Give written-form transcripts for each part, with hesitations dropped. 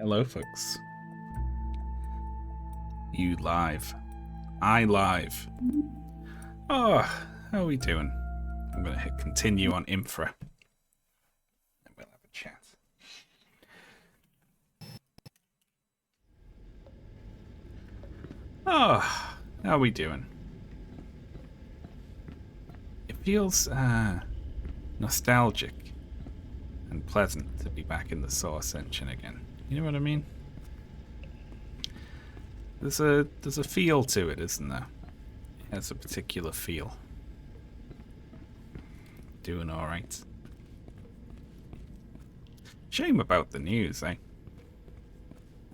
Hello, folks. You live. I live. Oh, how are we doing? I'm going to hit continue on INFRA. And we'll have a chat. Oh, how are we doing? It feels nostalgic and pleasant to be back in the Source engine again. You know what I mean? There's a feel to it, isn't there? It has a particular feel. Doing alright. Shame about the news, eh?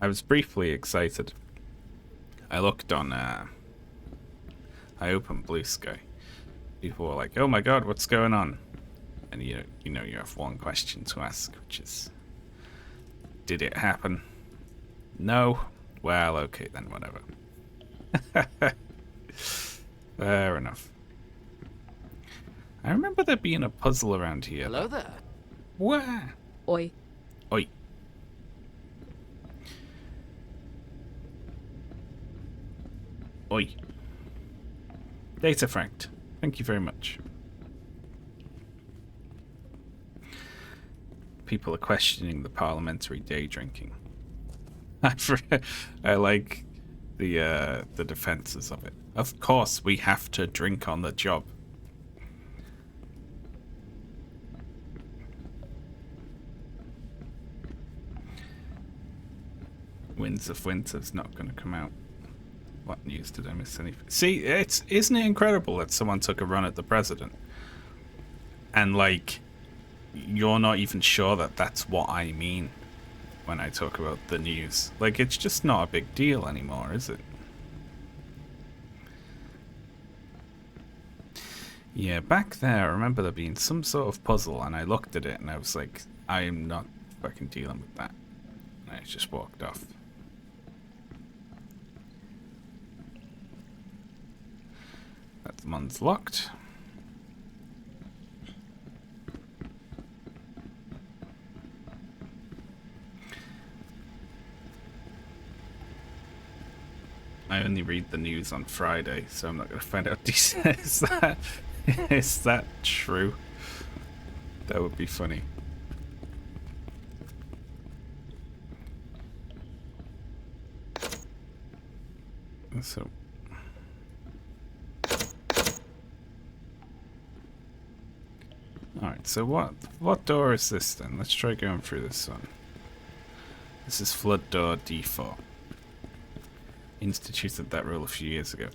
I was briefly excited. I looked on, I opened Blue Sky. People were like, oh my god, what's going on? And you know you have one question to ask, which is, did it happen? No? Well, okay then, whatever. Fair enough. I remember there being a puzzle around here. Hello there. Where? Oi. Oi. Oi. Data franked. Thank you very much. People are questioning the parliamentary day drinking. I like the defenses of it. Of course, we have to drink on the job. Winds of Winter's not going to come out. What news did I miss? Anything? See, isn't it incredible that someone took a run at the president, and like, you're not even sure that that's what I mean when I talk about the news. Like, it's just not a big deal anymore, is it? Yeah, back there, I remember there being some sort of puzzle, and I looked at it, and I was like, I am not fucking dealing with that. And I just walked off. That one's locked. I only read the news on Friday, so I'm not going to find out. Is that true? That would be funny. So, alright, so what door is this then? Let's try going through this one. This is flood door D4. Instituted that rule a few years ago.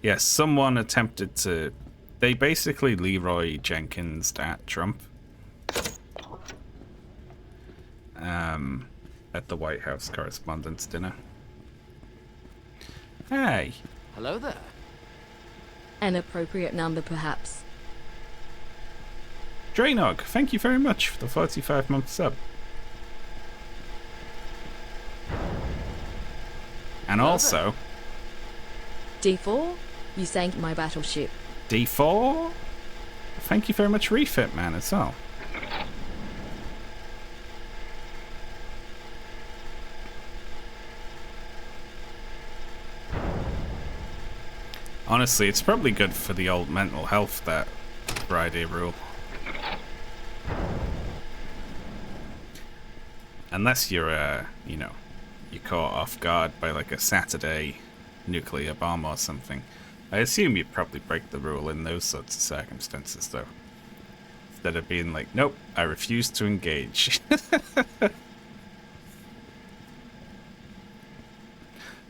Yes, someone attempted to... They basically Leroy Jenkins at Trump. At the White House Correspondents' Dinner. Hey! Hello there. An appropriate number, perhaps. Drainog, thank you very much for the 45-month sub. And also... D4? You sank my battleship. D4? Thank you very much, Refit Man, as well. Honestly, it's probably good for the old mental health, that Friday rule. Unless you're, you know, you're caught off guard by like a Saturday nuclear bomb or something. I assume you'd probably break the rule in those sorts of circumstances, though. Instead of being like, nope, I refuse to engage.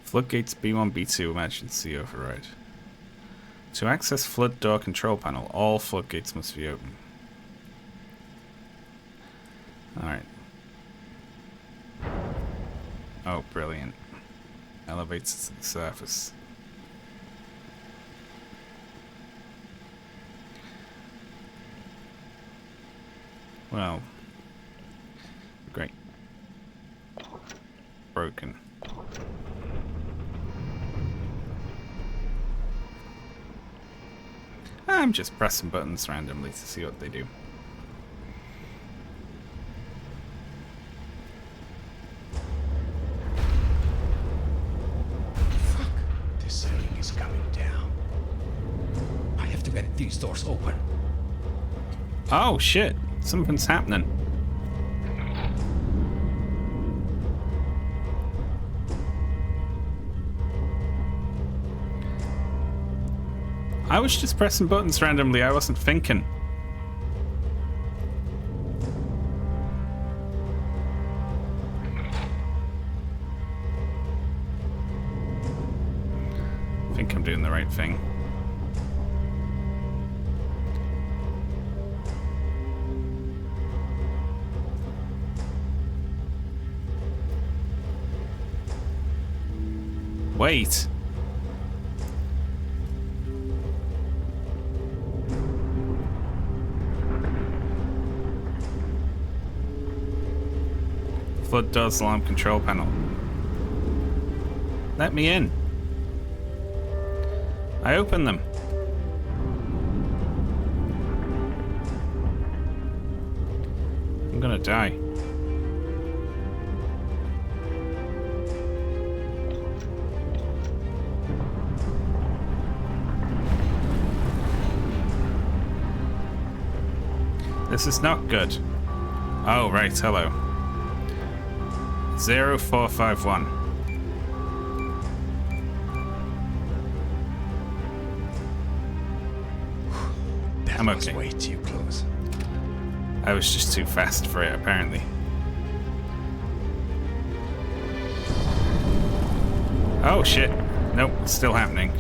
Floodgates B1, B2 emergency override. To access flood door control panel, all floodgates must be open. Alright. Oh, brilliant. Elevators to the surface. Well. Great. Broken. I'm just pressing buttons randomly to see what they do. these doors open. Oh shit, something's happening. I was just pressing buttons randomly, I wasn't thinking. I think I'm doing the right thing. Wait. Flood doors alarm control panel. Let me in. I open them. I'm gonna die. This is not good. Oh, right, hello. 0451. That I'm was okay. way too close. I was just too fast for it, apparently. Oh, shit. Nope, it's still happening.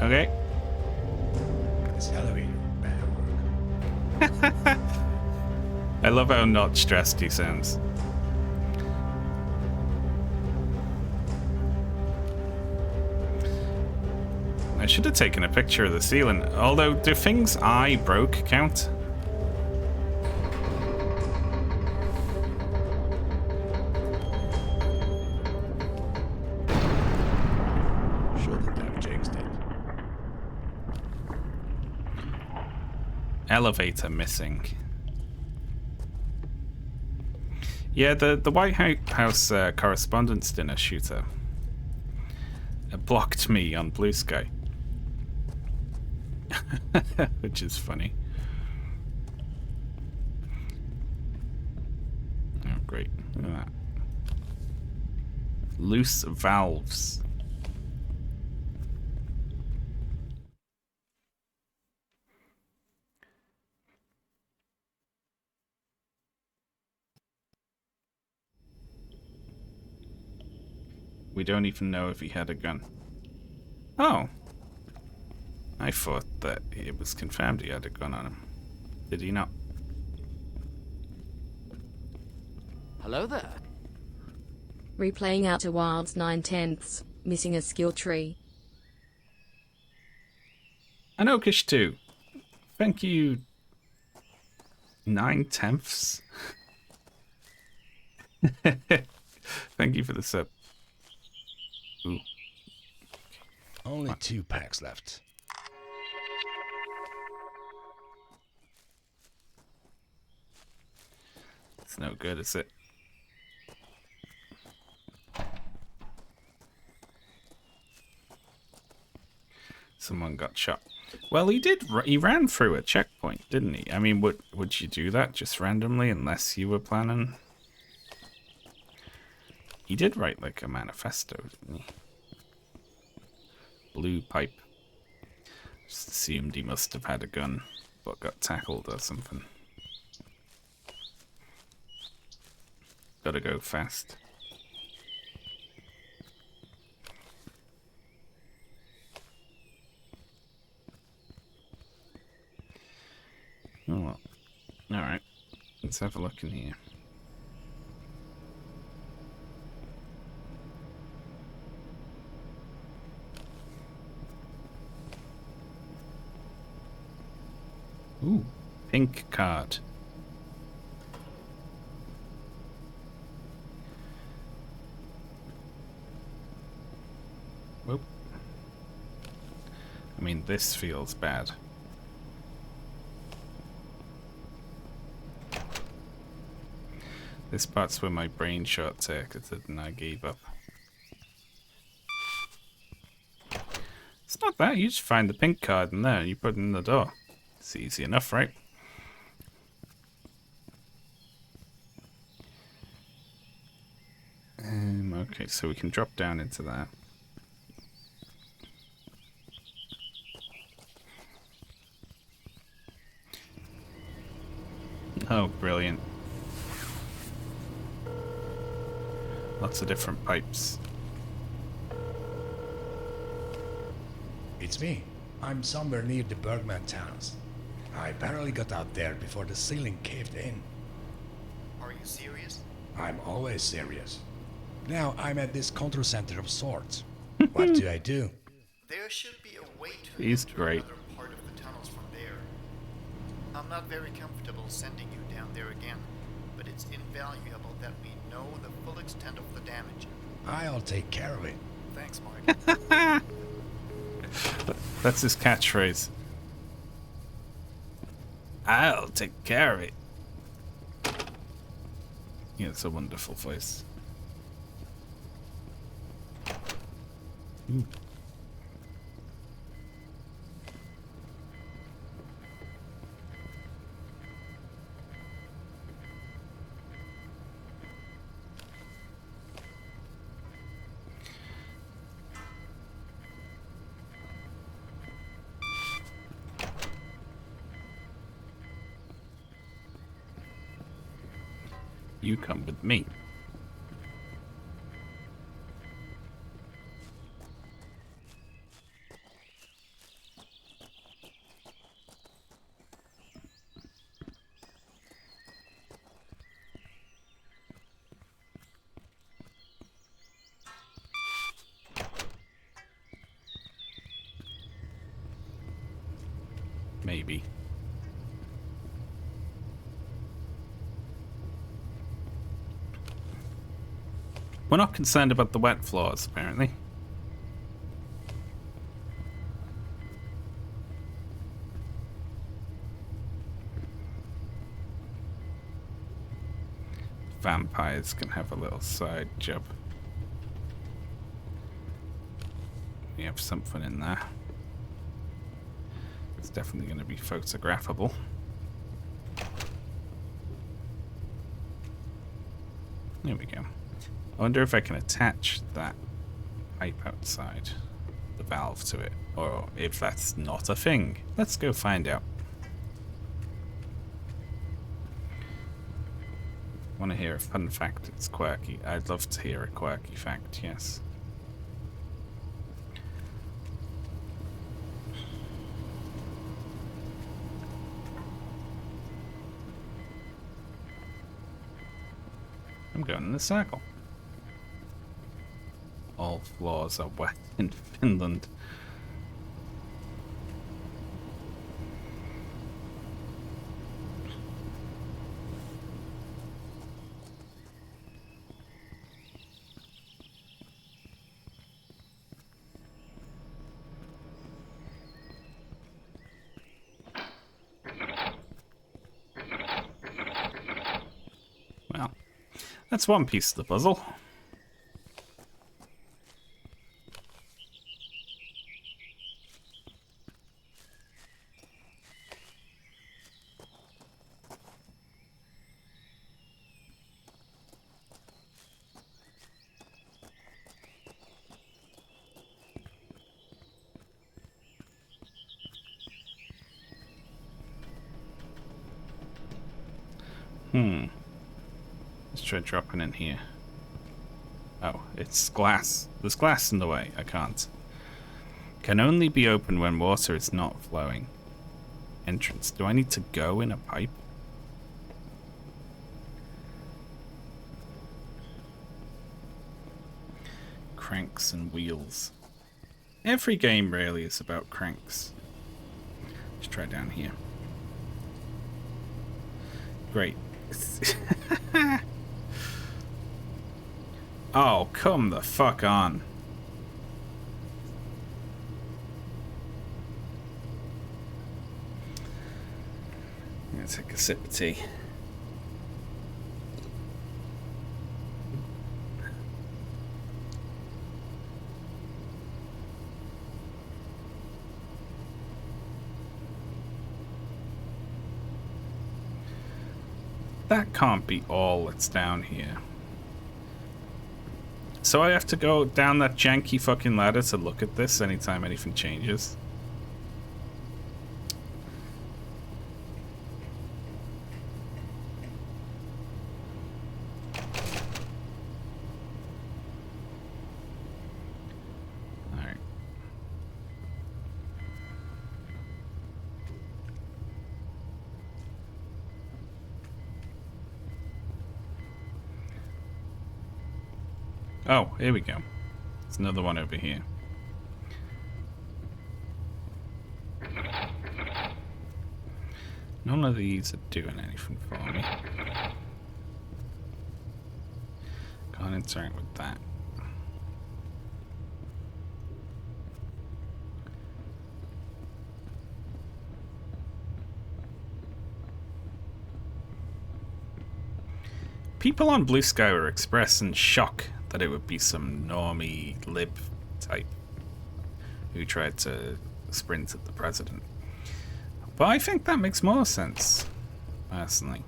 Okay. This elevator, bad work. I love how not stressed he sounds. I should have taken a picture of the ceiling. Although, do things I broke count? Shouldn't have jinxed it. Elevator missing. Yeah, the White House Correspondents' Dinner shooter blocked me on Blue Sky. Which is funny. Oh, great. Look at that. Loose valves. We don't even know if he had a gun. Oh. I thought that it was confirmed he had a gun on him. Did he not? Hello there. Replaying Outer Wilds 9/10, missing a skill tree. Anokish 2. Thank you. 9/10. Thank you for the sub. Ooh. Only 2 packs left. It's no good, is it? Someone got shot. Well, he did. He ran through a checkpoint, didn't he? I mean, would you do that just randomly unless you were planning? He did write like a manifesto, didn't he? Blue pipe. Just assumed he must have had a gun, but got tackled or something. Gotta go fast. Oh well. Alright. Let's have a look in here. Ooh. Pink card. mean, this feels bad. This part's where my brain short-circuited and I gave up. It's not that, you just find the pink card in there and you put it in the door. It's easy enough, right? Okay, so we can drop down into that. Oh, brilliant. Lots of different pipes. It's me. I'm somewhere near the Bergman Towns. I barely got out there before the ceiling caved in. Are you serious? I'm always serious. Now I'm at this control center of sorts. What do I do? There should be a way to He's enter great. another part of the tunnels from there. I'm not very comfortable sending you down there again, but it's invaluable that we know the full extent of the damage. I'll take care of it. Thanks, Mark. That's his catchphrase. I'll take care of it. Yeah, it's a wonderful voice. Ooh. You come with me. Maybe. We're not concerned about the wet floors, apparently. Vampires can have a little side job. We have something in there. It's definitely going to be photographable. There we go. I wonder if I can attach that pipe outside, the valve to it, or if that's not a thing. Let's go find out. Want to hear a fun fact? It's quirky. I'd love to hear a quirky fact, yes. I'm going in a circle. All floors are wet in Finland. Well, that's one piece of the puzzle. Let's try dropping in here. Oh, it's glass. There's glass in the way. I can't. Can only be open when water is not flowing. Entrance. Do I need to go in a pipe? Cranks and wheels. Every game really is about cranks. Let's try down here. Great. Oh, come the fuck on. gonna take a sip of tea. That can't be all that's down here. So I have to go down that janky fucking ladder to look at this anytime anything changes. Alright. Oh, here we go. There's another one over here. None of these are doing anything for me. Can't interact with that. People on Blue Sky were expressing shock that it would be some normie lib type who tried to sprint at the president. But I think that makes more sense, personally,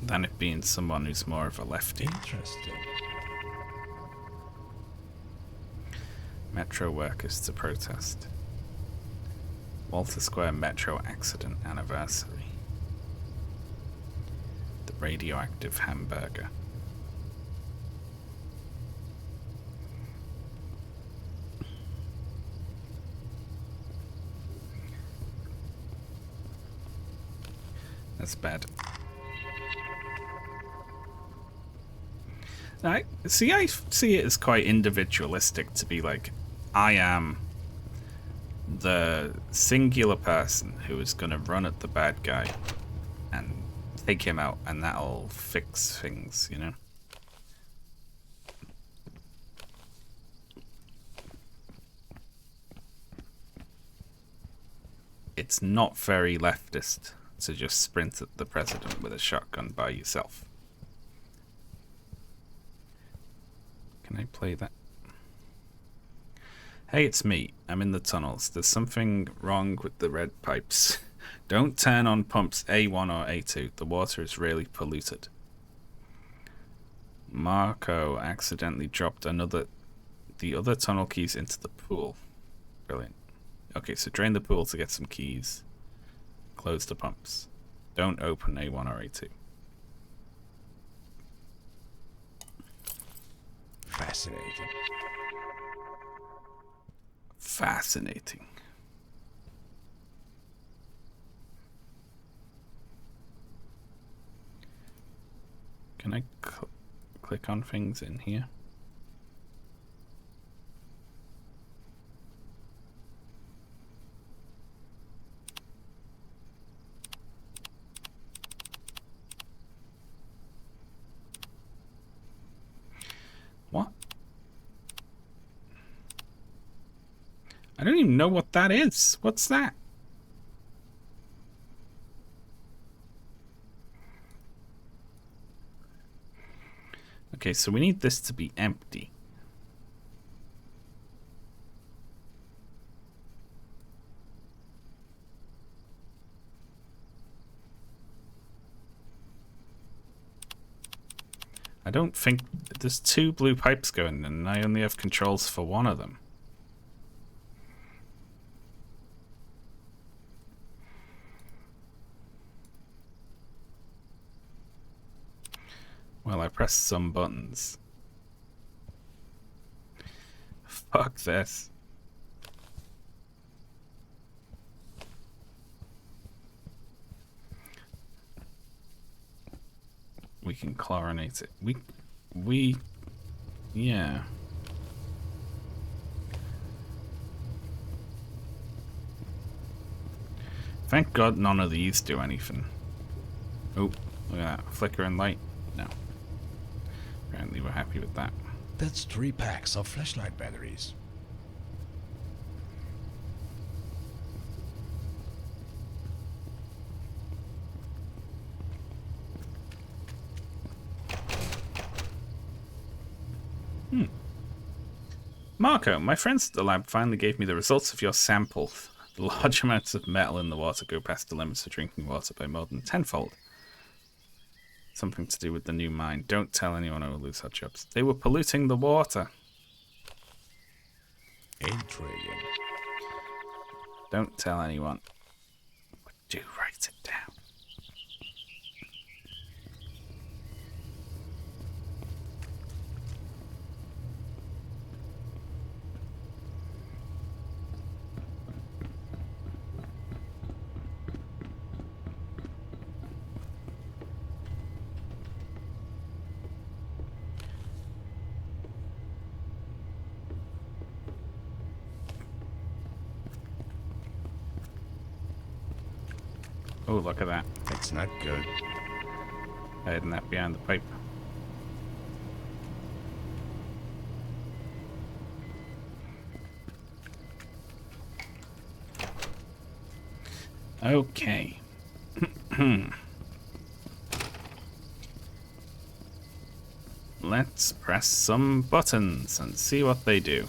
than it being someone who's more of a lefty. Interesting. Metro workers to protest. Walter Square Metro accident anniversary. The radioactive hamburger. That's bad. I see it as quite individualistic to be like, I am the singular person who is going to run at the bad guy and take him out, and that'll fix things, you know? It's not very leftist to just sprint at the president with a shotgun by yourself. Can I play that? Hey, it's me. I'm in the tunnels. There's something wrong with the red pipes. Don't turn on pumps A1 or A2. The water is really polluted. Marco accidentally dropped the other tunnel keys into the pool. Brilliant. Okay, so drain the pool to get some keys. Close the pumps. Don't open A1 or A2. Fascinating. Fascinating. Can I click on things in here? What? I don't even know what that is. What's that? Okay, so we need this to be empty. I don't think there's two blue pipes going in, and I only have controls for one of them. Well, I pressed some buttons. Fuck this. We can chlorinate it. Yeah. Thank God none of these do anything. Oh, look at that. Flickering light. No. Apparently we're happy with that. That's 3 packs of flashlight batteries. Marco, my friends at the lab finally gave me the results of your sample. The large amounts of metal in the water go past the limits for drinking water by more than tenfold. Something to do with the new mine. Don't tell anyone or we'll lose our jobs. They were polluting the water. Intriguing. Don't tell anyone. But do write it down. Oh, look at that. That's not good. Hiding that behind the pipe. Okay. Let's press some buttons and see what they do.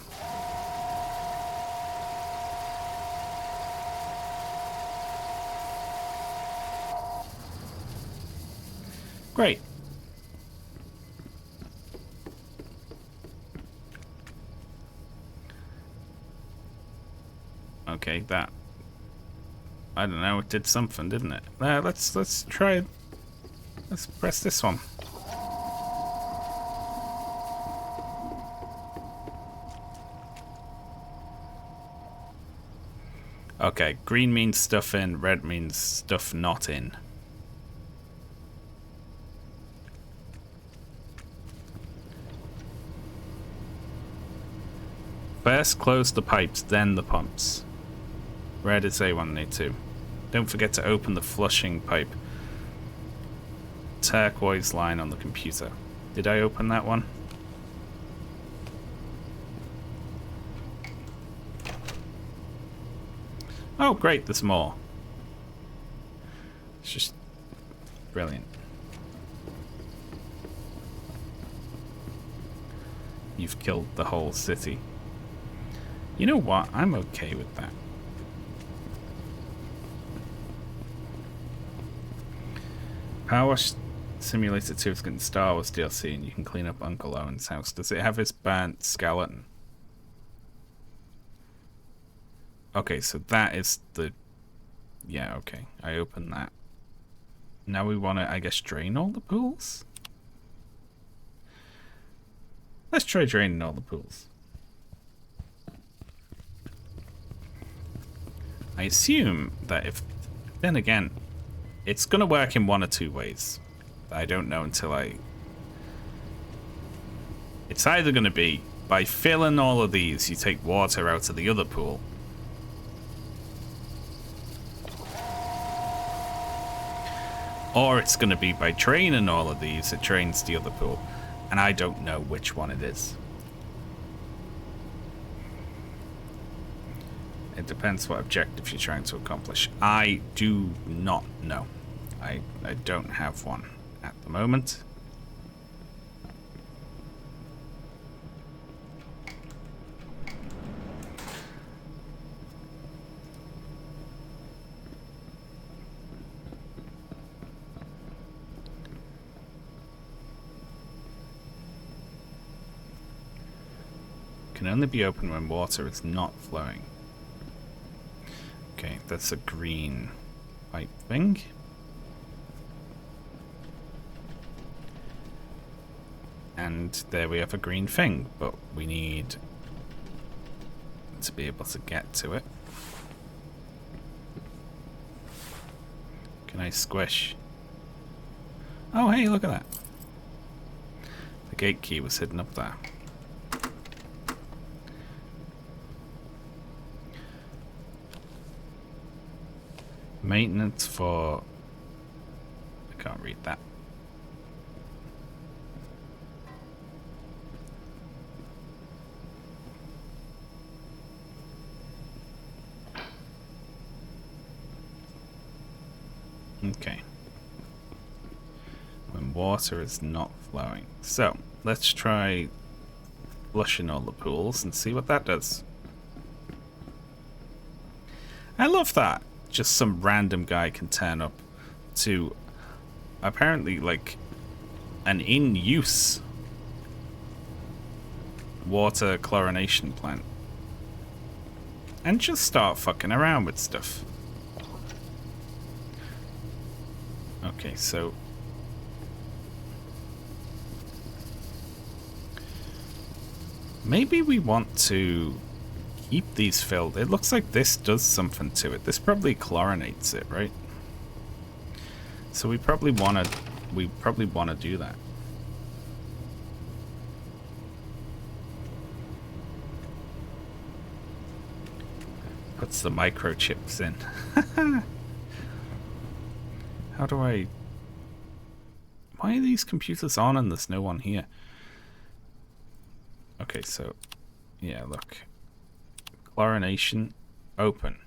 Great. Okay, that. I don't know. It did something, didn't it? Let's try. Let's press this one. Okay, green means stuff in, red means stuff not in. First close the pipes, then the pumps. Red is A1 and A2. Don't forget to open the flushing pipe. Turquoise line on the computer. Did I open that one? Oh great, there's more. It's just brilliant. You've killed the whole city. You know what? I'm okay with that. Power Simulator 2 is getting Star Wars DLC and you can clean up Uncle Owen's house. Does it have his burnt skeleton? Okay, so that is the... Yeah, okay. I opened that. Now we want to, I guess, drain all the pools? Let's try draining all the pools. I assume that if... Then again, it's going to work in one or two ways. I don't know until I... It's either going to be, by filling all of these, you take water out of the other pool. Or it's going to be by draining all of these, it drains the other pool. And I don't know which one it is. It depends what objective you're trying to accomplish. I do not know. I don't have one at the moment. Can only be open when water is not flowing. Okay, that's a green pipe thing. And there we have a green thing, but we need to be able to get to it. Can I squish? Oh, hey, look at that. The gate key was hidden up there. Maintenance for... I can't read that. Okay. When water is not flowing. So, let's try flush in all the pools and see what that does. I love that. Just some random guy can turn up to apparently like an in-use water chlorination plant and just start fucking around with stuff. Okay, so maybe we want to keep these filled. It looks like this does something to it. This probably chlorinates it, right? So we probably want to do that. Puts the microchips in. How do I... Why are these computers on and there's no one here? Okay, so... Yeah, look. Chlorination. Open.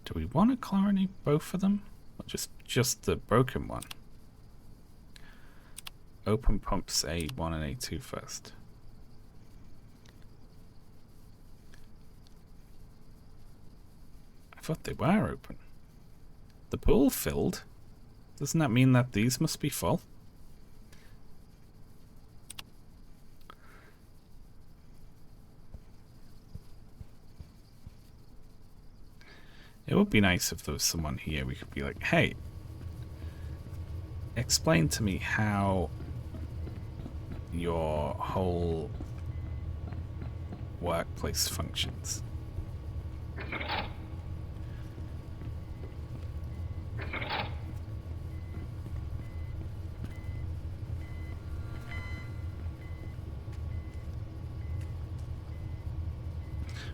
Do we want to chlorinate both of them? Or just the broken one? Open pumps A1 and A2 first. I thought they were open. The pool filled. Doesn't that mean that these must be full? It would be nice if there was someone here we could be like, hey, explain to me how your whole workplace functions.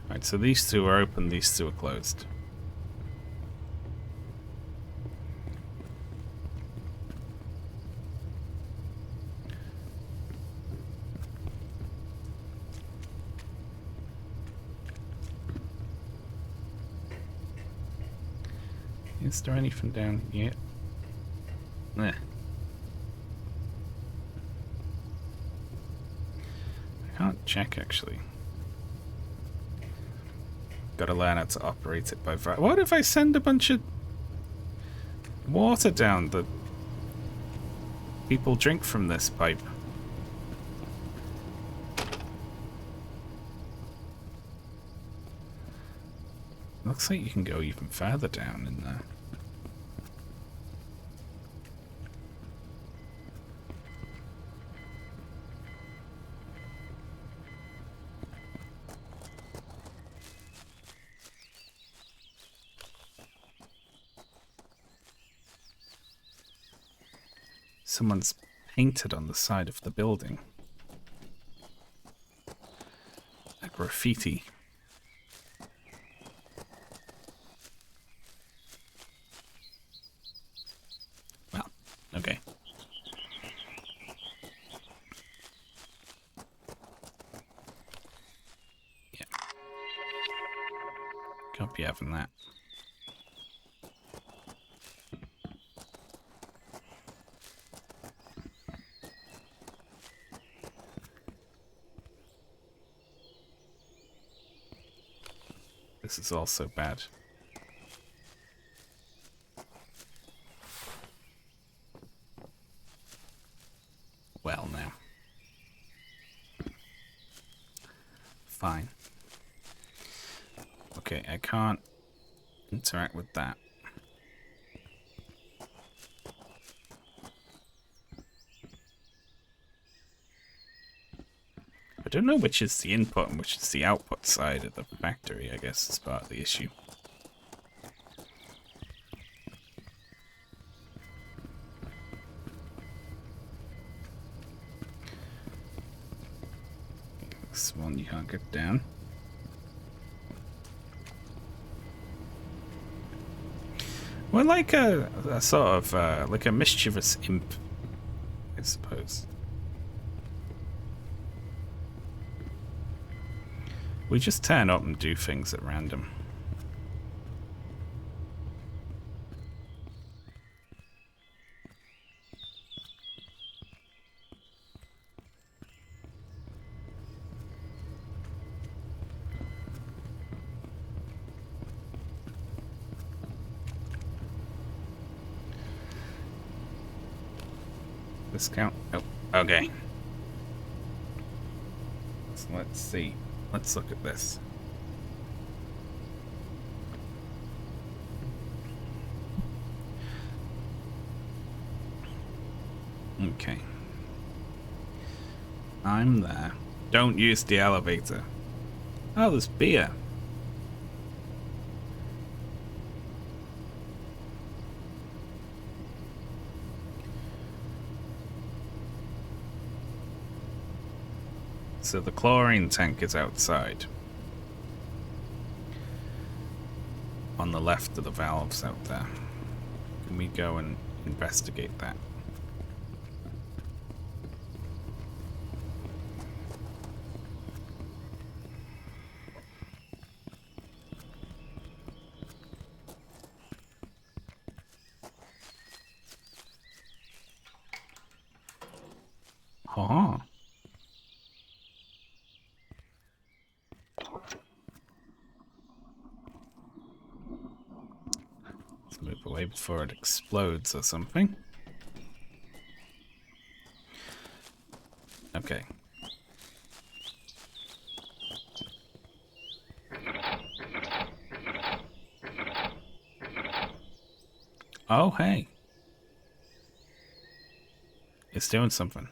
Right, so these two are open, these two are closed. Is there anything down here? Nah. I can't check actually. Gotta learn how to operate it by valve. What if I send a bunch of water down that people drink from this pipe? Looks like you can go even further down in there. Someone's painted on the side of the building. A graffiti. Well, okay. Yeah. Can't be having that. This is also bad. Well, now. Fine. Okay, I can't interact with that. I don't know which is the input and which is the output side of the factory, I guess is part of the issue. This one you can't get down. We're like a sort of, like a mischievous imp, I suppose. We just turn up and do things at random. this count? Oh, okay. So let's see. Let's look at this. Okay. I'm there. Don't use the elevator. Oh, there's beer. So the chlorine tank is outside. On the left of the valves out there. Can we go and investigate that? Oh. Let's move away before it explodes or something. Okay. Oh, hey. It's doing something.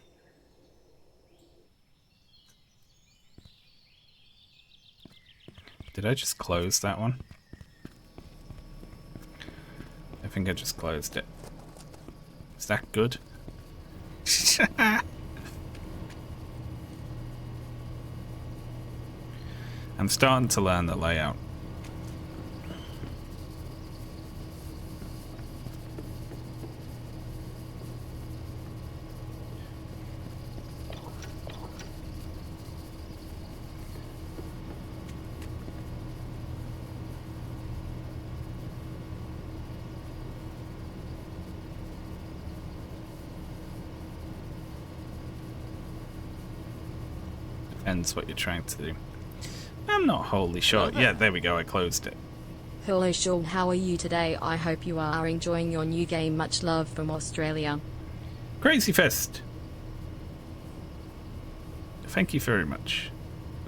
Did I just close that one? I think I just closed it. Is that good? I'm starting to learn the layout. Depends what you're trying to do. I'm not wholly sure. Yeah, there we go. I closed it. Hello Sean, how are you today? I hope you are enjoying your new game. Much love from Australia. Crazy Fist. Thank you very much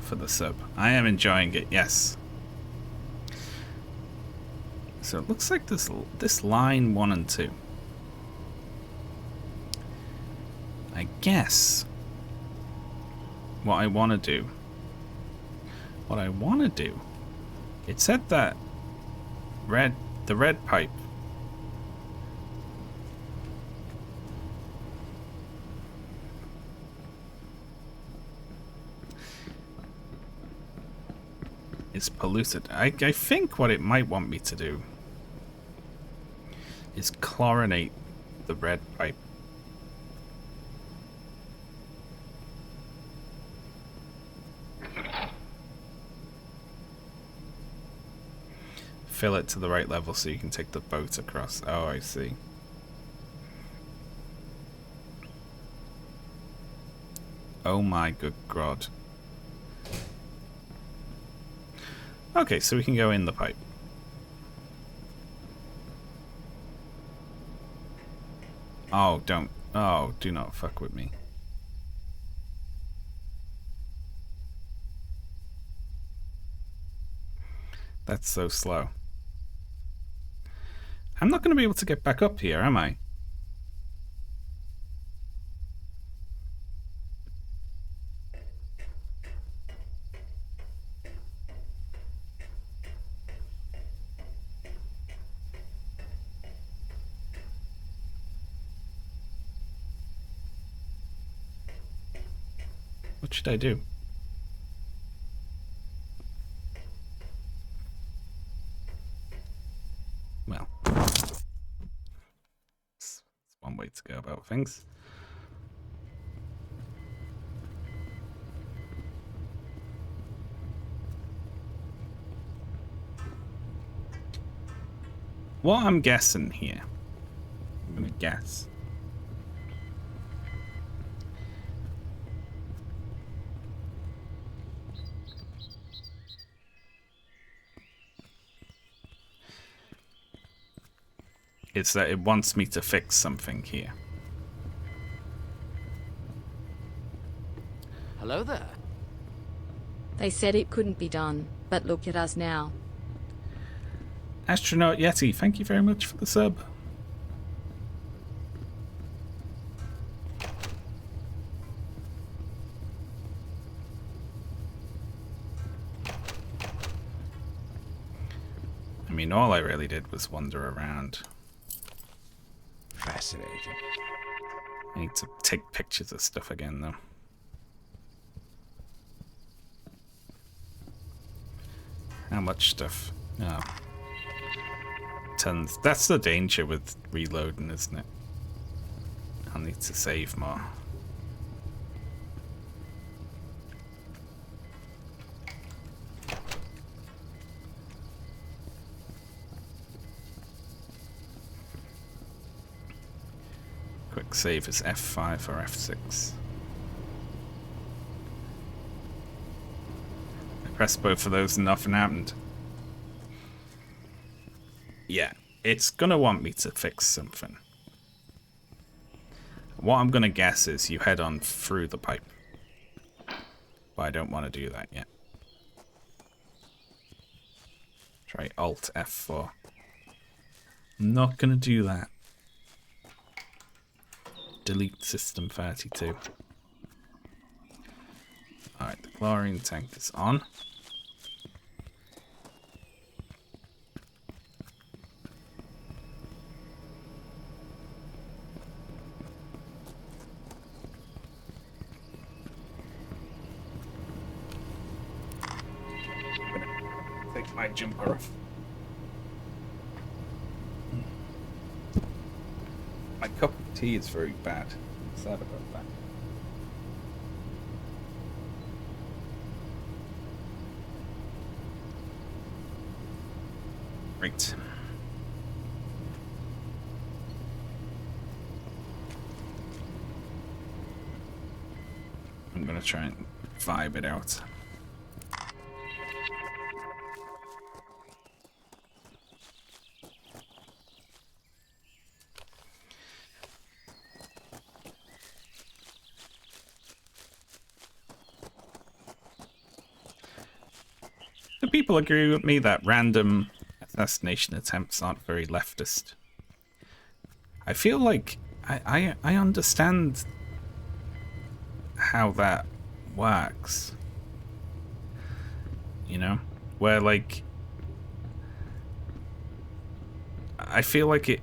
for the sub. I am enjoying it, yes. So it looks like this line 1 and 2. I guess what I want to do. It said that the red pipe is polluted. I think what it might want me to do is chlorinate the red pipe. Fill it to the right level so you can take the boat across. Oh, I see. Oh my good God. Okay, so we can go in the pipe. Oh, don't. Oh, do not fuck with me. That's so slow. I'm not going to be able to get back up here, am I? What should I do? Well, it's one way to go about things. What I'm guessing here, I'm gonna guess. It's that it wants me to fix something here. Hello there. They said it couldn't be done, but look at us now. Astronaut Yeti, thank you very much for the sub. I mean, all I really did was wander around. Fascinating. I need to take pictures of stuff again, though. How much stuff? Oh. Tons. That's the danger with reloading, isn't it? I'll need to save more. Quick save is F5 or F6. I pressed both of those and nothing happened. Yeah, it's gonna want me to fix something. What I'm gonna guess is you head on through the pipe. But I don't want to do that yet. Try Alt F4. I'm not gonna do that. Delete system 32. Alright, the chlorine tank is on. Take my jumper off. My cup of tea is very bad. Sad about that. Right. I'm gonna try and vibe it out. Do people agree with me that random assassination attempts aren't very leftist? I feel like I understand how that works. You know? Where, like, I feel like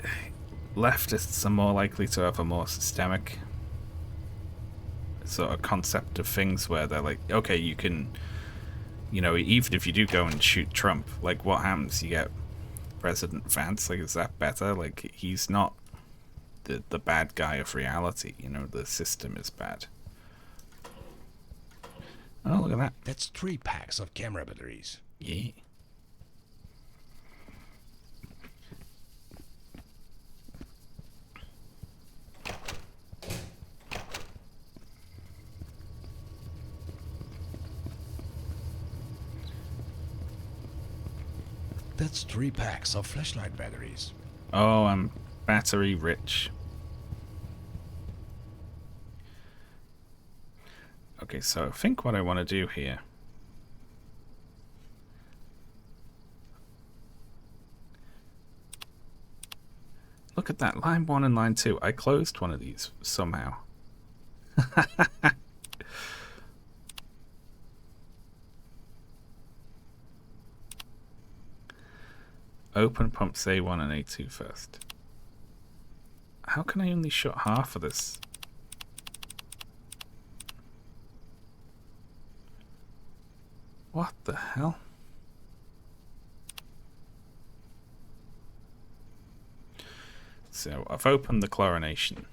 leftists are more likely to have a more systemic sort of concept of things where they're like, okay, you can, you know, even if you do go and shoot Trump, like, what happens? You get President Vance, like, is that better? Like, he's not the bad guy of reality, you know, the system is bad. Oh, look at that. That's 3 packs of camera batteries. Yeah. That's 3 packs of flashlight batteries. Oh, I'm battery rich. Okay, so I think what I want to do here look at that, line 1 and line 2. I closed one of these somehow. Open pumps A1 and A2 first. How can I only shut half of this? What the hell? So I've opened the chlorination.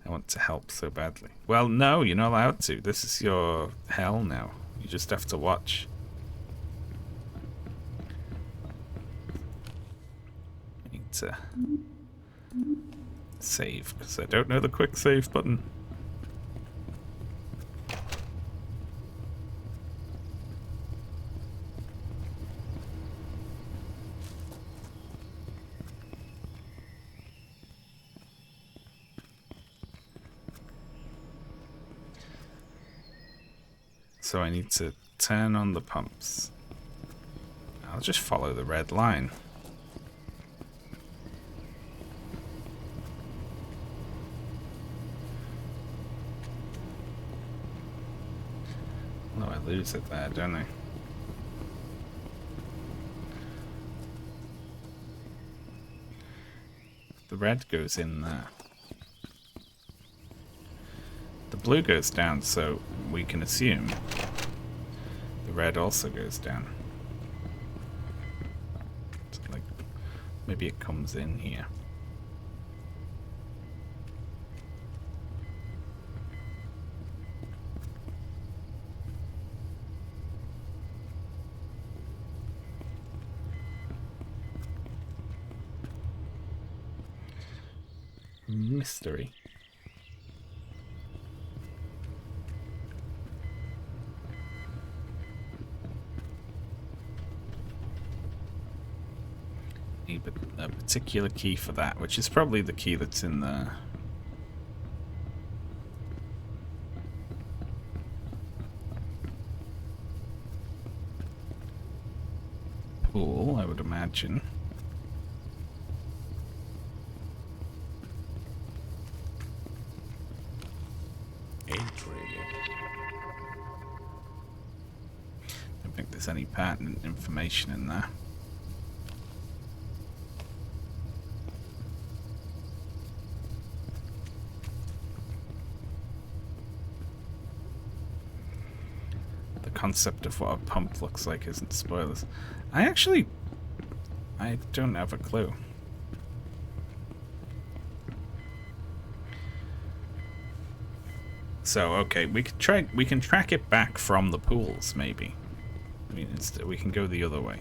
I want to help so badly. Well, no, you're not allowed to. This is your hell now. You just have to watch. I need to save, because I don't know the quick save button. So I need to turn on the pumps. I'll just follow the red line. Oh, I lose it there, don't I? The red goes in there. The blue goes down, so we can assume the red also goes down. So, like, maybe it comes in here. Mystery. Need a particular key for that, which is probably the key that's in the pool, I would imagine. Don't think there's any pertinent information in there. The concept of what a pump looks like isn't spoilers. I don't have a clue. So okay, we can track it back from the pools, maybe. I mean, we can go the other way.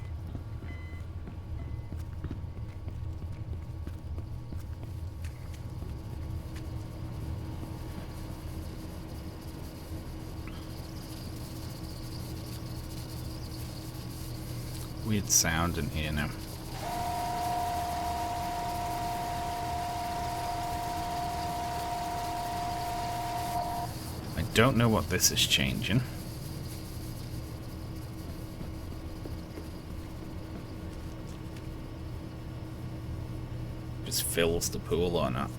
Weird sound in here now. I don't know what this is changing. Just fills the pool or not.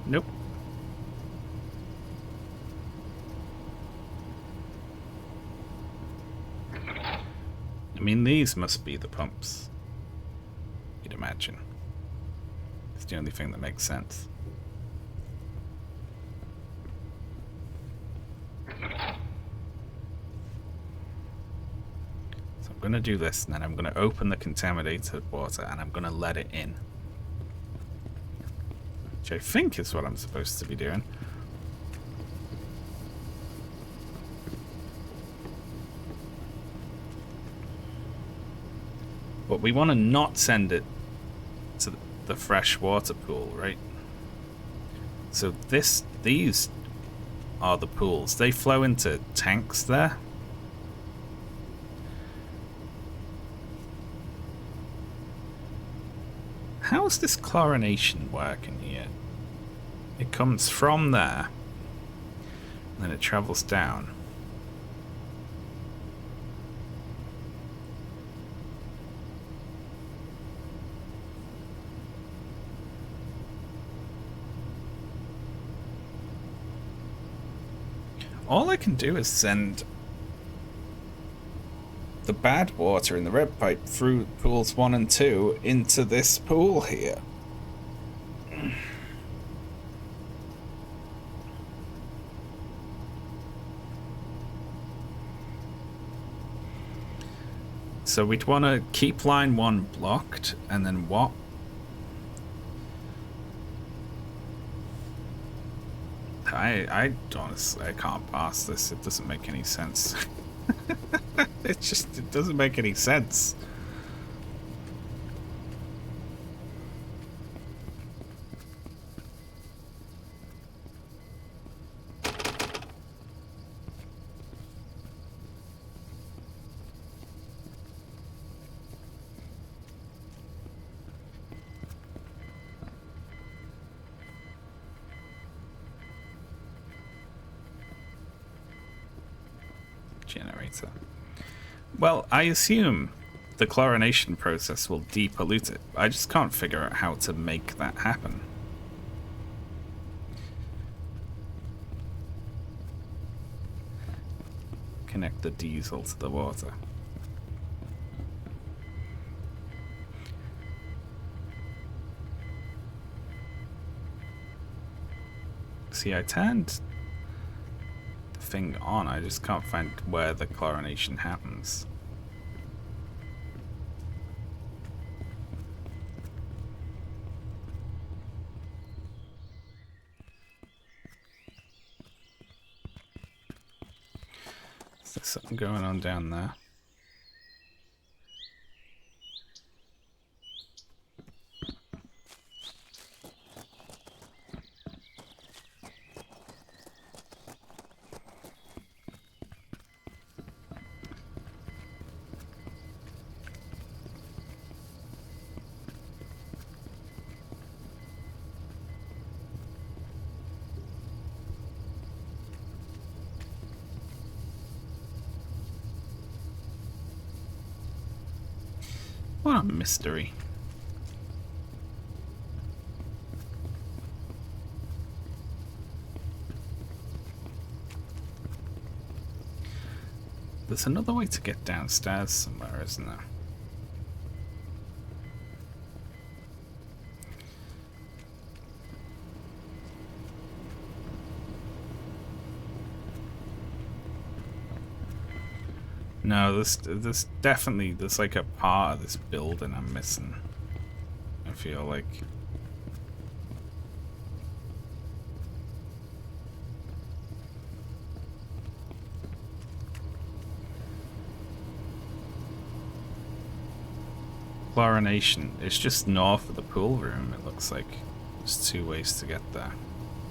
Nope. I mean, these must be the pumps. You'd imagine. It's the only thing that makes sense. So I'm going to do this, and then I'm going to open the contaminated water, and I'm going to let it in. Which I think is what I'm supposed to be doing. But we want to not send it to the freshwater pool, right? So these are the pools. They flow into tanks there. How's this chlorination working here? It comes from there, and then it travels down. All I can do is send the bad water in the red pipe through pools 1 and 2 into this pool here. So we'd want to keep line 1 blocked, and then what? I honestly, I can't pass this. It doesn't make any sense. It doesn't make any sense. Generator. Well, I assume the chlorination process will depollute it. I just can't figure out how to make that happen. Connect the diesel to the water. See, I turned thing on. I just can't find where the chlorination happens. Is there something going on down there? What a mystery. There's another way to get downstairs somewhere, isn't there? No, there's definitely, there's like a part of this building I'm missing. I feel like. Chlorination. It's just north of the pool room, it looks like. There's 2 ways to get there.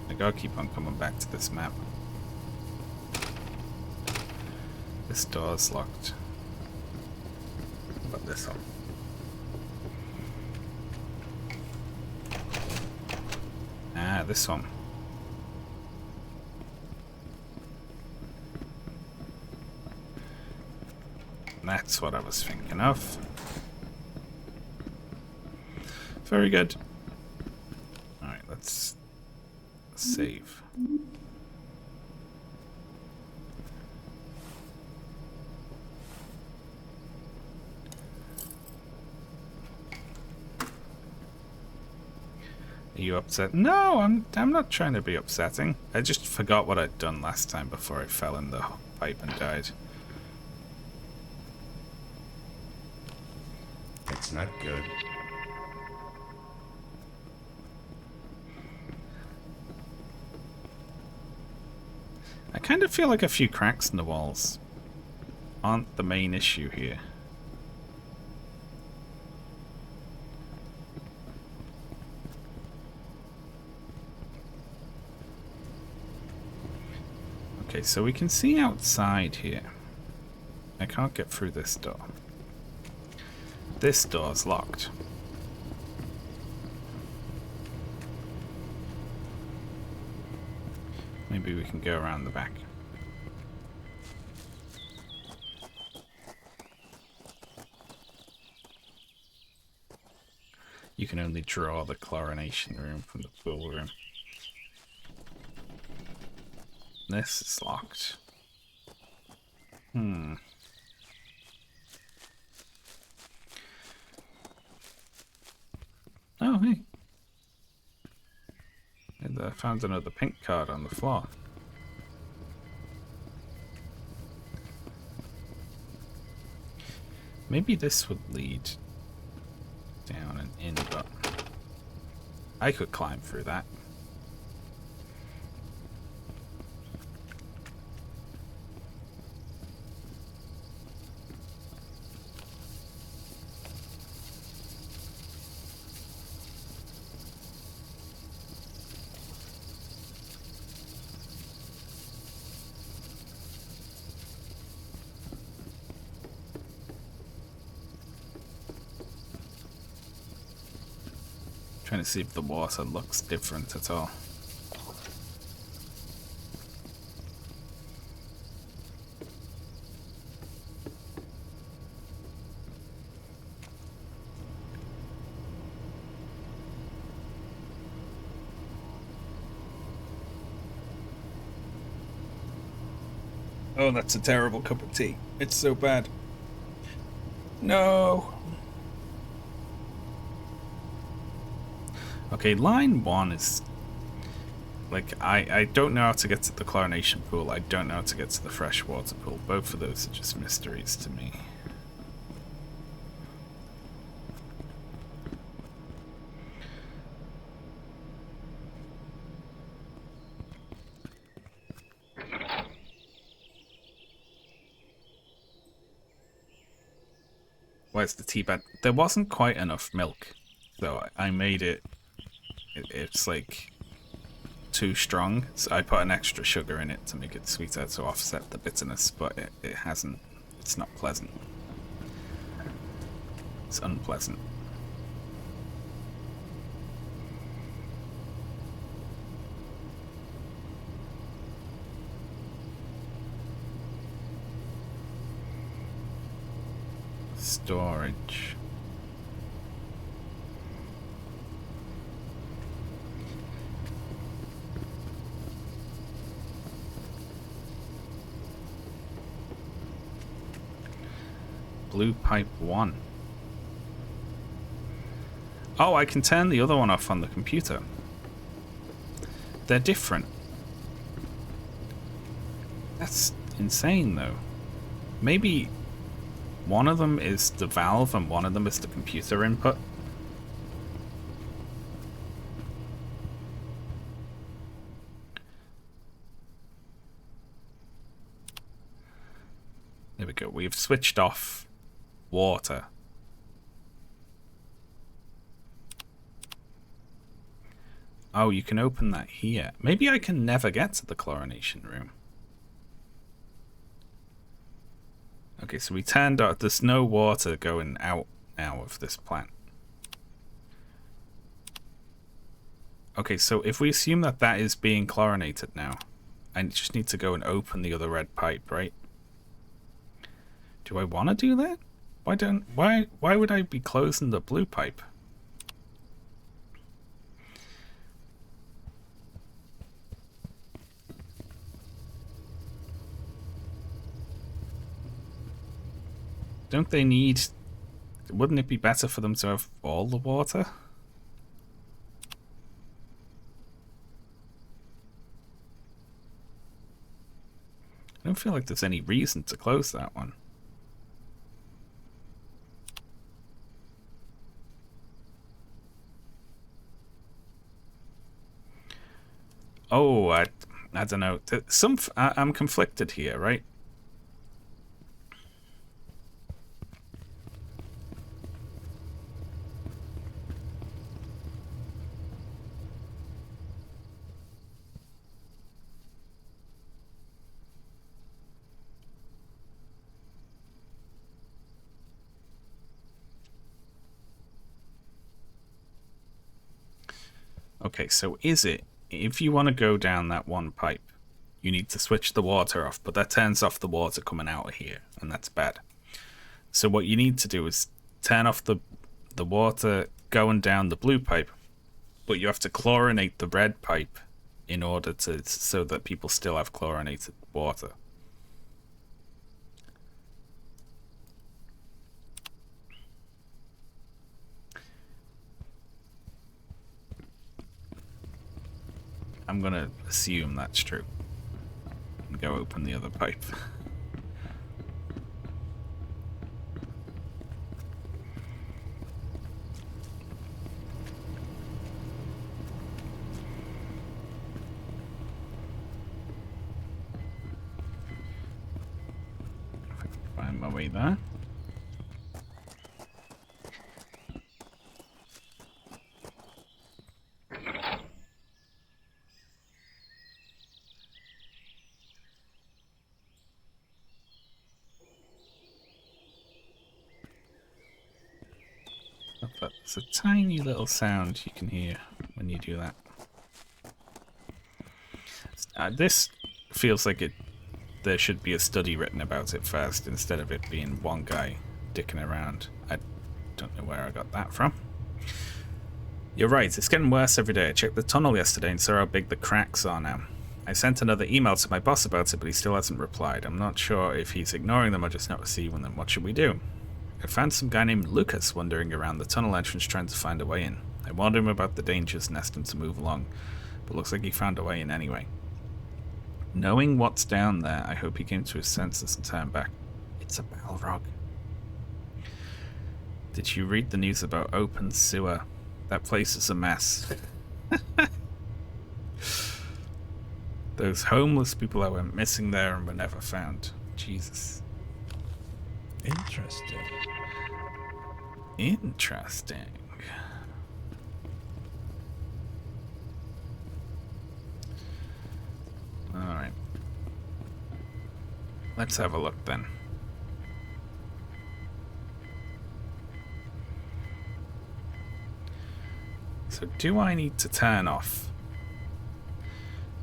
I gotta keep on coming back to this map. This door's locked. What about this one? Ah, this one. That's what I was thinking of. Very good. Alright, let's save. Are you upset? No, I'm not trying to be upsetting. I just forgot what I'd done last time before I fell in the pipe and died. It's not good. I kind of feel like a few cracks in the walls aren't the main issue here. Okay, so we can see outside here. I can't get through this door. This door's locked. Maybe we can go around the back. You can only draw the chlorination room from the pool room. This is locked. Oh, hey. And I found another pink card on the floor. Maybe this would lead down and in, but I could climb through that. Trying to see if the water looks different at all. Oh, that's a terrible cup of tea. It's so bad. No. Okay, line 1 is... Like, I don't know how to get to the chlorination pool. I don't know how to get to the freshwater pool. Both of those are just mysteries to me. Where's the tea bag? There wasn't quite enough milk, so I made it... It's like too strong, so I put an extra sugar in it to make it sweeter to offset the bitterness, but it hasn't. It's not pleasant. It's unpleasant. Storage. Blue pipe 1. Oh, I can turn the other one off on the computer. They're different. That's insane, though. Maybe one of them is the valve and one of them is the computer input. There we go. We've switched off water. Oh, you can open that here. Maybe I can never get to the chlorination room. Okay, so we turned out. There's no water going out now of this plant. Okay, so if we assume that that is being chlorinated now, I just need to go and open the other red pipe, right? Do I want to do that? Why would I be closing the blue pipe? Don't they need... Wouldn't it be better for them to have all the water? I don't feel like there's any reason to close that one. Oh, I don't know. I'm conflicted here, right? Okay, so is it, if you want to go down that one pipe, you need to switch the water off, but that turns off the water coming out of here, and that's bad. So what you need to do is turn off the water going down the blue pipe, but you have to chlorinate the red pipe in order to, so that people still have chlorinated water. I'm gonna assume that's true. And go open the other pipe. find my way there. But there's a tiny little sound you can hear when you do that. This feels like there should be a study written about it first instead of it being one guy dicking around. I don't know where I got that from. You're right, it's getting worse every day. I checked the tunnel yesterday and saw how big the cracks are now. I sent another email to my boss about it, but he still hasn't replied. I'm not sure if he's ignoring them or just not receiving them. What should we do? I found some guy named Lucas wandering around the tunnel entrance trying to find a way in. I warned him about the dangers and asked him to move along, but looks like he found a way in anyway. Knowing what's down there, I hope he came to his senses and turned back. It's a Balrog. Did you read the news about open sewer? That place is a mess. Those homeless people that went missing there and were never found. Jesus. Interesting. Interesting. Alright. Let's have a look then. So do I need to turn off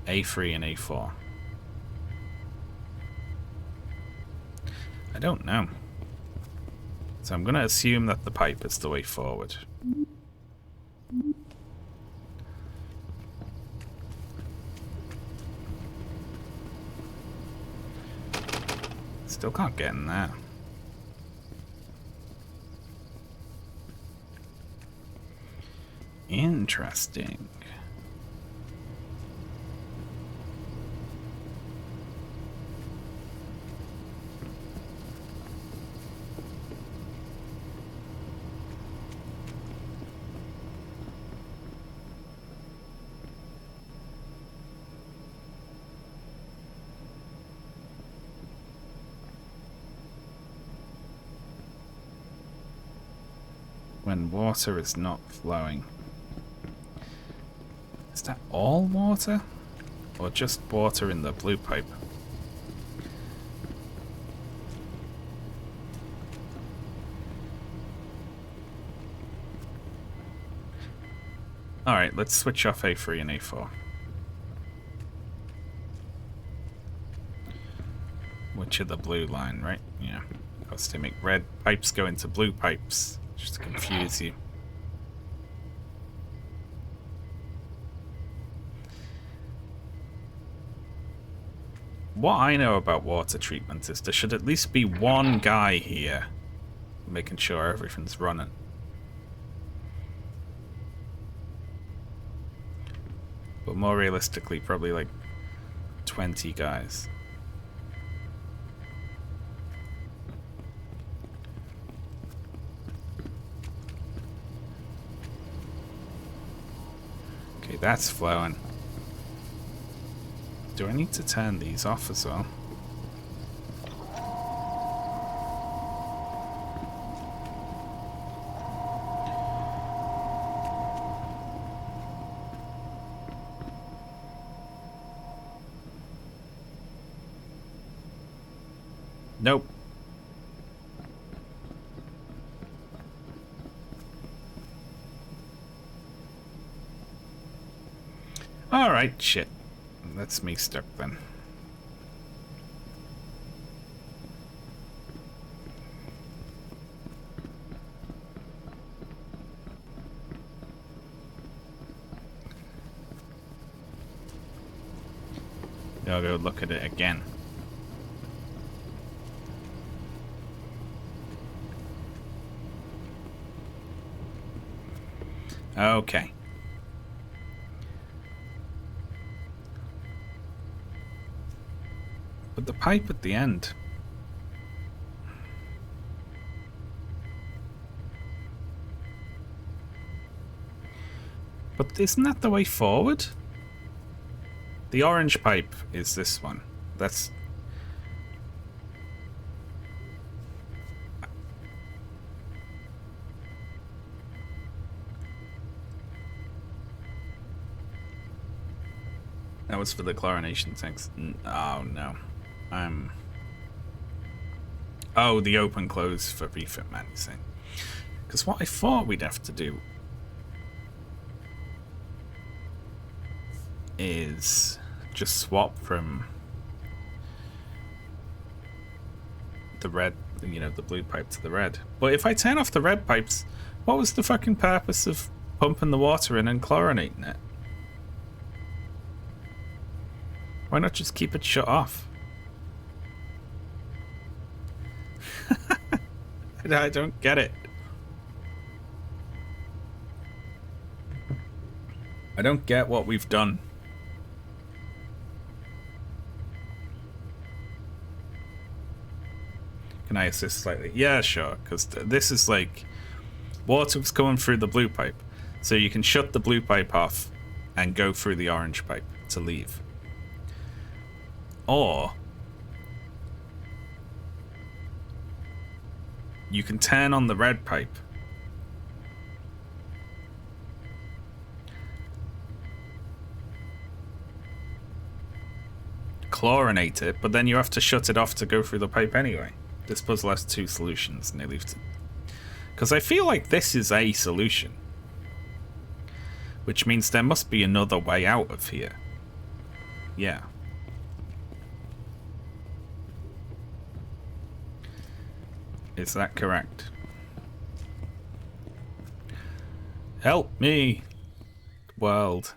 A3 and A4? I don't know. So I'm going to assume that the pipe is the way forward. Still can't get in there. Interesting. When water is not flowing. Is that all water? Or just water in the blue pipe? Alright, let's switch off A3 and A4. Which are the blue line, right? Yeah. Because to make red pipes go into blue pipes. Just to confuse you. What I know about water treatment is there should at least be one guy here making sure everything's running. But more realistically, probably like 20 guys. Okay, that's flowing. Do I need to turn these off as well? Nope. Alright, shit. That's me stuck then. I'll go look at it again. Okay. But the pipe at the end. But isn't that the way forward? The orange pipe is this one. That's... That was for the chlorination tanks. Oh no. Oh, the open close for refit man, you saying? Because what I thought we'd have to do is just swap from the red, you know, the blue pipe to the red. But if I turn off the red pipes, what was the fucking purpose of pumping the water in and chlorinating it? Why not just keep it shut off? I don't get it. I don't get what we've done. Can I assist slightly? Yeah, sure, because this is like water was coming through the blue pipe. So you can shut the blue pipe off and go through the orange pipe to leave. Or you can turn on the red pipe. Chlorinate it, but then you have to shut it off to go through the pipe anyway. This puzzle has two solutions, and they leave it. Because I feel like this is a solution. Which means there must be another way out of here. Yeah. Is that correct? Help me, world.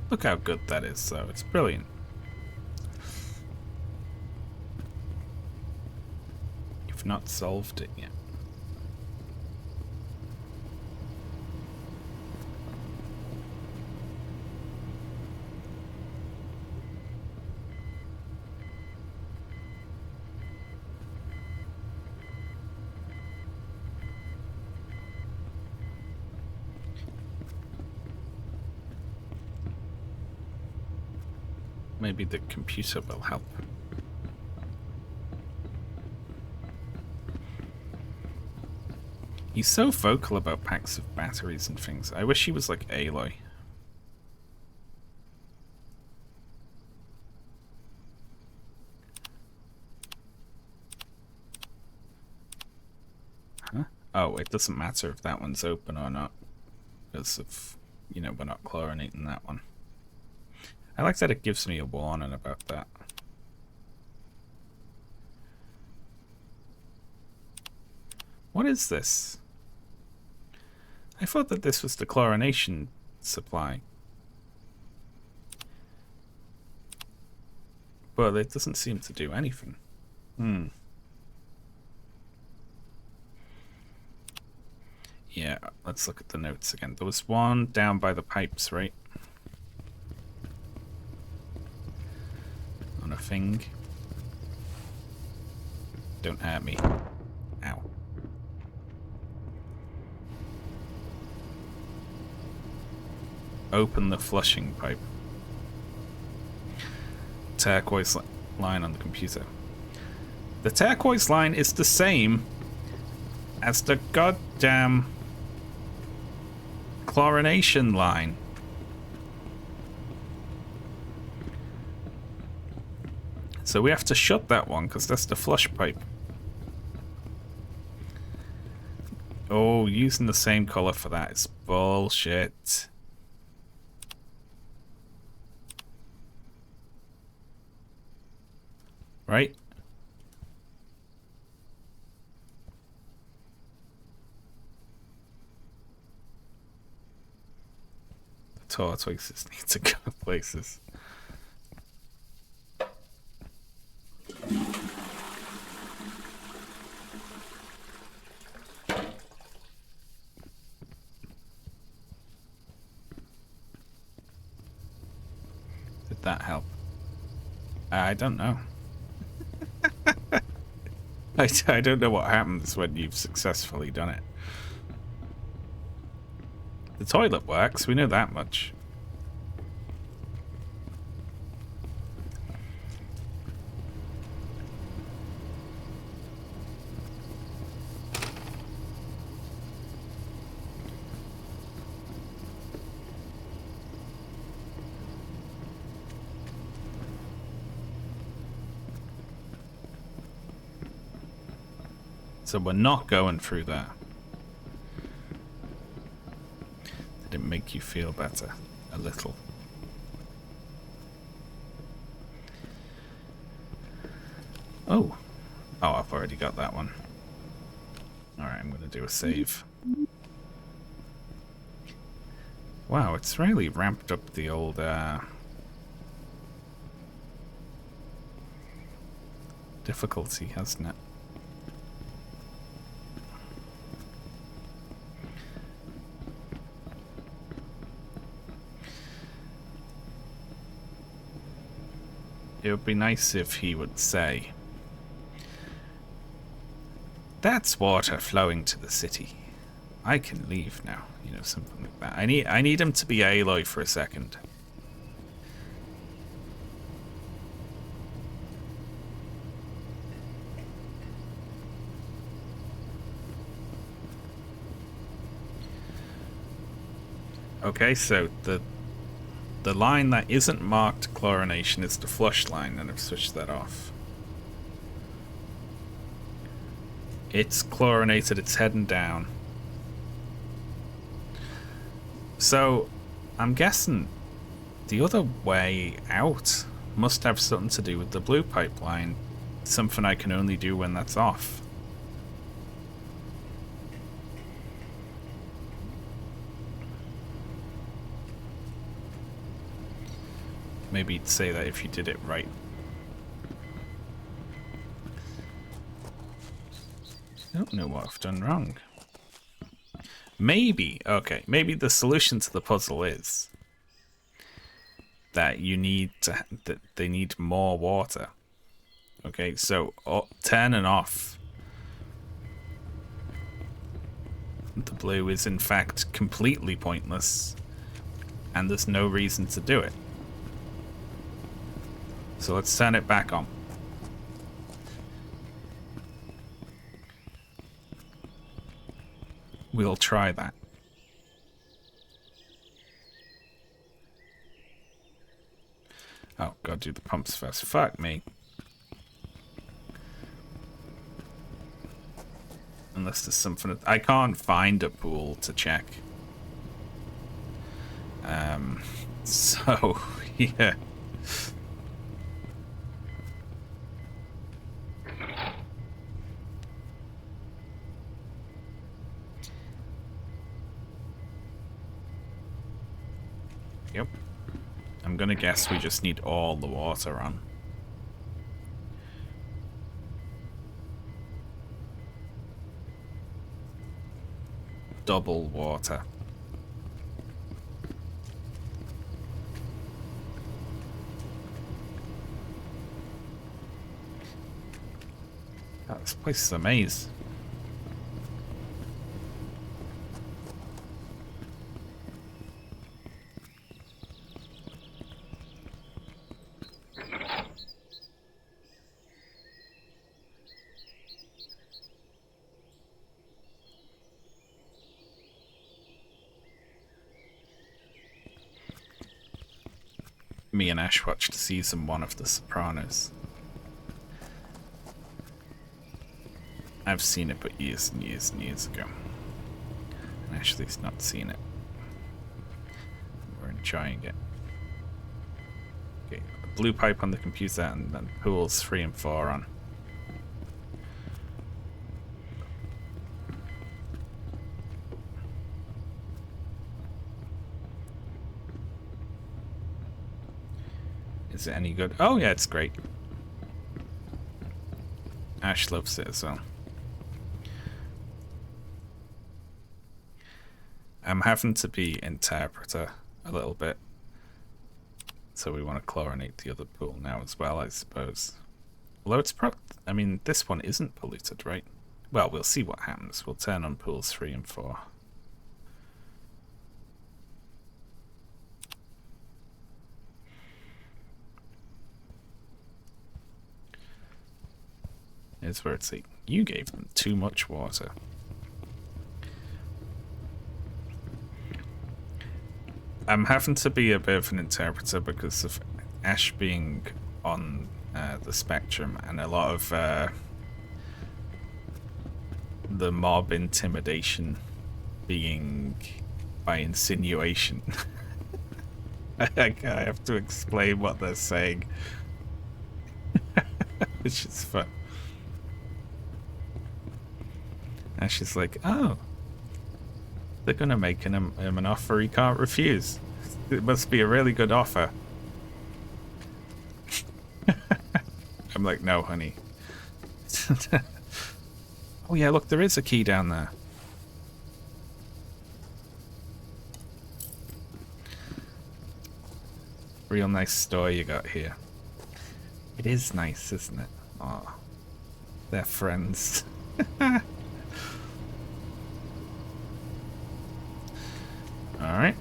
Look how good that is, though. It's brilliant. You've not solved it yet. Maybe the computer will help. He's so vocal about packs of batteries and things. I wish he was like Aloy. Huh? Oh, it doesn't matter if that one's open or not. Because of, you know, we're not chlorinating that one. I like that it gives me a warning about that. What is this? I thought that this was the chlorination supply. But it doesn't seem to do anything. Yeah, let's look at the notes again. There was one down by the pipes, right? On a thing. Don't hurt me. Ow. Open the flushing pipe. Turquoise line on the computer. The turquoise line is the same as the goddamn chlorination line. So we have to shut that one because that's the flush pipe. Oh, using the same color for that is bullshit. Right? The tortoises need to go places. Did that help? I don't know. I don't know what happens when you've successfully done it. The toilet works, we know that much. So we're not going through there. Did it make you feel better? A little. Oh. Oh, I've already got that one. Alright, I'm gonna do a save. Wow, it's really ramped up the old, difficulty, hasn't it? It would be nice if he would say, "That's water flowing to the city. I can leave now." You know, something like that. I need him to be Aloy for a second. Okay, so the line that isn't marked chlorination is the flush line, and I've switched that off. It's chlorinated, it's heading down. So, I'm guessing the other way out must have something to do with the blue pipeline. Something I can only do when that's off. Maybe you'd say that if you did it right. I don't know what I've done wrong. Maybe, okay, maybe the solution to the puzzle is that you need to, that they need more water. Okay, so turning off the blue is in fact completely pointless, and there's no reason to do it. So let's turn it back on. We'll try that. Oh, gotta do the pumps first. Fuck me. Unless there's something... I can't find a pool to check. So, yeah. Yep. I'm gonna guess we just need all the water on. Double water. God, this place is a maze. Me and Ash watched season 1 of The Sopranos. I've seen it, but years and years and years ago. And Ashley's not seen it. We're enjoying it. Okay, blue pipe on the computer, and then pools 3 and 4 on. Is it any good? Oh yeah, it's great. Ash loves it as well. I'm having to be interpreter a little bit. So we want to chlorinate the other pool now as well, I suppose. Although it's I mean, this one isn't polluted, right? Well, we'll see what happens. We'll turn on pools 3 and 4. Here's where it's like, you gave them too much water. I'm having to be a bit of an interpreter because of Ash being on the spectrum and a lot of the mob intimidation being by insinuation. I have to explain what they're saying, which is fun. Ash is like, oh, they're gonna make him an offer he can't refuse. It must be a really good offer. I'm like, no, honey. Oh yeah, look, there is a key down there. Real nice store you got here. It is nice, isn't it? Aw, they're friends. Alright,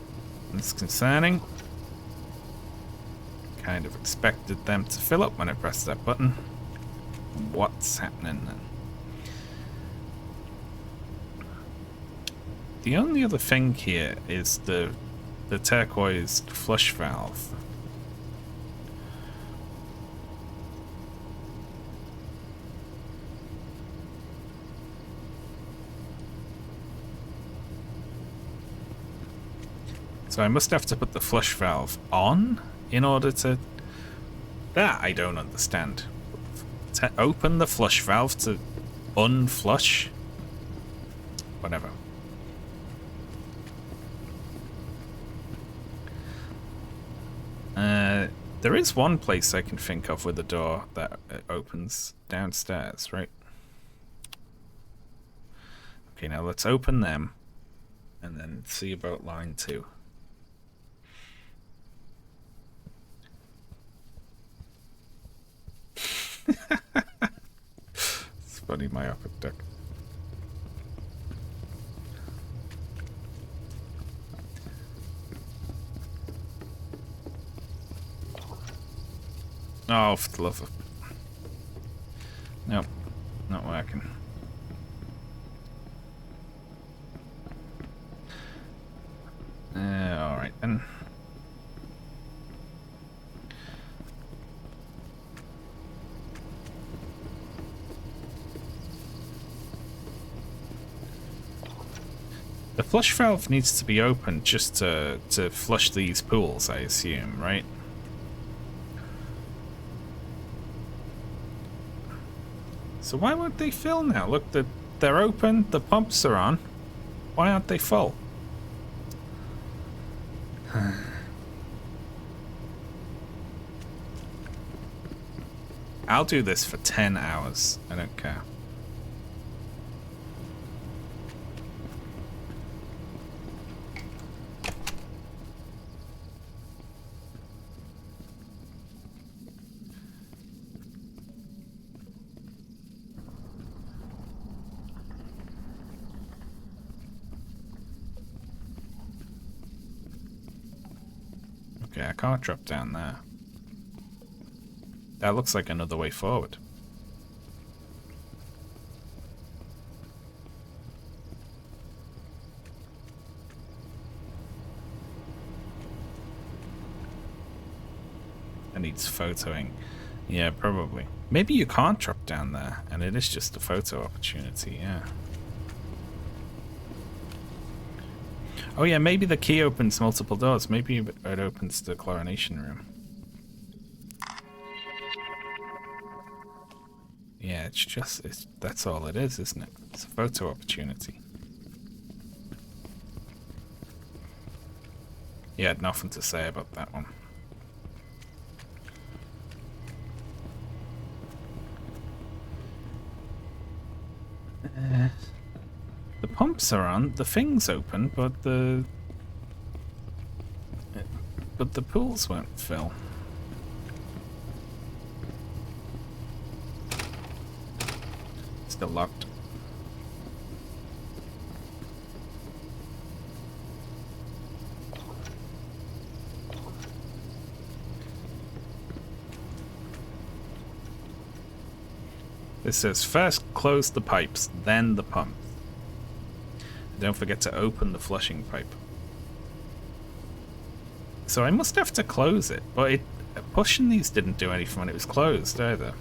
that's concerning. Kind of expected them to fill up when I pressed that button. What's happening then? The only other thing here is the turquoise flush valve. So I must have to put the flush valve on in order to... That I don't understand. To open the flush valve to unflush? Whatever. There is one place I can think of with a door that opens downstairs, right? Okay, now let's open them and then see about line 2. It's funny, myopic duck. Oh, for the love of... Nope, not working. Alright then. The flush valve needs to be opened just to flush these pools, I assume, right? So why won't they fill now? Look, they're open, the pumps are on. Why aren't they full? I'll do this for 10 hours. I don't care. Okay, I can't drop down there. That looks like another way forward. It needs photoing. Yeah, probably. Maybe you can't drop down there, and it is just a photo opportunity, yeah. Oh yeah, maybe the key opens multiple doors. Maybe it opens the chlorination room. Yeah, that's all it is, isn't it? It's a photo opportunity. Yeah, had nothing to say about that one. The pumps are on, the thing's open, but the pools won't fill. Still locked. This says first close the pipes, then the pump. Don't forget to open the flushing pipe. So I must have to close it, but pushing these didn't do anything when it was closed either.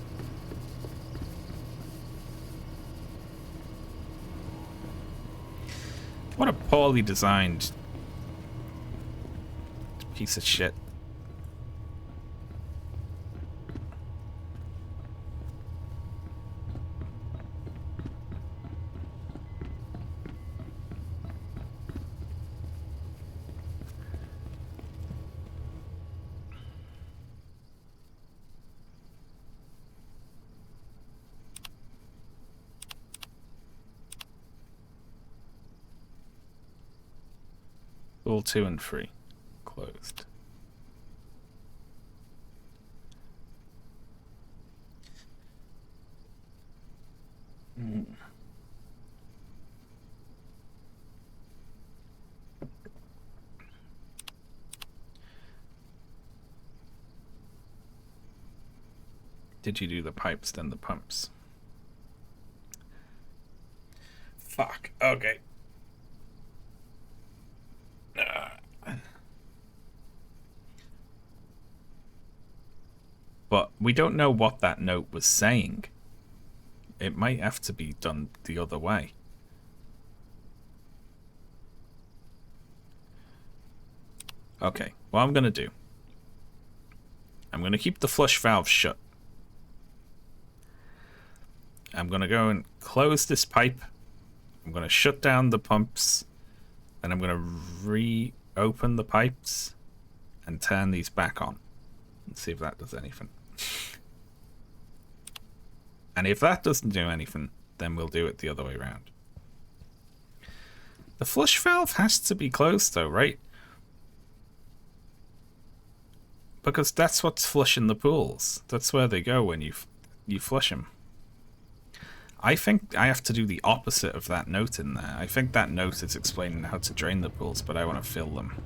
What a poorly designed piece of shit. All 2 and 3 closed. Did you do the pipes, then the pumps? Fuck. Okay. But we don't know what that note was saying. It might have to be done the other way. Okay, what I'm going to do, I'm going to keep the flush valve shut. I'm going to go and close this pipe. I'm going to shut down the pumps. Then I'm going to reopen the pipes and turn these back on. And see if that does anything. And if that doesn't do anything, then we'll do it the other way around. The flush valve has to be closed though, right? Because that's what's flushing the pools. That's where they go when you flush them. I think I have to do the opposite of that note in there. I think that note is explaining how to drain the pools, but I want to fill them.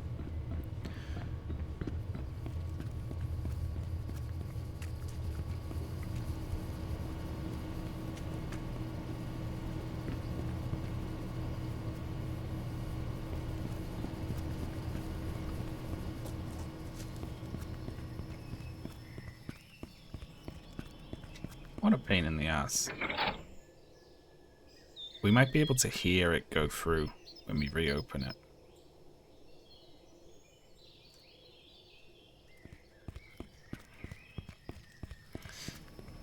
What a pain in the ass. We might be able to hear it go through when we reopen it.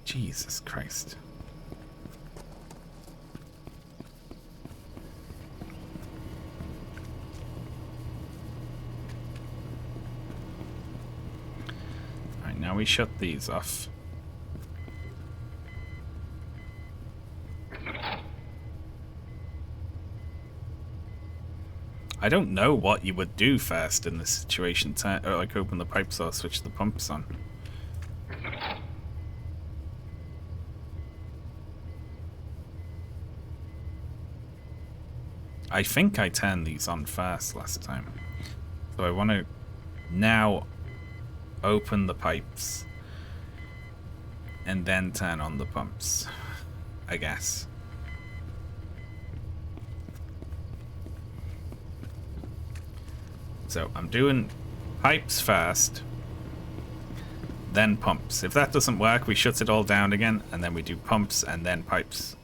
Jesus Christ. Alright, now we shut these off. I don't know what you would do first in this situation. Like open the pipes or switch the pumps on. I think I turned these on first last time. So I want to now open the pipes and then turn on the pumps, I guess. So I'm doing pipes first, then pumps. If that doesn't work, we shut it all down again, and then we do pumps and then pipes.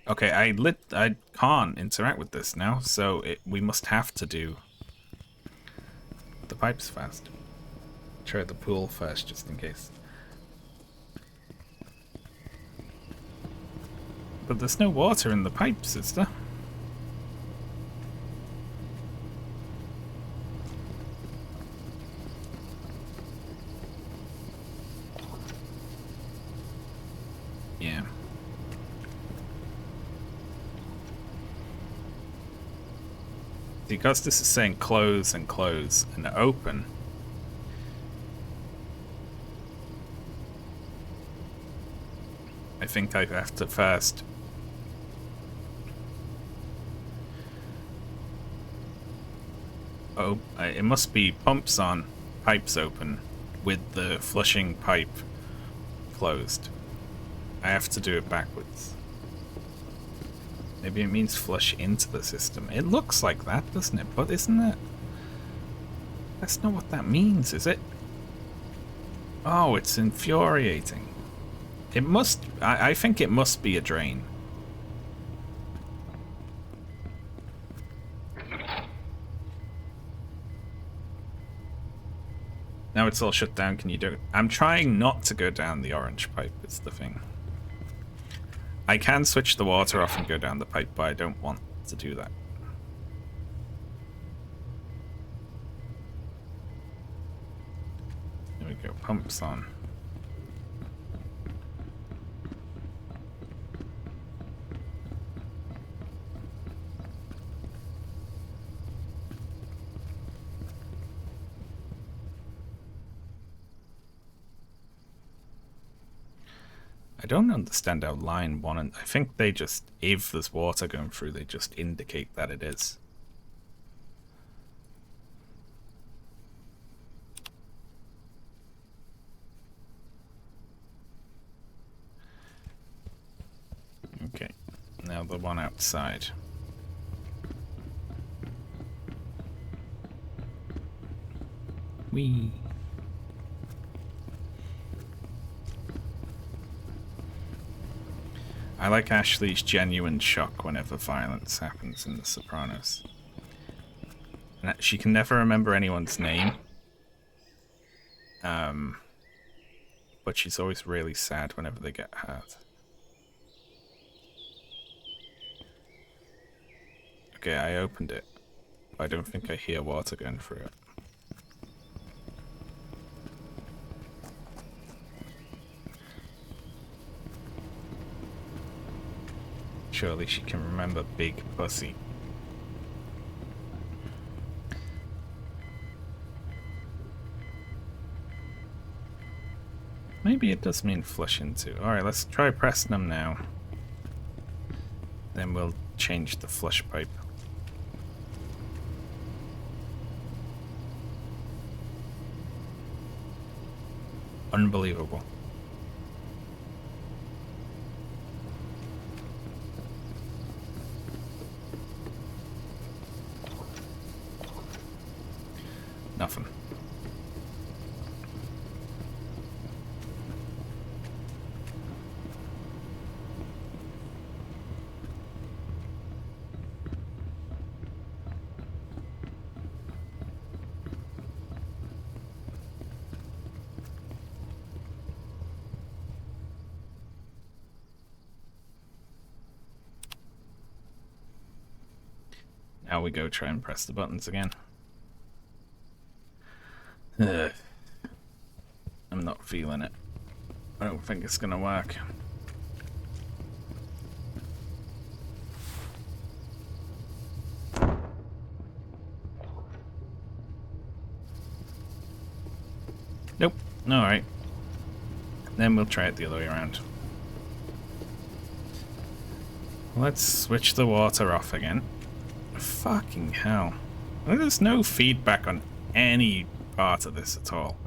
Okay, I can't interact with this now, so we must have to do the pipes first. Try the pool first, just in case. But there's no water in the pipes, is there? Yeah. Because this is saying close and open, I think I have to first... Oh, it must be pumps on, pipes open, with the flushing pipe closed. I have to do it backwards. Maybe it means flush into the system. It looks like that, doesn't it? But isn't it? That's not what that means, is it? Oh, it's infuriating. It must... I think it must be a drain. Now it's all shut down. Can you do it? I'm trying not to go down the orange pipe, is the thing. I can switch the water off and go down the pipe, but I don't want to do that. There we go. Pumps on. I don't understand how line 1 and... I think they just... If there's water going through, they just indicate that it is. Okay. Now the one outside. Whee! I like Ashley's genuine shock whenever violence happens in The Sopranos. And she can never remember anyone's name. But she's always really sad whenever they get hurt. Okay, I opened it. I don't think I hear water going through it. Surely she can remember Big Pussy. Maybe it does mean flush into. Alright, let's try pressing them now. Then we'll change the flush pipe. Unbelievable. Nothing. Now we go try and press the buttons again. Ugh. I'm not feeling it. I don't think it's gonna work. Nope. Alright. Then we'll try it the other way around. Let's switch the water off again. Fucking hell. There's no feedback on any part of this at all.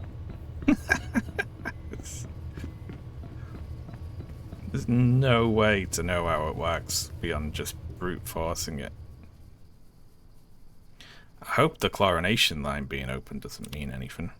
There's no way to know how it works beyond just brute forcing it. I hope the chlorination line being open doesn't mean anything.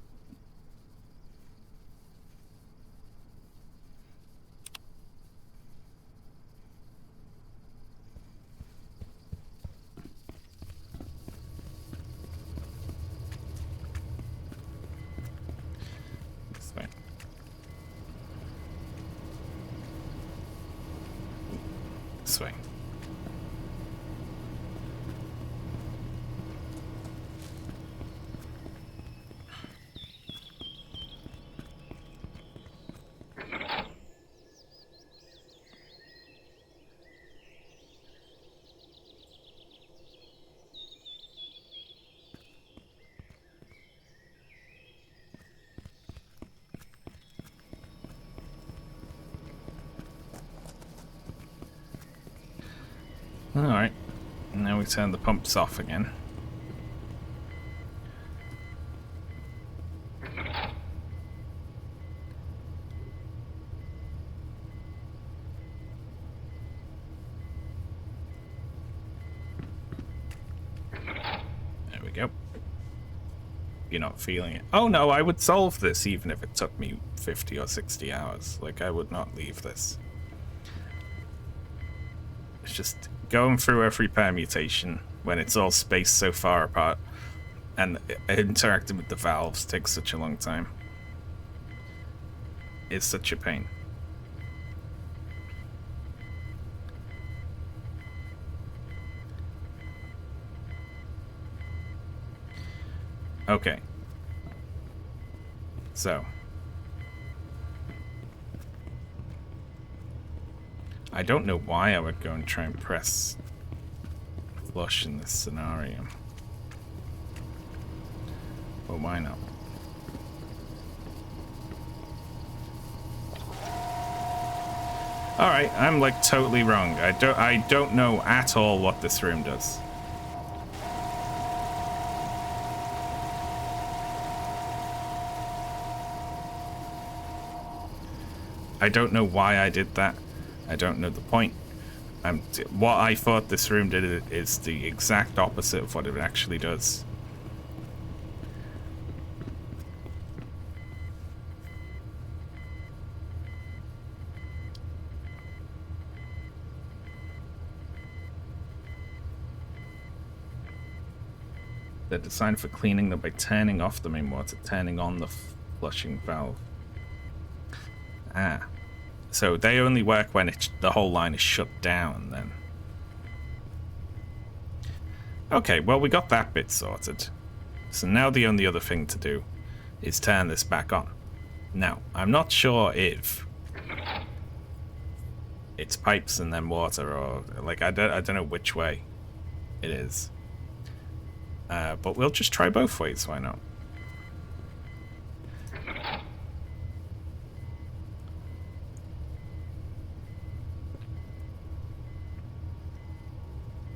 This way. Alright. Now we turn the pumps off again. There we go. You're not feeling it. Oh no, I would solve this even if it took me 50 or 60 hours. Like, I would not leave this. It's just going through every permutation when it's all spaced so far apart, and interacting with the valves takes such a long time. It's such a pain. Okay. So. I don't know why I would go and try and press flush in this scenario. But why not? Alright, I'm like totally wrong. I don't know at all what this room does. I don't know why I did that. I don't know the point. What I thought this room did is the exact opposite of what it actually does. They're designed for cleaning them by turning off the main water, turning on the flushing valve. Ah. So they only work when the whole line is shut down, then. Okay, well, we got that bit sorted. So now the only other thing to do is turn this back on. Now, I'm not sure if it's pipes and then water, or like I don't know which way it is. But we'll just try both ways, why not?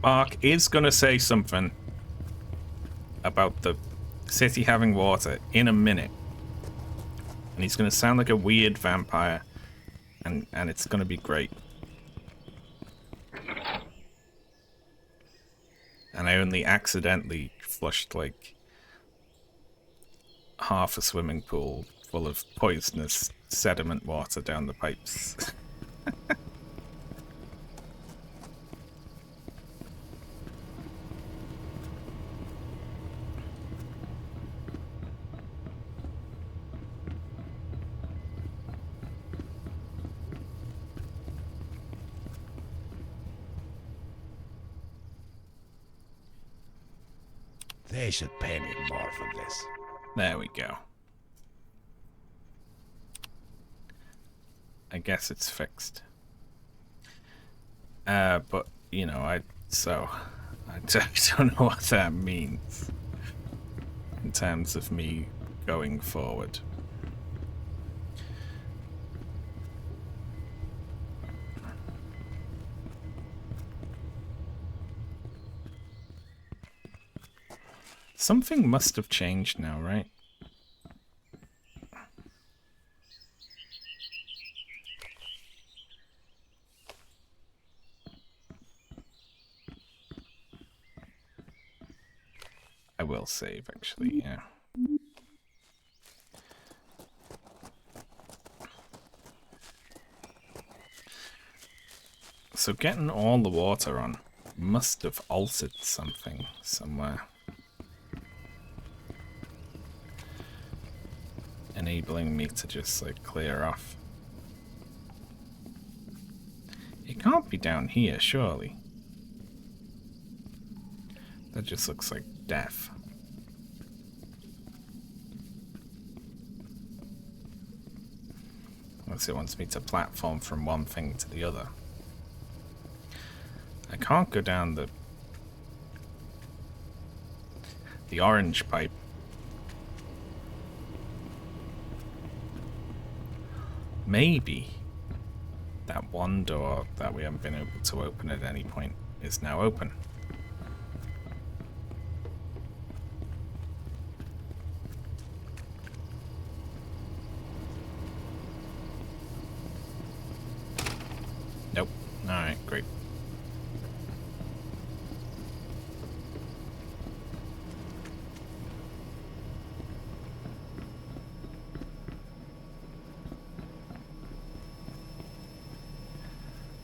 Mark is going to say something about the city having water in a minute. And he's going to sound like a weird vampire. And it's going to be great. And I only accidentally flushed like half a swimming pool full of poisonous sediment water down the pipes. They should pay me more for this. There we go. I guess it's fixed. But, you know, I don't know what that means in terms of me going forward. Something must have changed now, right? I will save, actually, yeah. So getting all the water on must have altered something somewhere. Enabling me to just like clear off. It can't be down here, surely. That just looks like death. Unless it wants me to platform from one thing to the other. I can't go down the orange pipe. Maybe that one door that we haven't been able to open at any point is now open. Nope. Alright, great.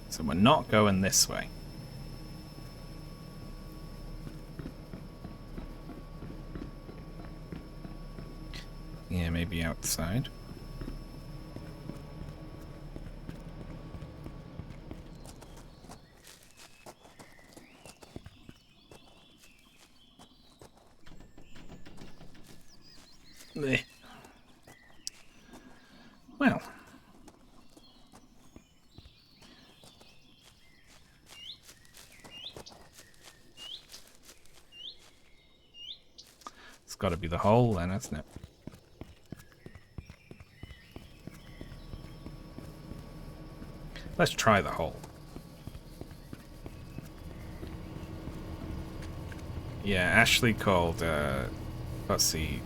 So we're not going this way. Yeah, maybe outside. Blech. Well. It's got to be the hole then, hasn't it? Let's try the hole. Yeah, Ashley called Fussy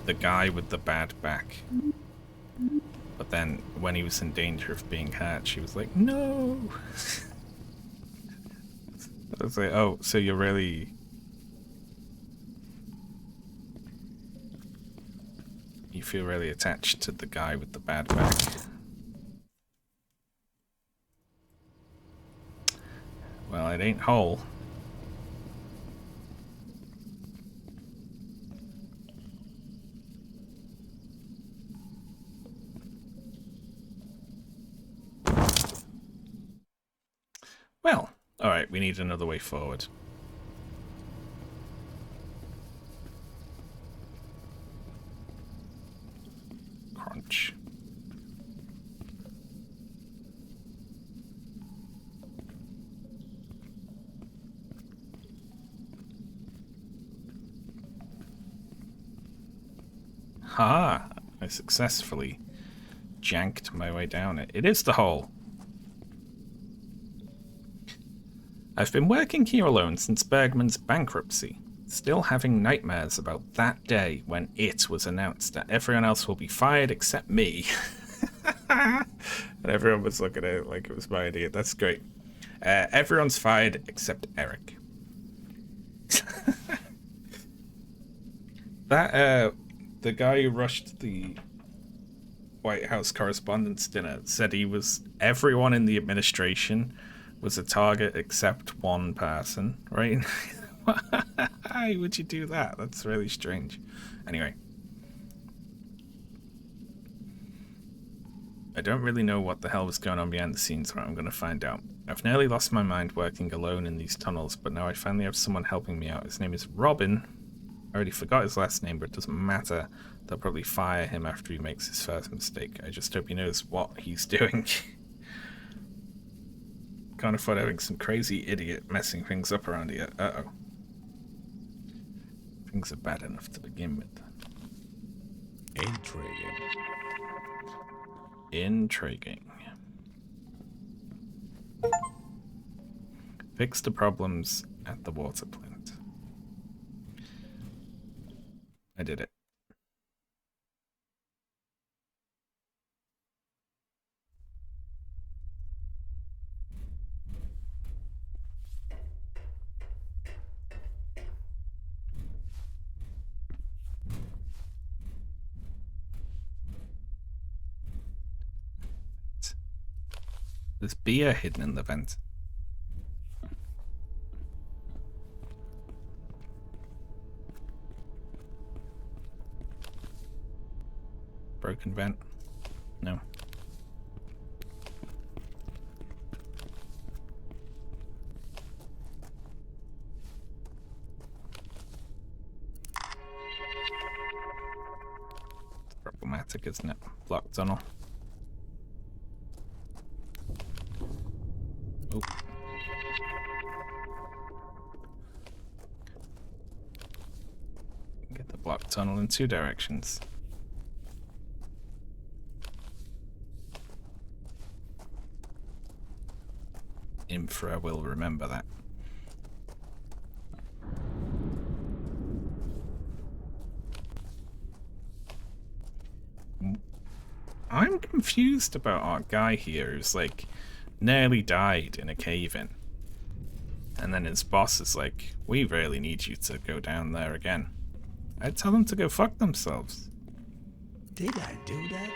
the guy with the bad back. But then when he was in danger of being hurt, she was like, no! I was like, oh, so you're really... You feel really attached to the guy with the bad back. Well, it ain't whole. Well, alright, we need another way forward. Crunch. Ha! I successfully janked my way down it. It is the hole. I've been working here alone since Bergman's bankruptcy, still having nightmares about that day when it was announced that everyone else will be fired except me. And everyone was looking at it like it was my idea. That's great. Everyone's fired except Eric. That, the guy who rushed the White House Correspondents' Dinner said he was... Everyone in the administration was a target except one person, right? Why would you do that? That's really strange. Anyway. I don't really know what the hell was going on behind the scenes, but I'm going to find out. I've nearly lost my mind working alone in these tunnels, but now I finally have someone helping me out. His name is Robin. I already forgot his last name, but it doesn't matter. They'll probably fire him after he makes his first mistake. I just hope he knows what he's doing. Can't afford having some crazy idiot messing things up around here. Uh-oh. Things are bad enough to begin with. Intriguing. Intriguing. Fix the problems at the water plant. I did it. There's beer hidden in the vent. Broken vent? No. It's problematic, isn't it? Blocked tunnel. Oh. Get the blocked tunnel in two directions. INFRA will remember that. I'm confused about our guy here who's like nearly died in a cave-in. And then his boss is like, we really need you to go down there again. I'd tell them to go fuck themselves. Did I do that?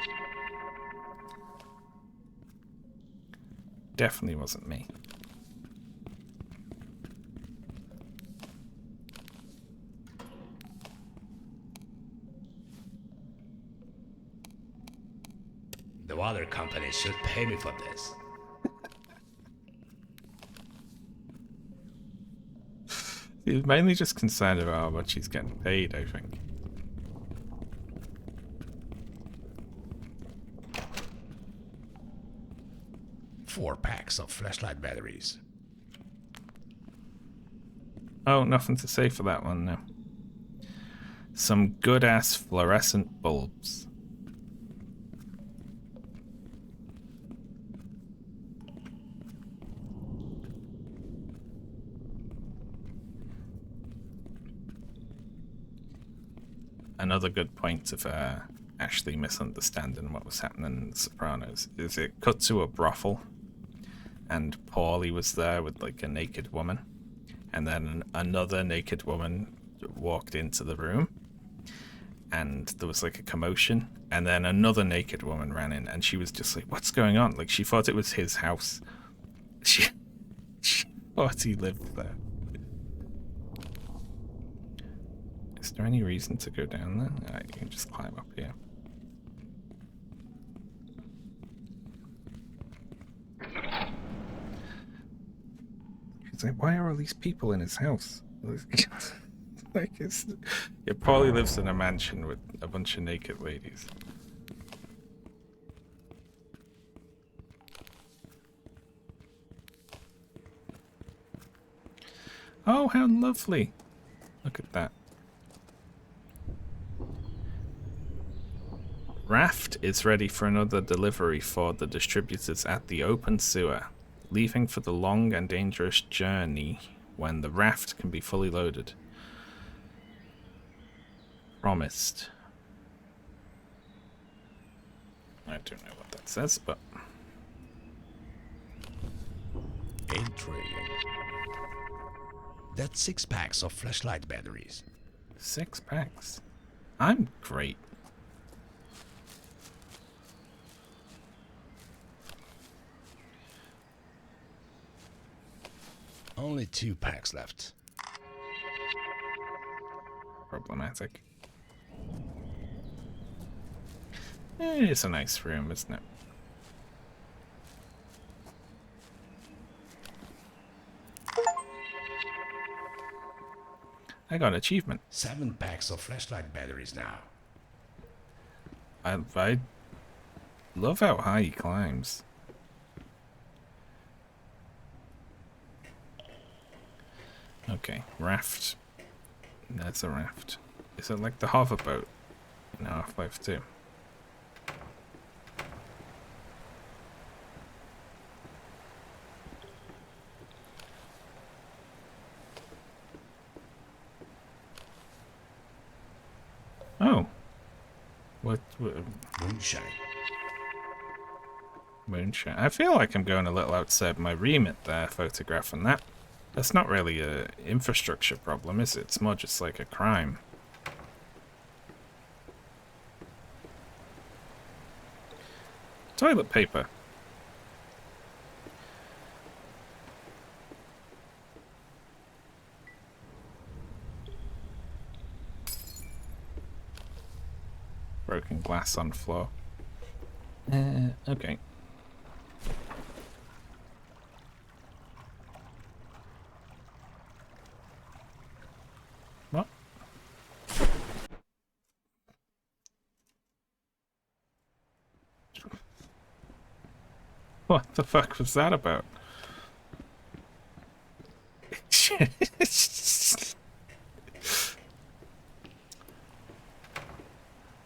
Definitely wasn't me. The water company should pay me for this. He's mainly just concerned about how much he's getting paid, I think. Four packs of flashlight batteries. Oh, nothing to say for that one, no. Some good-ass fluorescent bulbs. Another good point of Ashley misunderstanding what was happening in The Sopranos is it cut to a brothel, and Paulie was there with like a naked woman, and then another naked woman walked into the room, and there was like a commotion, and then another naked woman ran in, and she was just like, what's going on? Like, she thought it was his house. She thought he lived there. Is there any reason to go down there? Alright, you can just climb up here. She's like, why are all these people in his house? Like, it probably lives in a mansion with a bunch of naked ladies. Oh, how lovely. Look at that. Raft is ready for another delivery for the distributors at the open sewer, leaving for the long and dangerous journey when the raft can be fully loaded. Promised. I don't know what that says, but... Intriguing. That's 6 packs of flashlight batteries. 6 packs. I'm great. Only 2 packs left. Problematic. It is a nice room, isn't it? I got an achievement. 7 packs of flashlight batteries now. I love how high he climbs. Okay, raft. That's a raft. Is it like the hoverboat in Half-Life 2? Oh. What Moonshine. moonshine? I feel like I'm going a little outside my remit there, photographing that. That's not really a infrastructure problem, is it? It's more just like a crime. Toilet paper. Broken glass on floor. Okay. What? What the fuck was that about?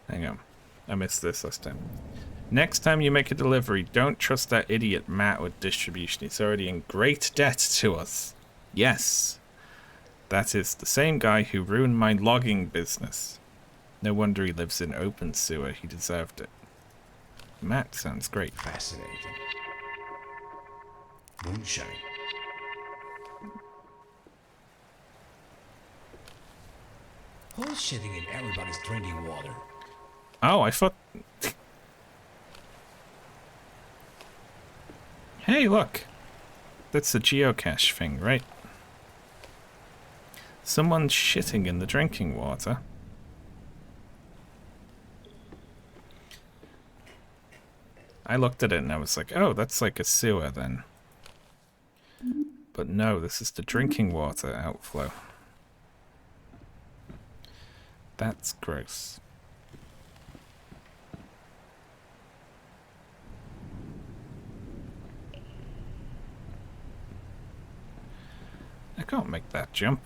Hang on. I missed this last time. Next time you make a delivery, don't trust that idiot Matt with distribution. He's already in great debt to us. Yes. That is the same guy who ruined my logging business. No wonder he lives in open sewer. He deserved it. Matt sounds great. Fascinating. Moonshine. Who's shitting in everybody's drinking water? Oh, I thought... Hey, look. That's the geocache thing, right? Someone's shitting in the drinking water. I looked at it and I was like, oh, that's like a sewer then. But no, this is the drinking water outflow. That's gross. I can't make that jump.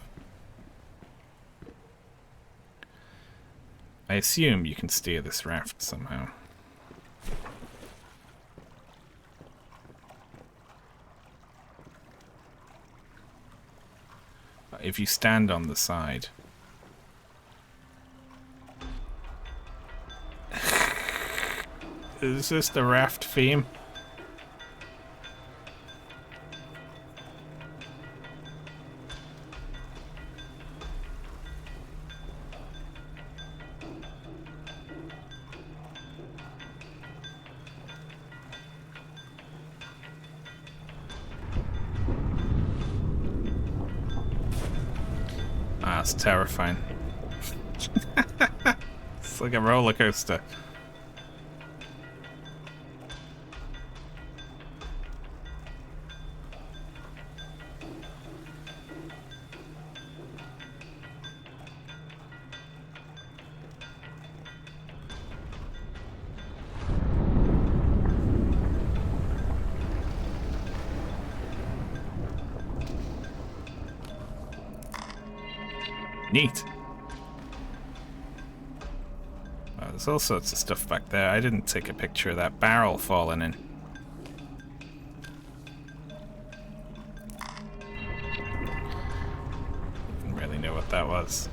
I assume you can steer this raft somehow. If you stand on the side. Is this the raft theme? Ah, it's terrifying. It's like a roller coaster. Neat. Oh, there's all sorts of stuff back there. I didn't take a picture of that barrel falling in. Didn't really know what that was.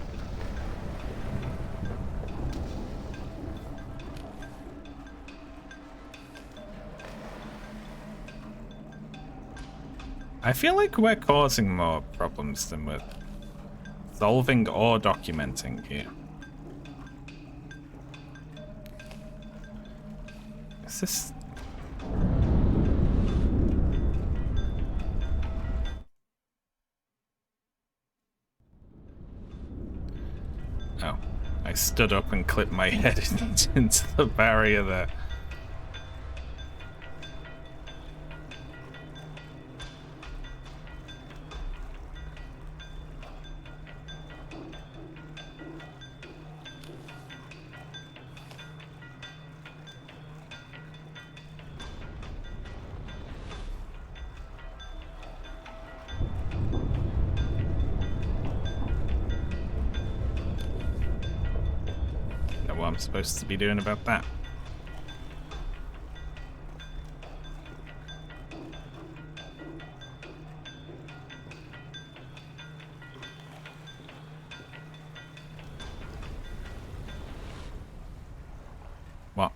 I feel like we're causing more problems than we're solving or documenting here. Is this... Oh, I stood up and clipped my head into the barrier there. What I'm supposed to be doing about that. What?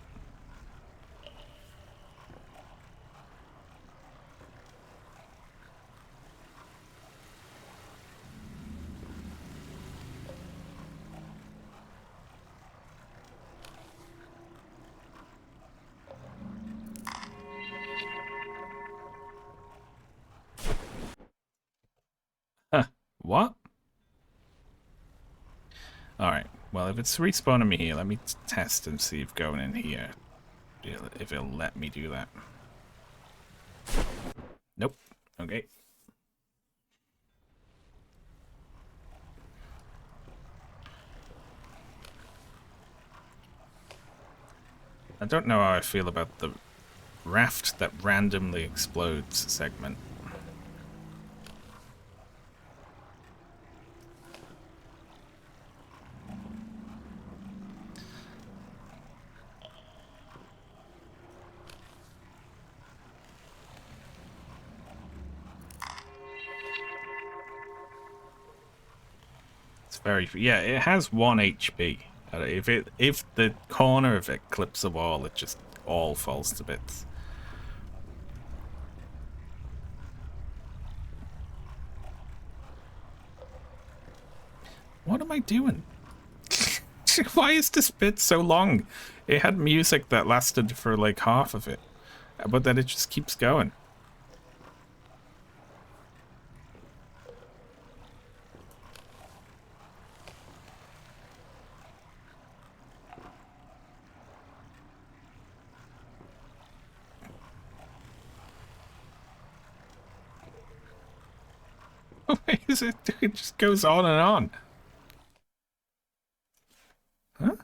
Huh. What? Alright, well if it's respawning me here, let me test and see if going in here, if it'll let me do that. Nope. Okay. I don't know how I feel about the raft that randomly explodes segment. It's very, yeah, it has 1 HP. If the corner of it clips a wall, it just all falls to bits. What am I doing? Why is this bit so long? It had music that lasted for like half of it, but then it just keeps going. Why is it? It just goes on and on. Huh?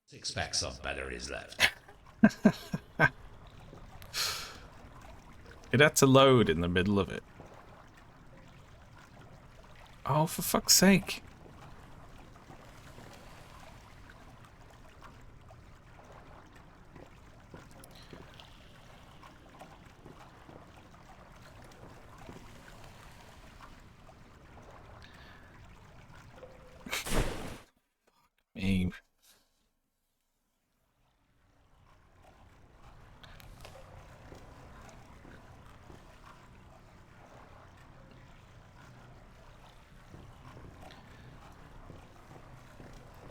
6 packs of batteries left. It had to load in the middle of it. Oh, for fuck's sake. Me.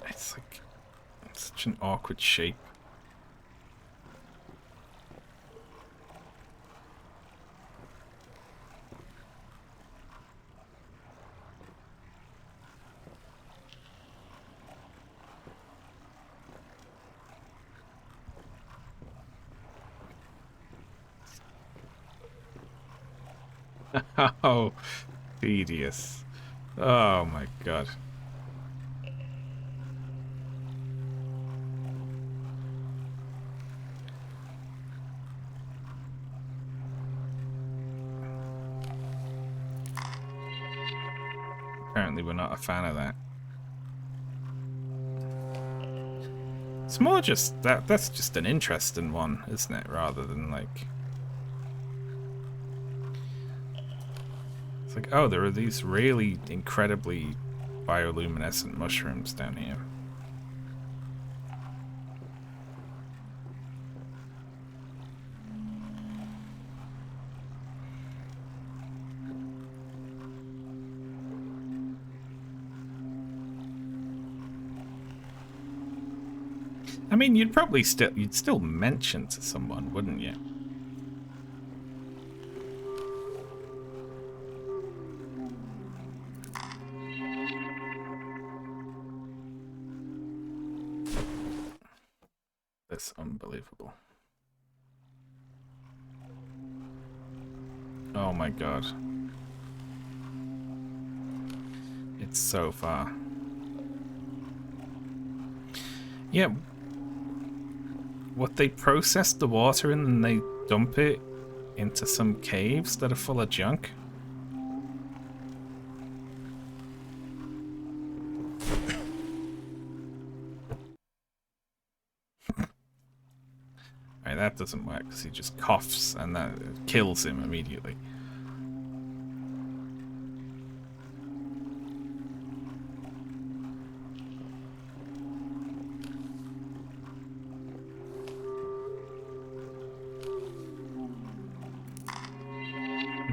It's like such an awkward shape. Oh, tedious. Oh my god. Apparently we're not a fan of that. It's more just that's just an interesting one, isn't it? Rather than like... It's like, oh, there are these really incredibly bioluminescent mushrooms down here. I mean, you'd still mention to someone, wouldn't you? That's unbelievable. Oh my god. It's so far. Yeah. What, they process the water and then they dump it into some caves that are full of junk? Right, that doesn't work because he just coughs and that kills him immediately.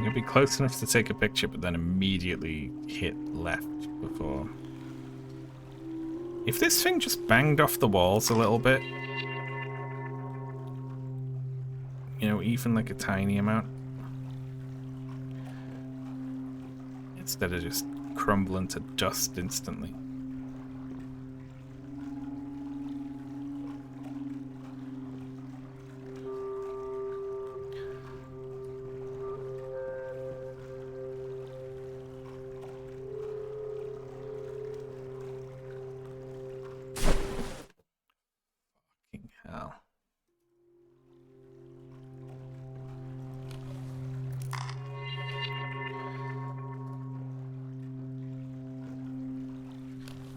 You'll be close enough to take a picture, but then immediately hit left before... If this thing just banged off the walls a little bit, you know, even like a tiny amount, instead of just crumbling to dust instantly. Fucking hell.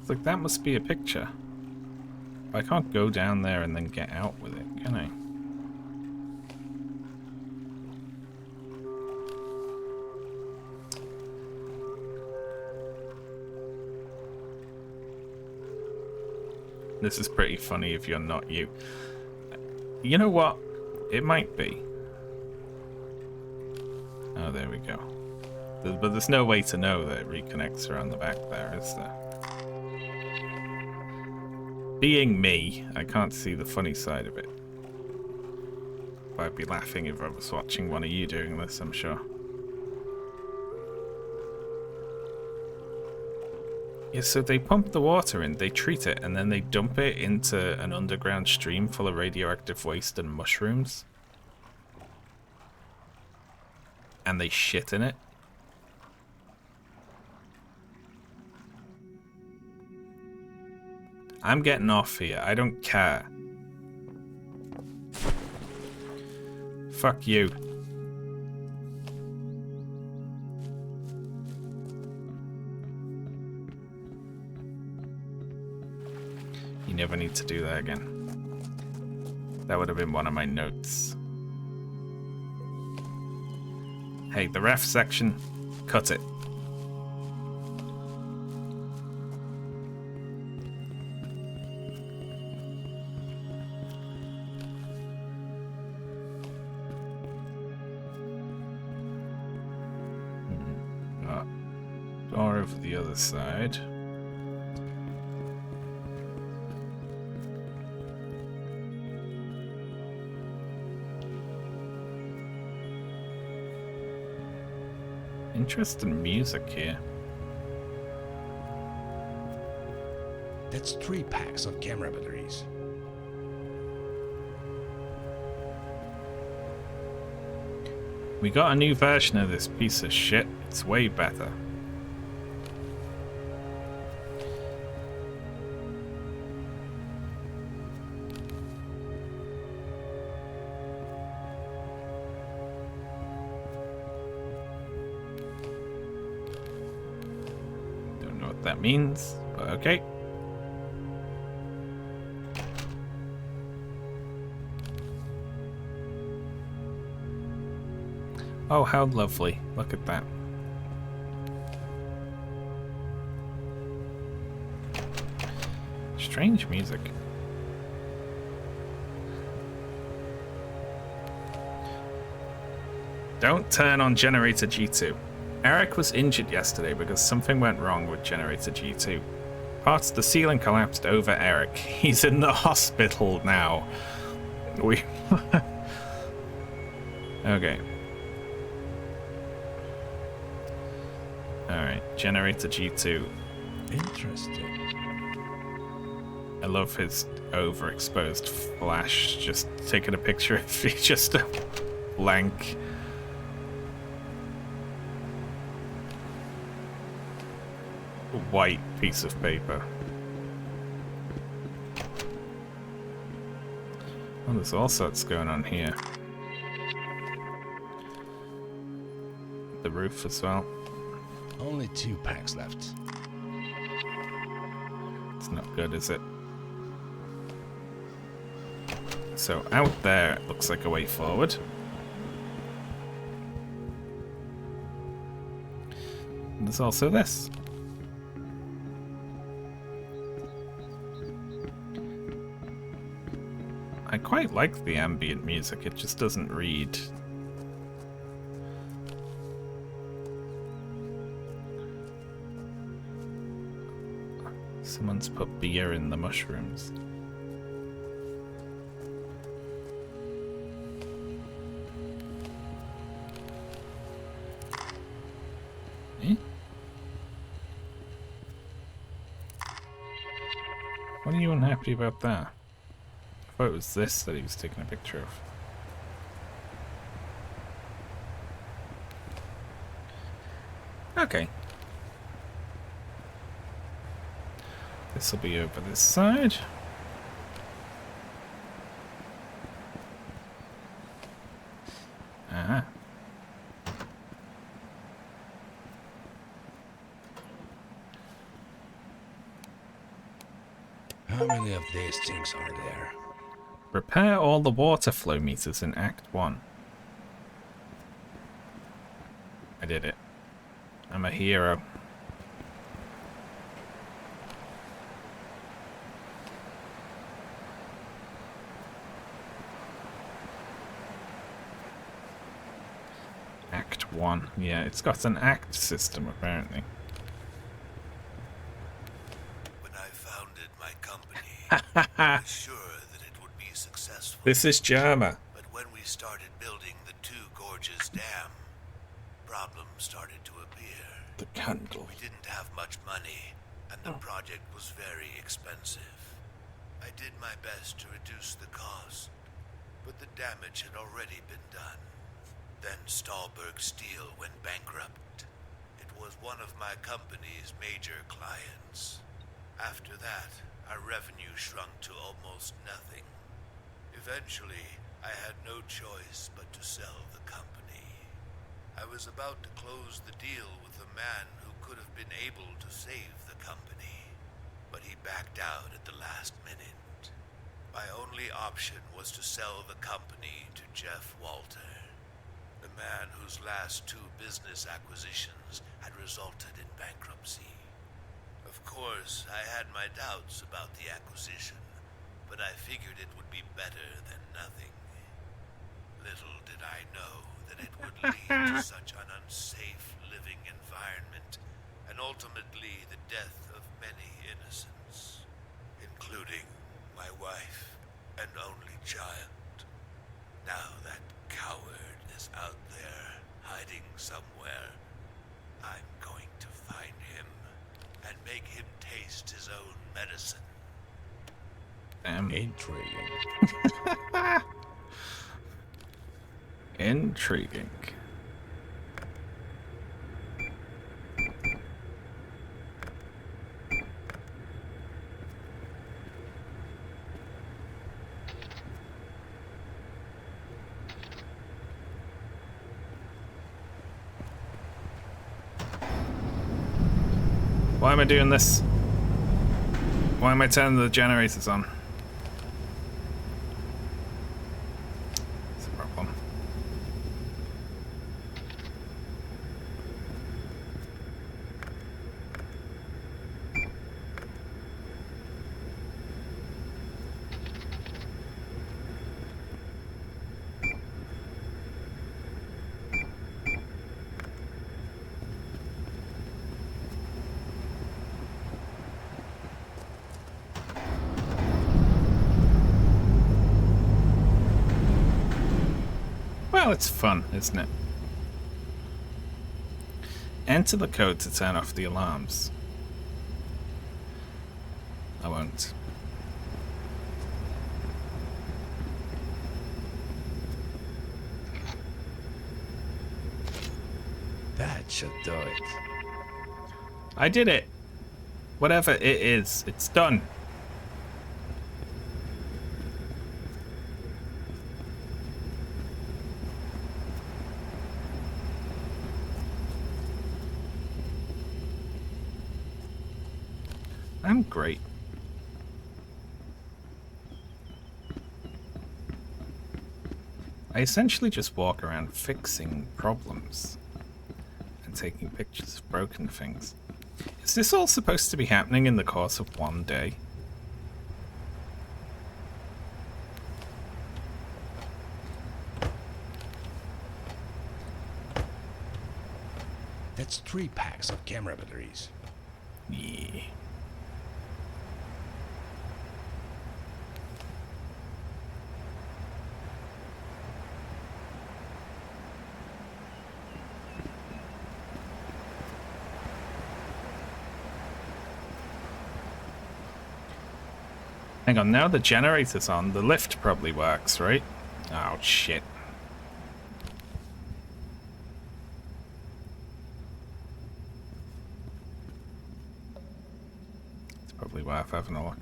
It's like, that must be a picture. I can't go down there and then get out with it, can I? This is pretty funny if you're not you. You know what? It might be. Oh, there we go. But there's no way to know that it reconnects around the back there, is there? Being me, I can't see the funny side of it. I'd be laughing if I was watching one of you doing this, I'm sure. Yeah, so they pump the water in, they treat it, and then they dump it into an underground stream full of radioactive waste and mushrooms. And they shit in it. I'm getting off here, I don't care. Fuck you. You never need to do that again. That would have been one of my notes. Hey, the ref section, cut it. Door over the other side. Interesting music here. That's 3 packs of camera batteries. We got a new version of this piece of shit. It's way better. Don't know what that means, but okay. Oh, how lovely. Look at that. Strange music. Don't turn on generator G2. Eric was injured yesterday because something went wrong with generator G2. Parts of the ceiling collapsed over Eric. He's in the hospital now. We... Okay. Alright, generator G2. Interesting. I love his overexposed flash, just taking a picture of just a blank. White piece of paper. Oh, there's all sorts going on here. The roof as well. Only 2 packs left. It's not good, is it? So out there it looks like a way forward. And there's also this. I quite like the ambient music, it just doesn't read. Someone's put beer in the mushrooms. Eh? What are you unhappy about that? I thought it was this that he was taking a picture of. Okay. This will be over this side. Ah. How many of these things are there? Repair all the water flow meters in Act 1. I did it. I'm a hero. Act 1. Yeah, it's got an act system, apparently. When I founded my company, I was sure that it would be successful. This is Jarma. But when we started building the Two Gorges Dam, problems started to appear. The candle. We didn't have much money, and the project was very expensive. I did my best to reduce the cost, but the damage had already been done. Then Stahlberg Steel went bankrupt. It was one of my company's major clients. After that, our revenue shrunk to almost nothing. Eventually, I had no choice but to sell the company. I was about to close the deal with a man who could have been able to save the company, but he backed out at the last minute. My only option was to sell the company to Jeff Walter, the man whose last 2 business acquisitions had resulted in bankruptcy. Of course, I had my doubts about the acquisition, but I figured it would be better than nothing. Little did I know that it would lead to such an unsafe living environment, and ultimately the death of many innocents, including my wife and only child. Now that coward is out there, hiding somewhere. I'm going to find him and make him taste his own medicine. Damn. Intriguing. Intriguing. Why am I doing this? Why am I turning the generators on? It's a problem. Well, it's fun, isn't it? Enter the code to turn off the alarms. I won't. That should do it. I did it. Whatever it is, it's done. I'm great. I essentially just walk around fixing problems and taking pictures of broken things. Is this all supposed to be happening in the course of one day? That's 3 packs of camera batteries. Yeah. Hang on, now the generator's on, the lift probably works, right? Oh, shit. It's probably worth having a look.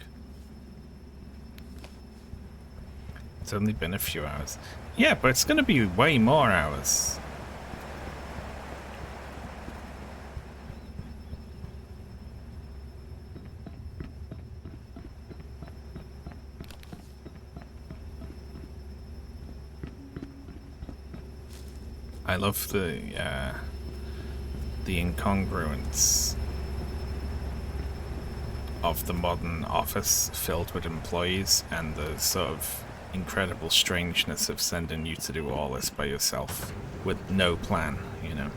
It's only been a few hours. Yeah, but it's gonna be way more hours. I love the incongruence of the modern office filled with employees and the sort of incredible strangeness of sending you to do all this by yourself with no plan, know.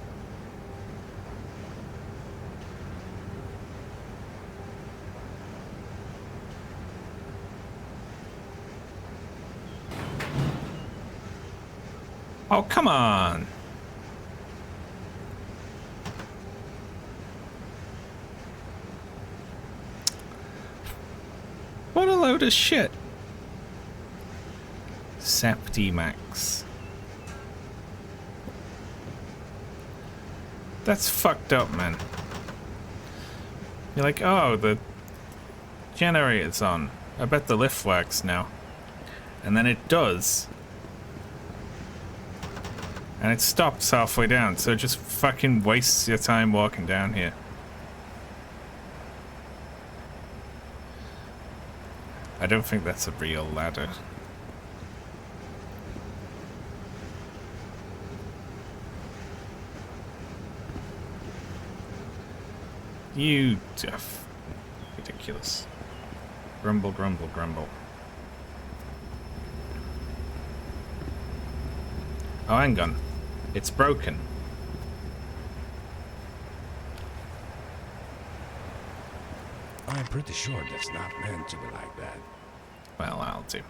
Oh, come on! What a load of shit! Septimax. That's fucked up, man. You're like, oh, the generator's on. I bet the lift works now. And then it does. And it stops halfway down, so it just fucking wastes your time walking down here. I don't think that's a real ladder. You duff. Ridiculous. Grumble, grumble, grumble. Oh, hang on. It's broken. I'm pretty sure that's not meant to be like that. Well, I'll do.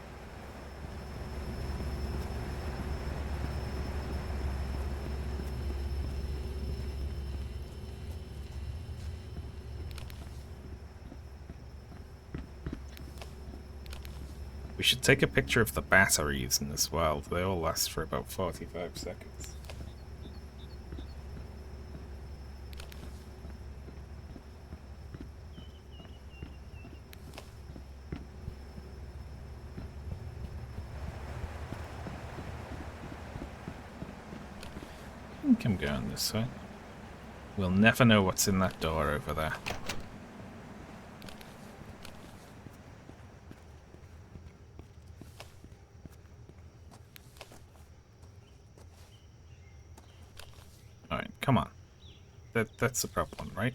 We should take a picture of the batteries in as well. They all last for about 45 seconds. I think I'm going this way. We'll never know what's in that door over there. Alright, come on. That's the problem, right?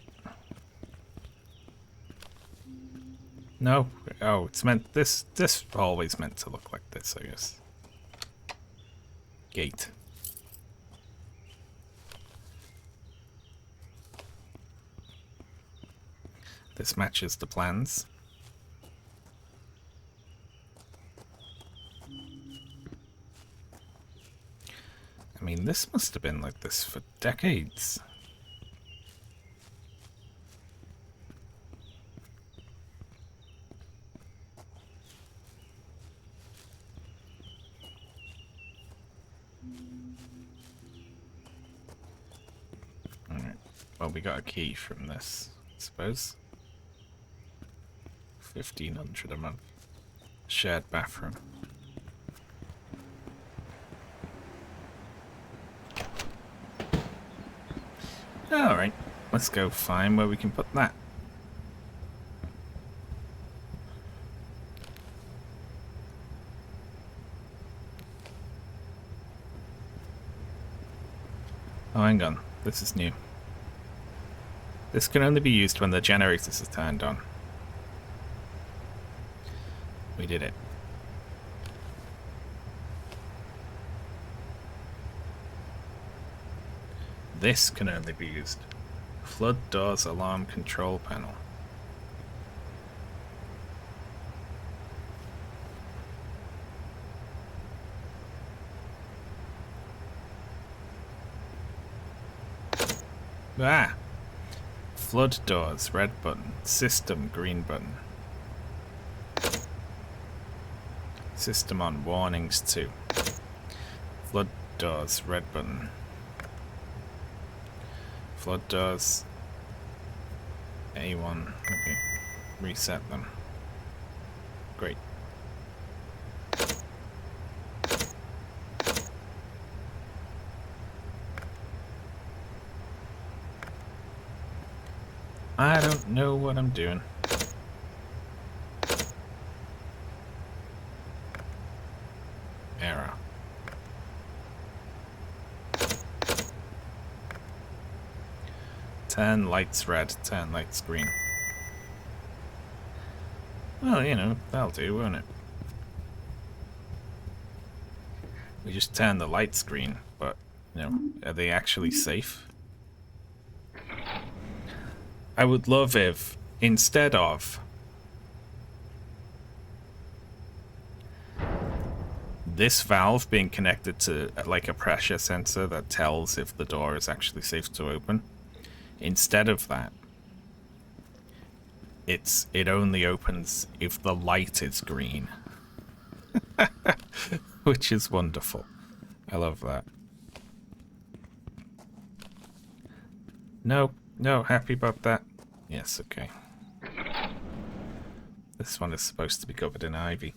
No? Oh, it's meant this always meant to look like this, I guess. Gate. This matches the plans. I mean, this must have been like this for decades. Alright, well, we got a key from this, I suppose. 1,500 a month. Shared bathroom. Alright, let's go find where we can put that. Oh, hang on. This is new. This can only be used when the generators are turned on. We did it. This can only be used. Flood doors alarm control panel. Ah! Flood doors, red button. System, green button. System on, warnings 2. Flood doors, red button. Flood doors. A1. Okay. Reset them. Great. I don't know what I'm doing. Error. Turn lights red, turn lights green. Well, you know, that'll do, won't it? We just turn the lights green, but You know, are they actually safe? I would love if, instead of this valve being connected to like a pressure sensor that tells if the door is actually safe to open, instead of that, it only opens if the light is green. Which is wonderful. I love that. No, happy about that? Yes, okay. This one is supposed to be covered in ivy.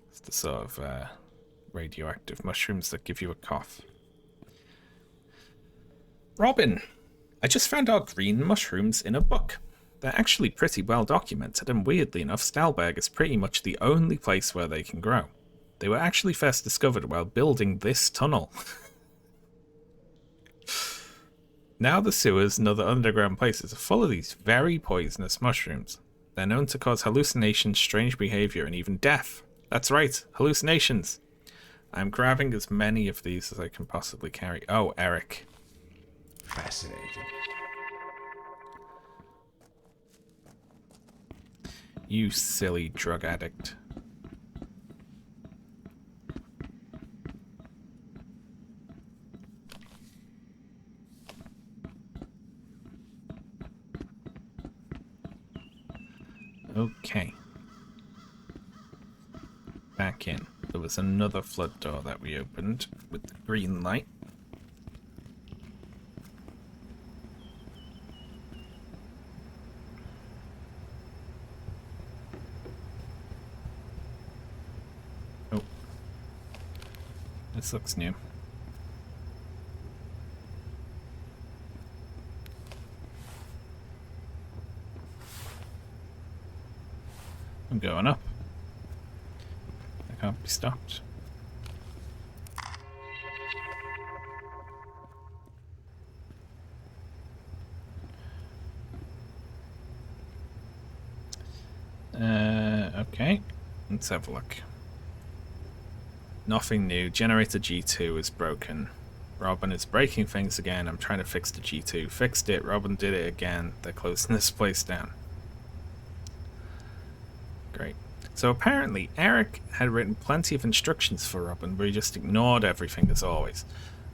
It's the sort of radioactive mushrooms that give you a cough. Robin, I just found out green mushrooms in a book. They're actually pretty well documented, and weirdly enough, Stalberg is pretty much the only place where they can grow. They were actually first discovered while building this tunnel. Now the sewers and other underground places are full of these very poisonous mushrooms. They're known to cause hallucinations, strange behavior, and even death. That's right, hallucinations. I'm grabbing as many of these as I can possibly carry. Oh, Eric. Fascinating. You silly drug addict. Okay. Back in. There was another flood door that we opened with the green light. Oh. This looks new. I'm going up. I can't be stopped. Okay. Let's have a look. Nothing new. Generator G2 is broken. Robin is breaking things again. I'm trying to fix the G2. Fixed it. Robin did it again. They're closing this place down. Great. So apparently Eric had written plenty of instructions for Robin, but he just ignored everything as always.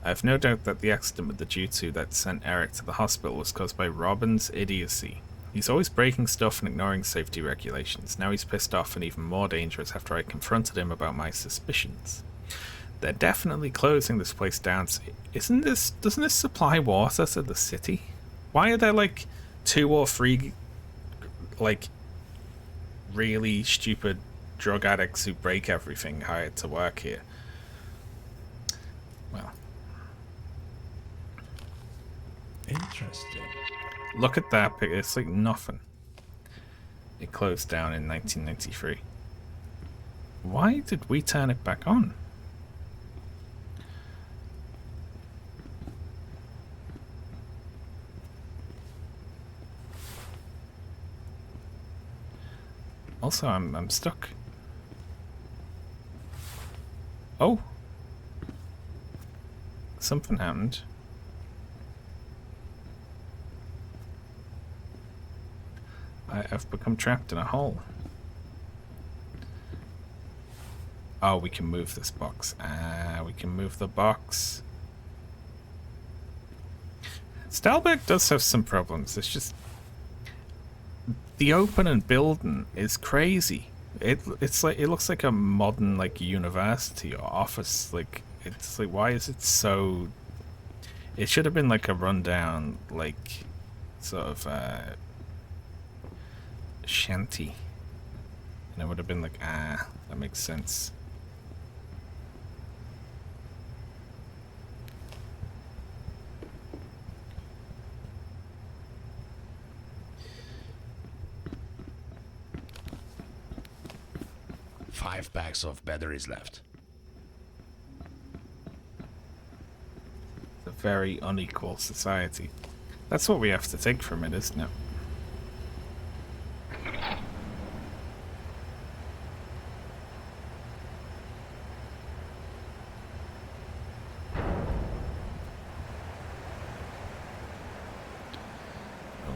I have no doubt that the accident with the G2 that sent Eric to the hospital was caused by Robin's idiocy. He's always breaking stuff and ignoring safety regulations. Now he's pissed off and even more dangerous after I confronted him about my suspicions. They're definitely closing this place down. Doesn't this supply water to the city? Why are there like 2 or 3 like really stupid drug addicts who break everything hired to work here? Well, Interesting. look at that. It's like nothing. It closed down in 1993. Why did we turn it back on? Also, I'm stuck. Oh. Something happened. I've become trapped in a hole. Oh, we can move this box. We can move the box. Stalberg does have some problems. It's just the open and building is crazy. It's like it looks like a modern like university or office. Like it's like, why is it so? It should have been like a rundown like sort of shanty, and it would have been like, that makes sense. Five packs of batteries left. So very unequal society. That's what we have to take from it, isn't it?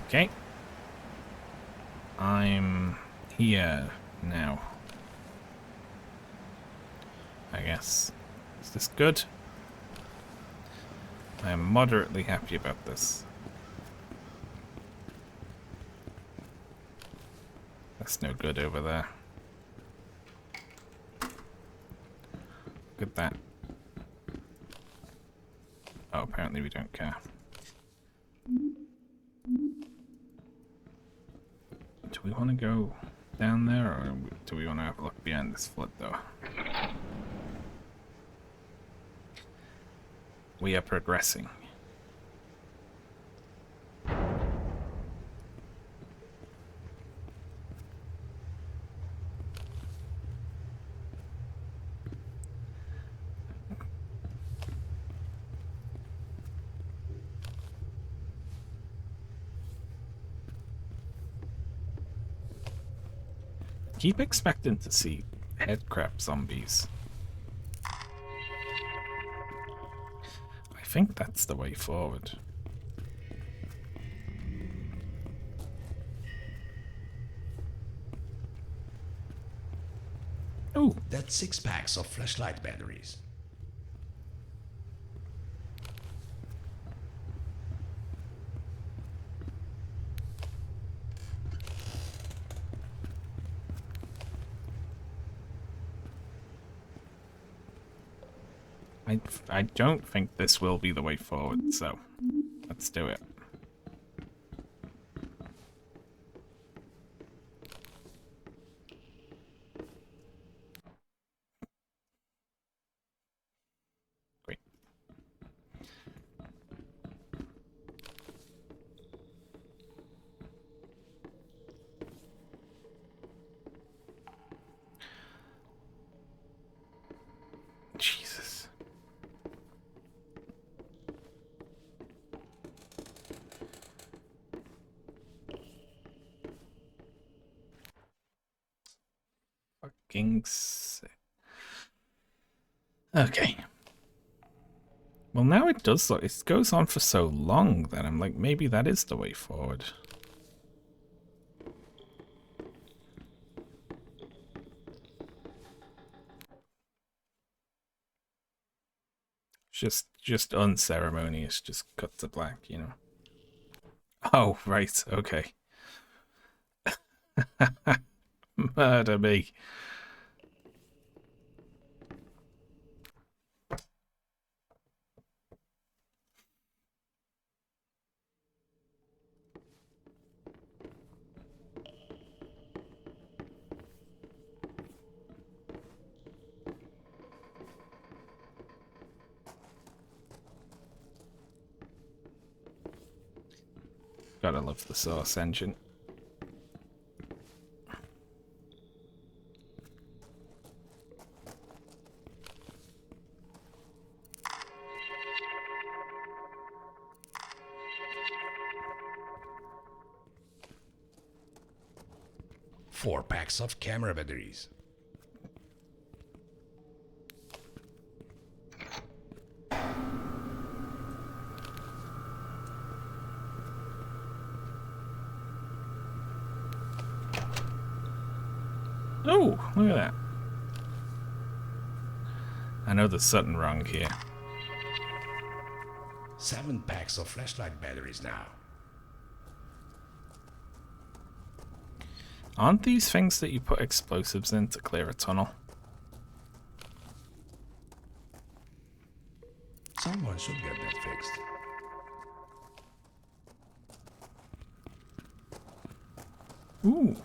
Okay. I'm here now. I guess. Is this good? I am moderately happy about this. That's no good over there. Look at that. Oh, apparently we don't care. Do we want to go down there, or do we want to have a look behind this flood, though? We are progressing. Keep expecting to see headcrab zombies. I think that's the way forward. Oh, That's 6 packs of flashlight batteries. I don't think this will be the way forward, so let's do it. Great. Jesus. Fucking sick. Okay. Well, now it does look. It goes on for so long that I'm like, maybe that is the way forward. Just unceremonious. Just cut to black, you know. Oh, right. Okay. Murder me. Gotta love the Source engine. Four packs of camera batteries. Oh, look at that. I know there's something wrong here. 7 packs of flashlight batteries now. Aren't these things that you put explosives in to clear a tunnel? Someone should get that fixed. Ooh.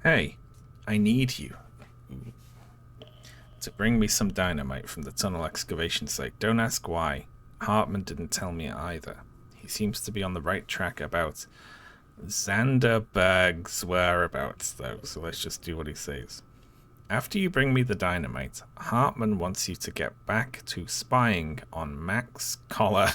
Hey, I need you to bring me some dynamite from the tunnel excavation site. Don't ask why. Hartman didn't tell me either. He seems to be on the right track about Xanderberg's whereabouts, though, so let's just do what he says. After you bring me the dynamite, Hartman wants you to get back to spying on Max Collar.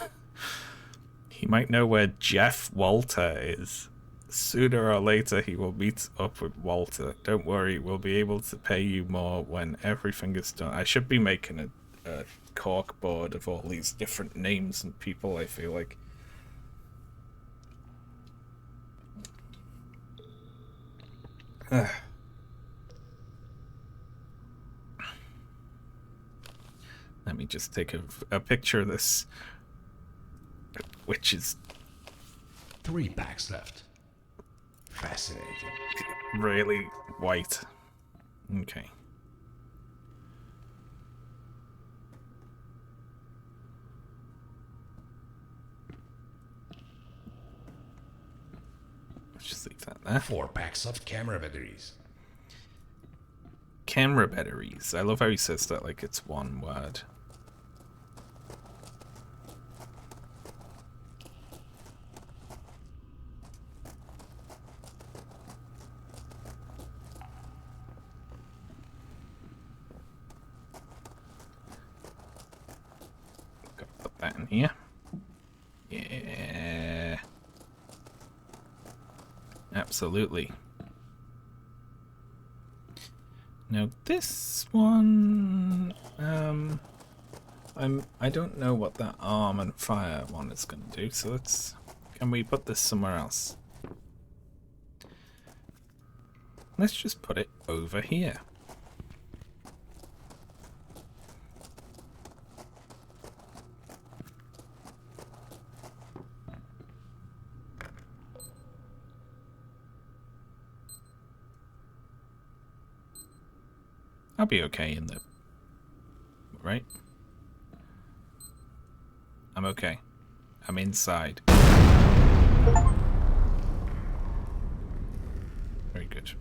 He might know where Jeff Walter is. Sooner or later, he will meet up with Walter. Don't worry, we'll be able to pay you more when everything is done. I should be making a cork board of all these different names and people, I feel like. Let me just take a picture of this, which is 3 packs left. Fascinating. really white. Okay. Let's just leave that there. 4 packs of camera batteries. Camera batteries. I love how he says that like it's one word. Gotta put that in here. Yeah. Absolutely. Now this one, I don't know what that arm and fire one is going to do, so can we put this somewhere else? Let's just put it over here. I'll be okay in the... Right? I'm okay. I'm inside. Very good.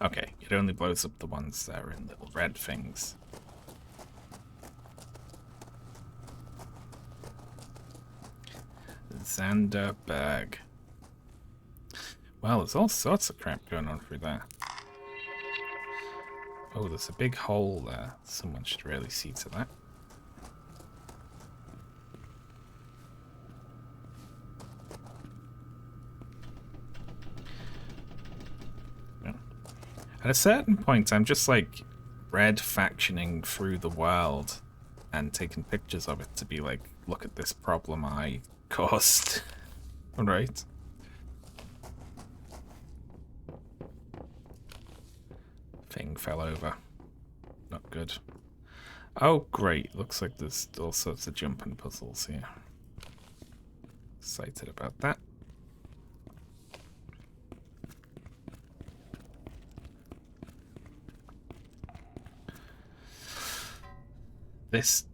Okay, it only blows up the ones that are in little red things. Xanderberg. Well, there's all sorts of crap going on through there. Oh, there's a big hole there. Someone should really see to that. Yeah. At a certain point, I'm just like red factioning through the world and taking pictures of it to be like, look at this problem I caused. Alright. Thing fell over. Not good. Oh, great. Looks like there's all sorts of jumping puzzles here. Excited about that. This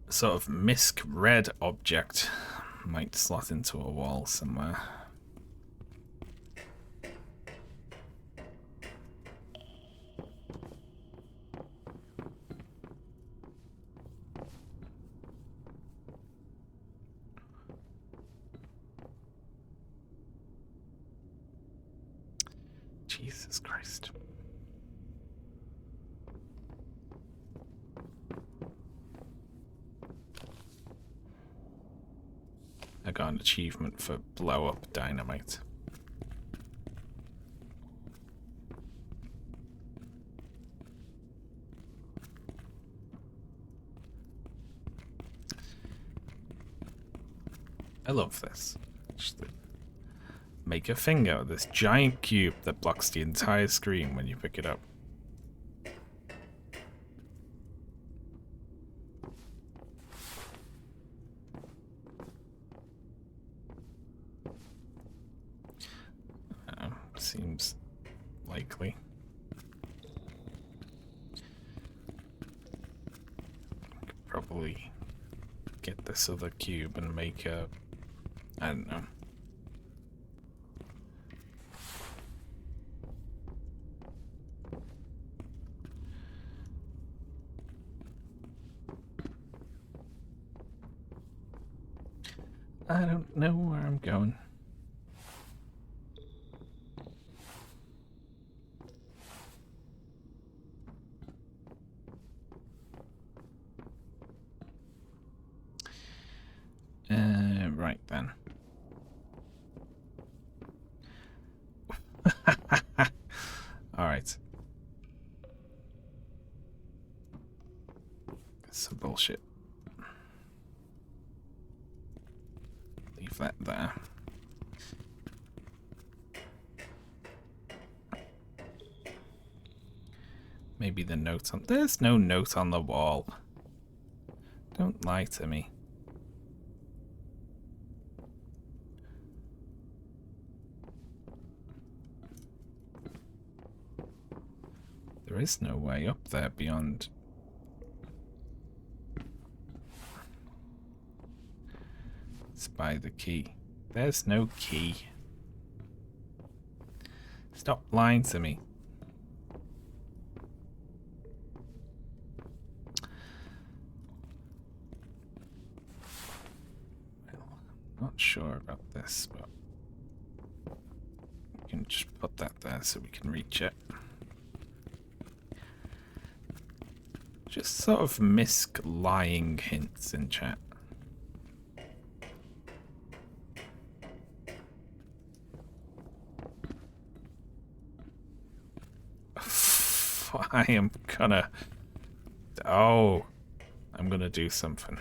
sort of misc red object might slot into a wall somewhere. Jesus Christ. I got an achievement for blow up dynamite. I love this. Just make a finger with this giant cube that blocks the entire screen when you pick it up. Seems likely. Could probably get this other cube and make a... I don't know. I don't know where I'm going. Right then. Alright. Some bullshit. Leave that there. Maybe the note on... There's no note on the wall. Don't lie to me. There is no way up there beyond... It's by the key. There's no key. Stop lying to me. Well, I'm not sure about this, but we can just put that there so we can reach it. Just sort of misc lying hints in chat. I am gonna... Oh, I'm gonna do something.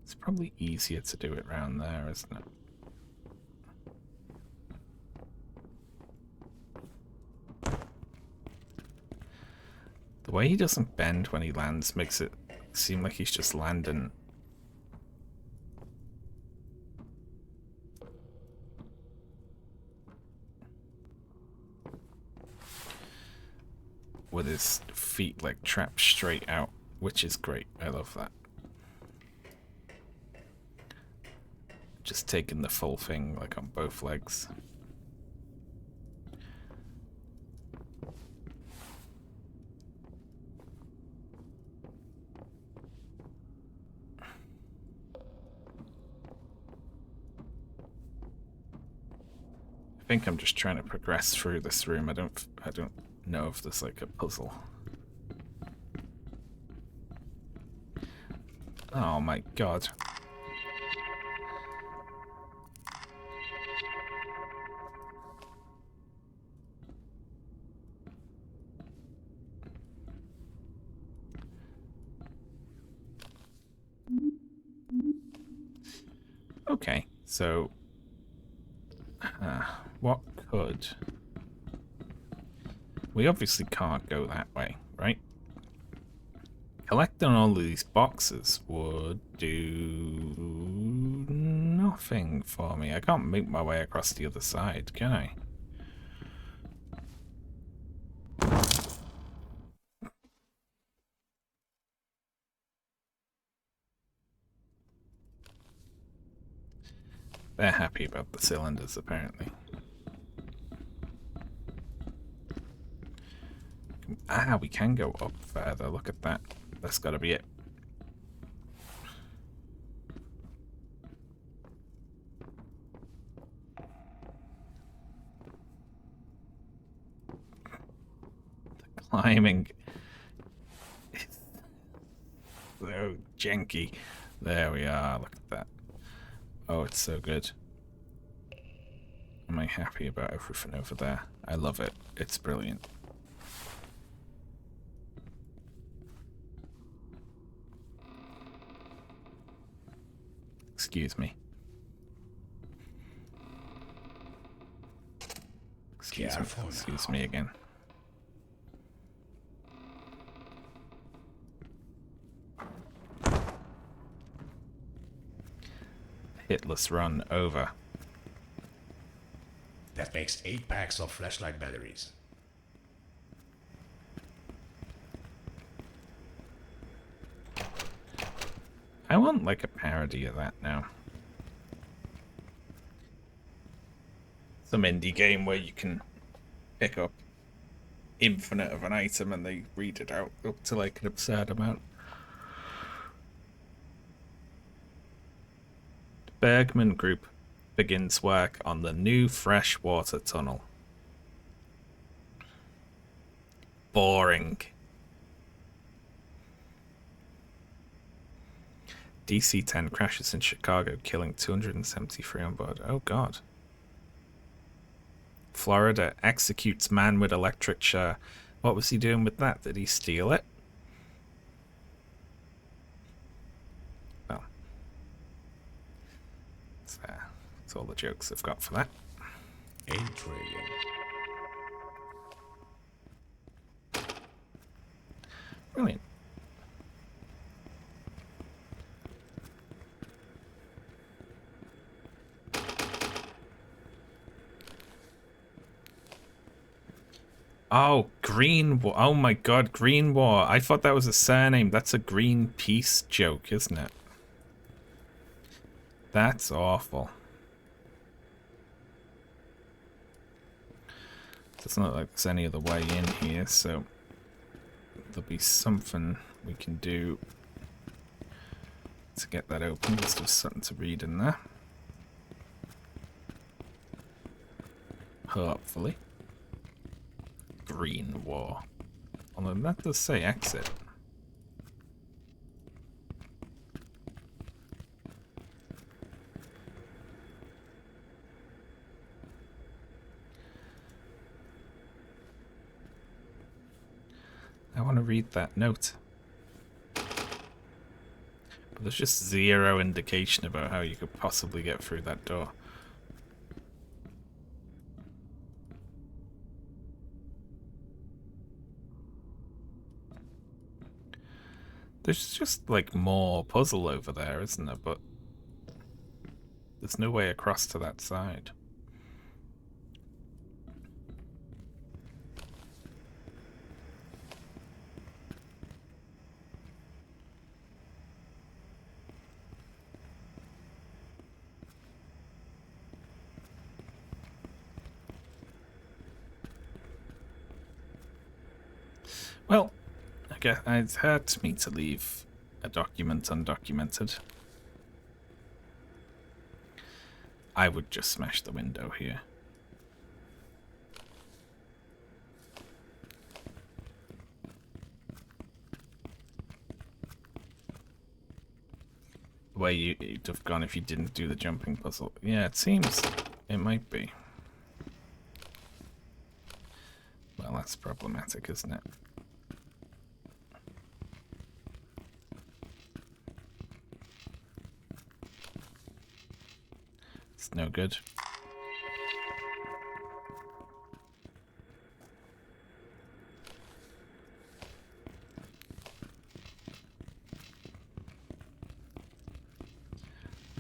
It's probably easier to do it round there, isn't it? The way he doesn't bend when he lands makes it seem like he's just landing. With his feet like trapped straight out, which is great. I love that. Just taking the full thing like on both legs. I think I'm just trying to progress through this room. I don't know if there's like a puzzle. Oh my god. Okay, so what could... We obviously can't go that way, right? Collecting all of these boxes would do nothing for me. I can't make my way across the other side, can I? They're happy about the cylinders, apparently. Ah, we can go up further. Look at that. That's gotta be it. The climbing is so janky. There we are. Look at that. Oh, it's so good. Am I happy about everything over there? I love it. It's brilliant. Excuse me. Excuse me again. Hitless run over. That makes 8 packs of flashlight batteries. How want like a parody of that now. Some indie game where you can pick up infinite of an item and they read it out up to like an absurd amount. The Bergman Group begins work on the new freshwater tunnel. Boring. DC-10 crashes in Chicago, killing 273 on board. Oh god. Florida executes man with electric chair. What was he doing with that? Did he steal it? Well, that's all the jokes I've got for that. Intriguing. Brilliant. Oh, Green War. Oh my god, Green War. I thought that was a surname. That's a Greenpeace joke, isn't it? That's awful. Doesn't look like there's any other way in here, so there'll be something we can do to get that open. There's just something to read in there. Hopefully. Green War. Although that does say exit. I want to read that note. But there's just zero indication about how you could possibly get through that door. There's just like more puzzle over there, isn't there? But there's no way across to that side. Well, I guess it hurts me to leave a document undocumented. I would just smash the window here. The way you'd have gone if you didn't do the jumping puzzle. Yeah, it seems it might be. Well, that's problematic, isn't it? It's no good.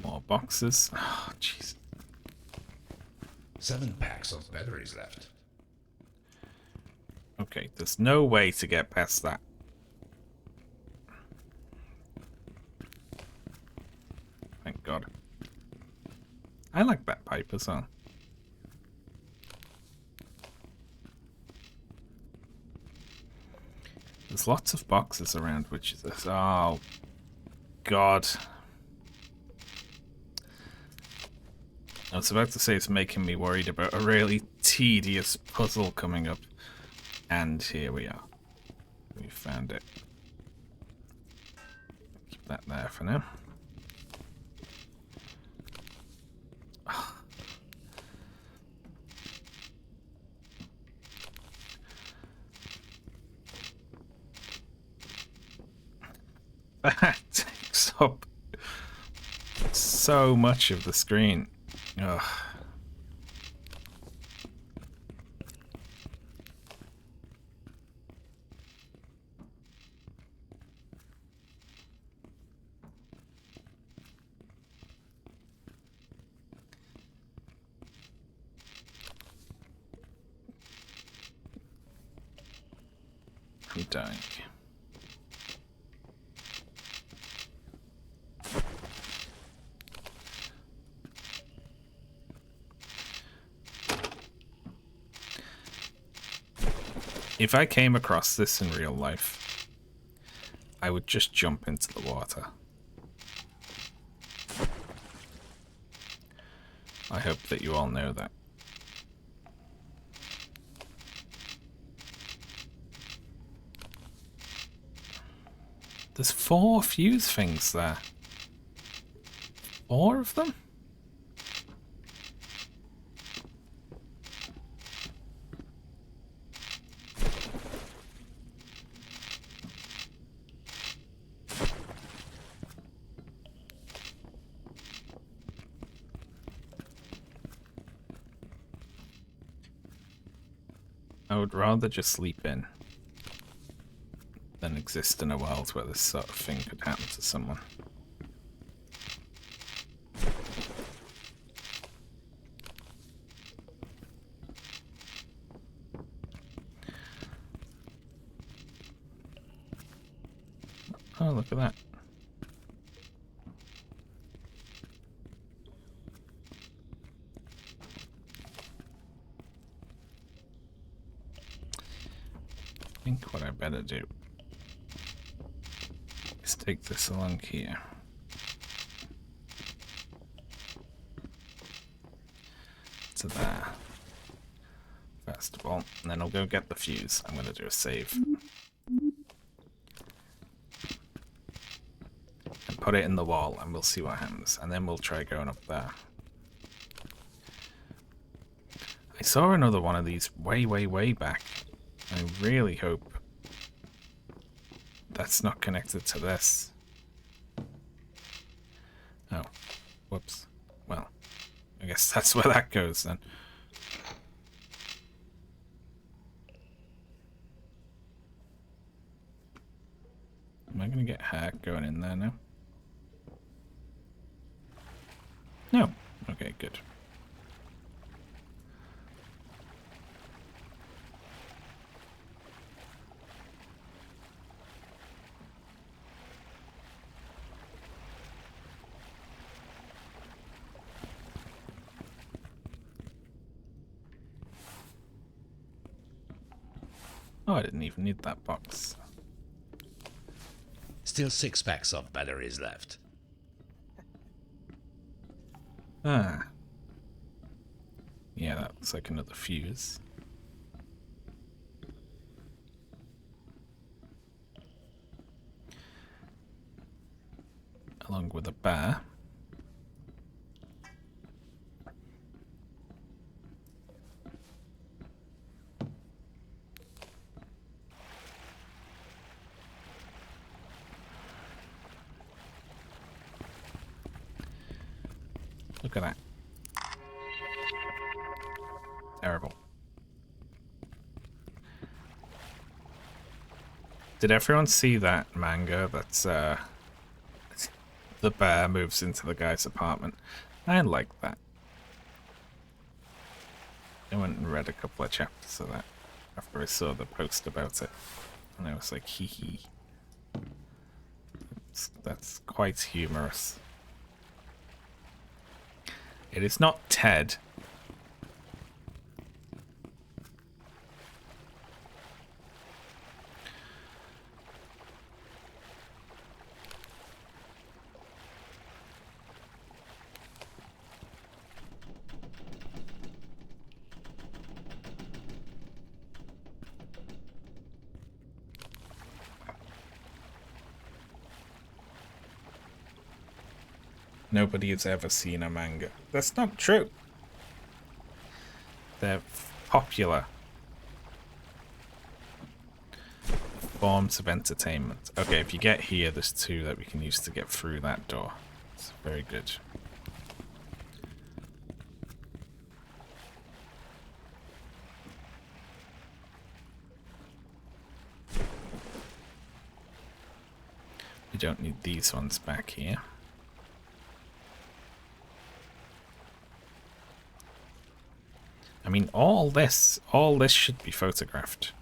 More boxes. Oh, jeez. 7 packs of batteries left. Okay, there's no way to get past that. Thank God. I like that pipe as well. There's lots of boxes around, which is this. Oh, God. I was about to say it's making me worried about a really tedious puzzle coming up. And here we are. We found it. Keep that there for now. That takes up so much of the screen. Ugh. I'm dying. If I came across this in real life, I would just jump into the water. I hope that you all know that. There's 4 fuse things there. 4 of them? I would rather just sleep in than exist in a world where this sort of thing could happen to someone. Oh, look at that. I think what I better do is take this along here. To there. First of all, and then I'll go get the fuse. I'm going to do a save. And put it in the wall, and we'll see what happens. And then we'll try going up there. I saw another one of these way, way, way back. I really hope that's not connected to this. Oh, whoops. Well, I guess that's where that goes then. Am I going to get hacked going in there now? No. Okay, good. Oh, I didn't even need that box. Still 6 packs of batteries left. Ah. Yeah, that looks like another fuse. Along with a bear. Look at that. Terrible. Did everyone see that manga that's the bear moves into the guy's apartment? I like that. I went and read a couple of chapters of that after I saw the post about it. And I was like, hee hee. That's quite humorous. It is not Ted. Nobody has ever seen a manga. That's not true. They're popular forms of entertainment. Okay, if you get here, there's 2 that we can use to get through that door. It's very good. We don't need these ones back here. I mean, all this should be photographed.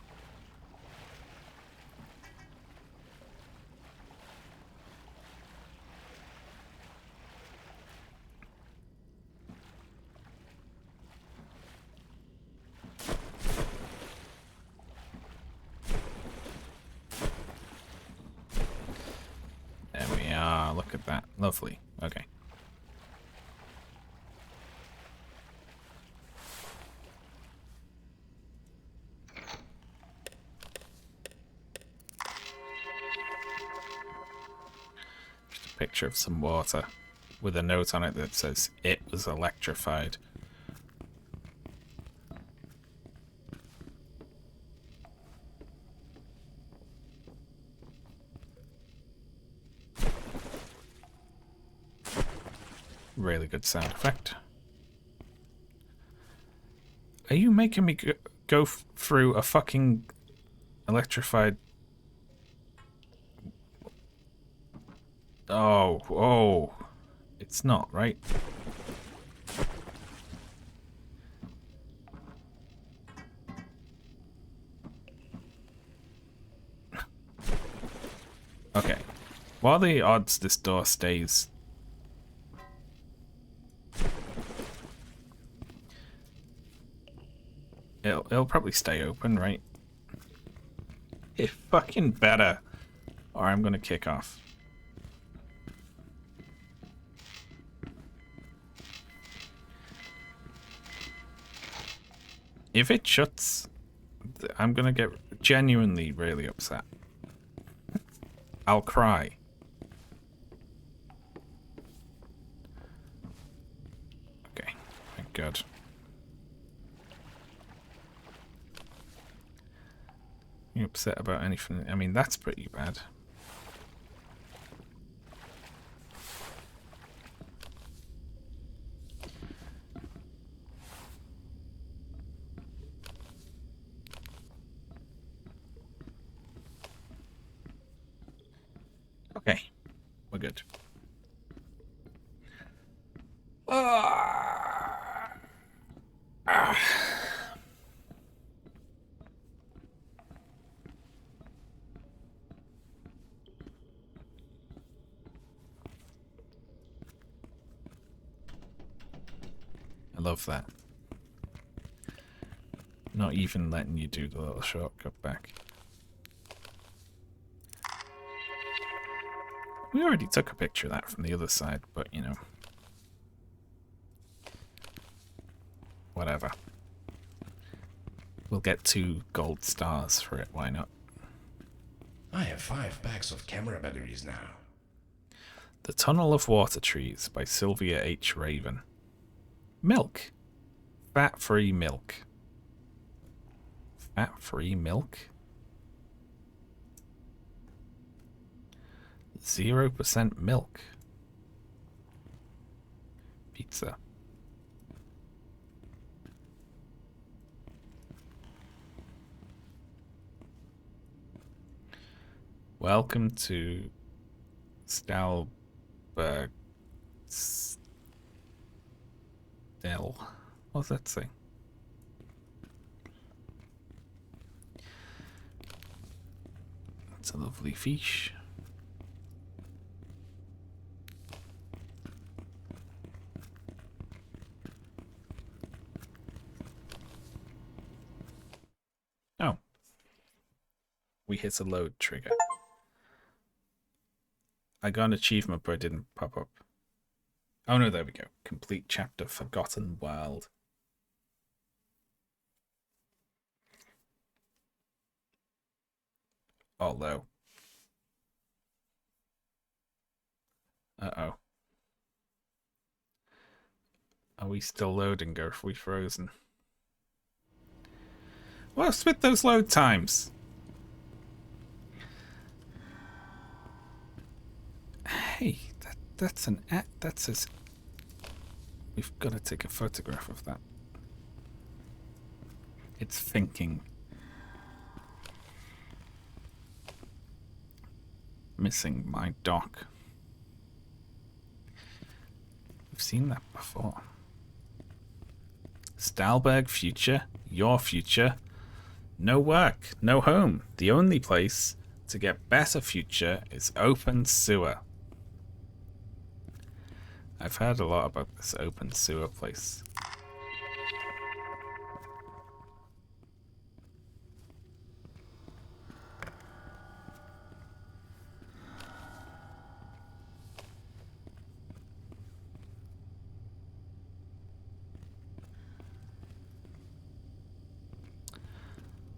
that. Lovely. Okay. Just a picture of some water with a note on it that says it was electrified. Really good sound effect. Are you making me go through a fucking electrified... Oh. It's not, right? Okay. What are the odds this door stays? It'll probably stay open, right? It fucking better, or I'm gonna kick off. If it shuts, I'm gonna get genuinely really upset. I'll cry. Okay, thank God. You upset about anything? I mean, that's pretty bad. Okay, we're good. I love that. Not even letting you do the little shortcut back. We already took a picture of that from the other side, but you know. Whatever. We'll get 2 gold stars for it, why not? I have 5 packs of camera batteries now. The Tunnel of Water Trees by Sylvia H. Raven. Milk. Fat-free milk. Fat-free milk? 0% milk. Pizza. Welcome to Stalberg. What's that say? It's a lovely fish. Oh. We hit a load trigger. I got an achievement, but it didn't pop up. Oh no, there we go. Complete chapter, Forgotten World. Although. Uh-oh. Are we still loading, or are we frozen? What's with those load times? Hey, that's an at. That says. We've got to take a photograph of that. It's thinking. Missing my dock. We've seen that before. Stalberg future, your future. No work, no home. The only place to get better future is open sewer. I've heard a lot about this open sewer place.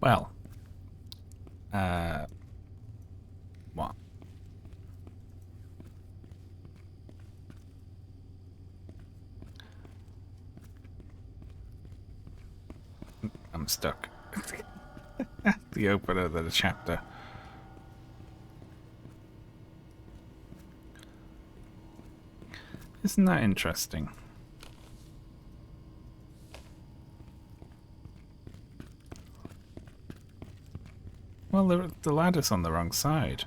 Well. What? I'm stuck. The opener of the chapter. Isn't that interesting? Well, the ladder's on the wrong side.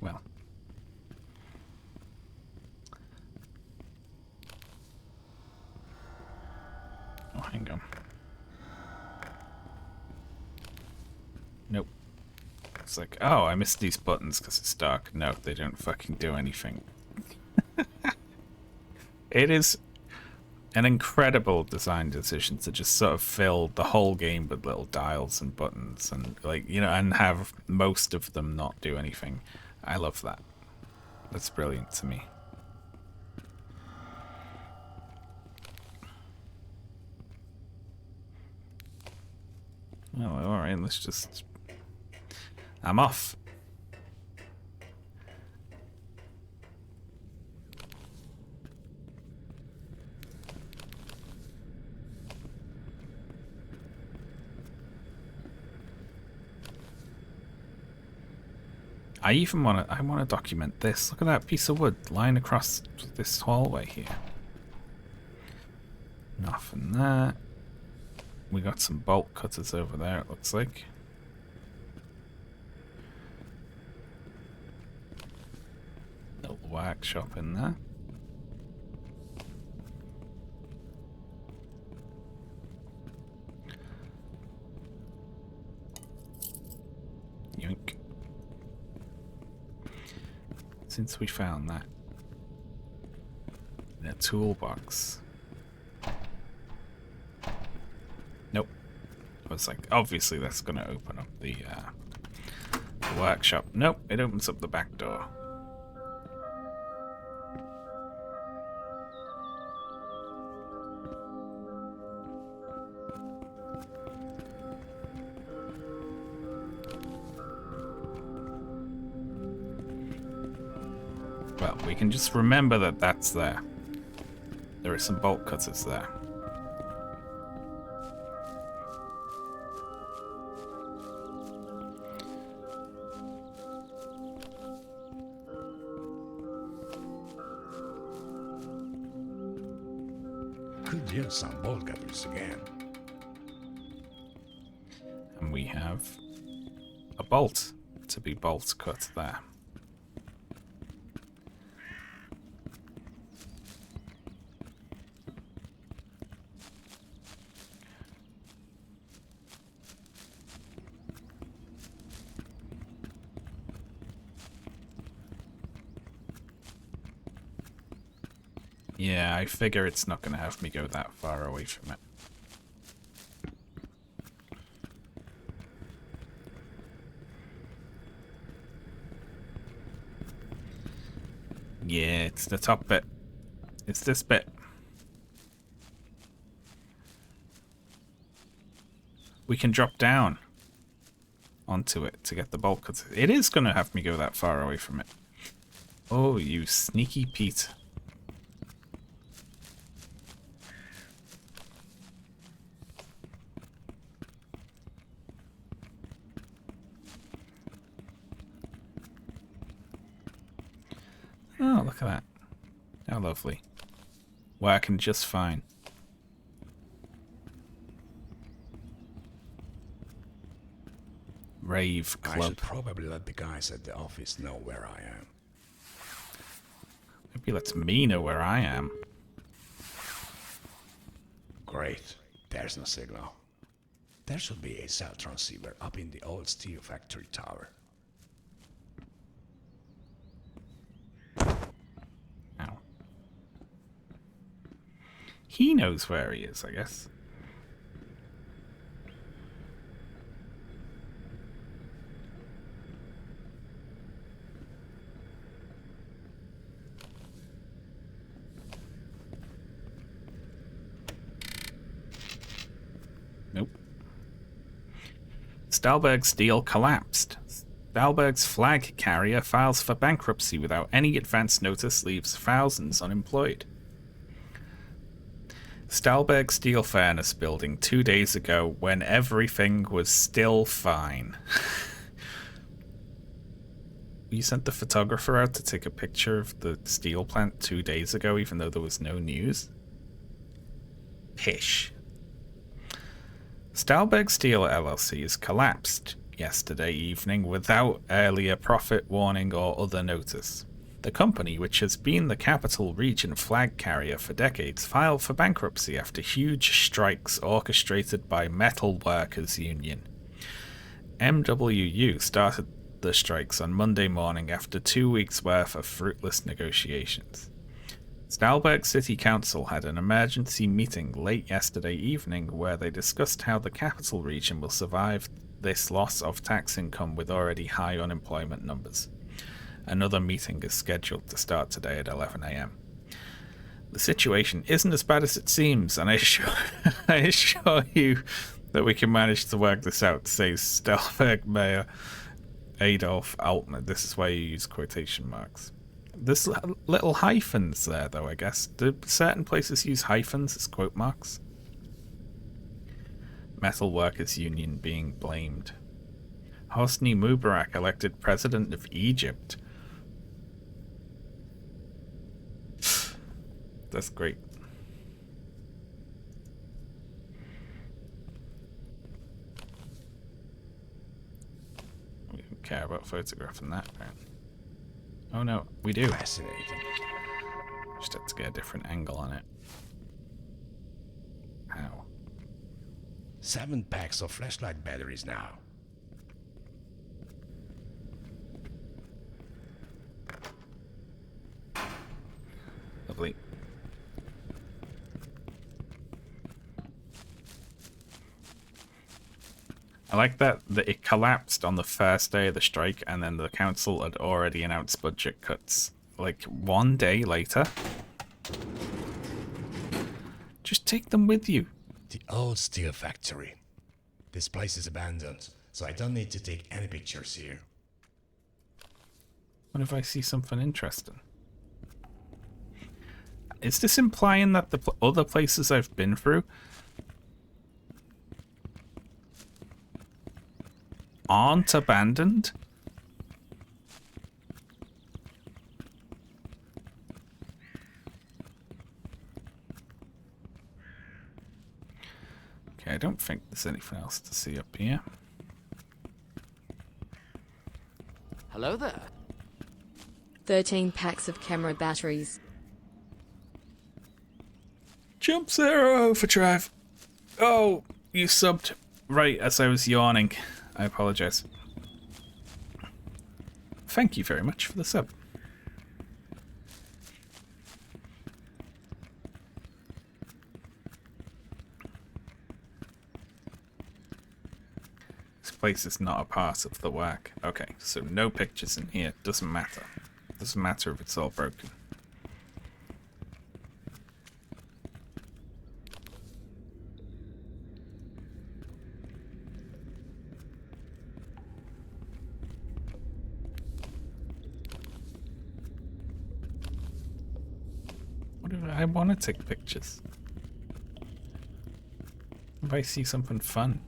Well. Oh, hang on. Nope. It's like, oh, I missed these buttons because it's dark. No, they don't fucking do anything. It is an incredible design decision to just sort of fill the whole game with little dials and buttons and, like, you know, and have most of them not do anything. I love that. That's brilliant to me. Oh, alright, let's just... I'm off. I even want to document this. Look at that piece of wood lying across this hallway here. Nothing there. We got some bolt cutters over there, it looks like. Little workshop in there. Yoink. Since we found that in a toolbox. Nope. I was like, obviously that's going to open up the workshop. Nope, it opens up the back door. Well, we can just remember that that's there. There are some bolt cutters there. Could use some bolt cutters again. And we have a bolt to be bolt cut there. Yeah, I figure it's not going to have me go that far away from it. Yeah, it's the top bit. It's this bit. We can drop down onto it to get the bolt cuts. It is going to have me go that far away from it. Oh, you sneaky Pete. Oh, look at that. How lovely. Working just fine. Rave I Club. should probably let the guys at the office know where I am. Maybe let me know where I am. Great. There's no signal. There should be a cell transceiver up in the old steel factory tower. Ow. He knows where he is, I guess. Stahlberg Steel collapsed. Stahlberg's flag carrier files for bankruptcy without any advance notice, leaves thousands unemployed. Stahlberg Steel Furnace building 2 days ago when everything was still fine. You sent the photographer out to take a picture of the steel plant 2 days ago even though there was no news? Pish. Stahlberg Steel LLC has collapsed yesterday evening without earlier profit warning or other notice. The company, which has been the Capital Region flag carrier for decades, filed for bankruptcy after huge strikes orchestrated by Metal Workers Union. MWU started the strikes on Monday morning after 2 weeks' worth of fruitless negotiations. Stahlberg City Council had an emergency meeting late yesterday evening where they discussed how the capital region will survive this loss of tax income with already high unemployment numbers. Another meeting is scheduled to start today at 11 a.m. The situation isn't as bad as it seems, and I assure you that we can manage to work this out, says Stahlberg Mayor Adolf Altman. This is why you use quotation marks. There's little hyphens there, though, I guess. Do certain places use hyphens as quote marks? Metal Workers Union being blamed. Hosni Mubarak elected president of Egypt. That's great. We don't care about photographing that, right? Oh no, we do. Fascinating. Just have to get a different angle on it. How? 7 packs of flashlight batteries now. Lovely. I like that it collapsed on the first day of the strike and then the council had already announced budget cuts. Like 1 day later. Just take them with you. The old steel factory. This place is abandoned, so I don't need to take any pictures here. What if I see something interesting? Is this implying that the other places I've been through aren't abandoned? Okay, I don't think there's anything else to see up here. Hello there. 13 packs of camera batteries. Jump Zero Overdrive. Oh, you subbed right as I was yawning. I apologize. Thank you very much for the sub. This place is not a part of the work. Okay, so no pictures in here. Doesn't matter. Doesn't matter if it's all broken. I want to take pictures. If I see something fun.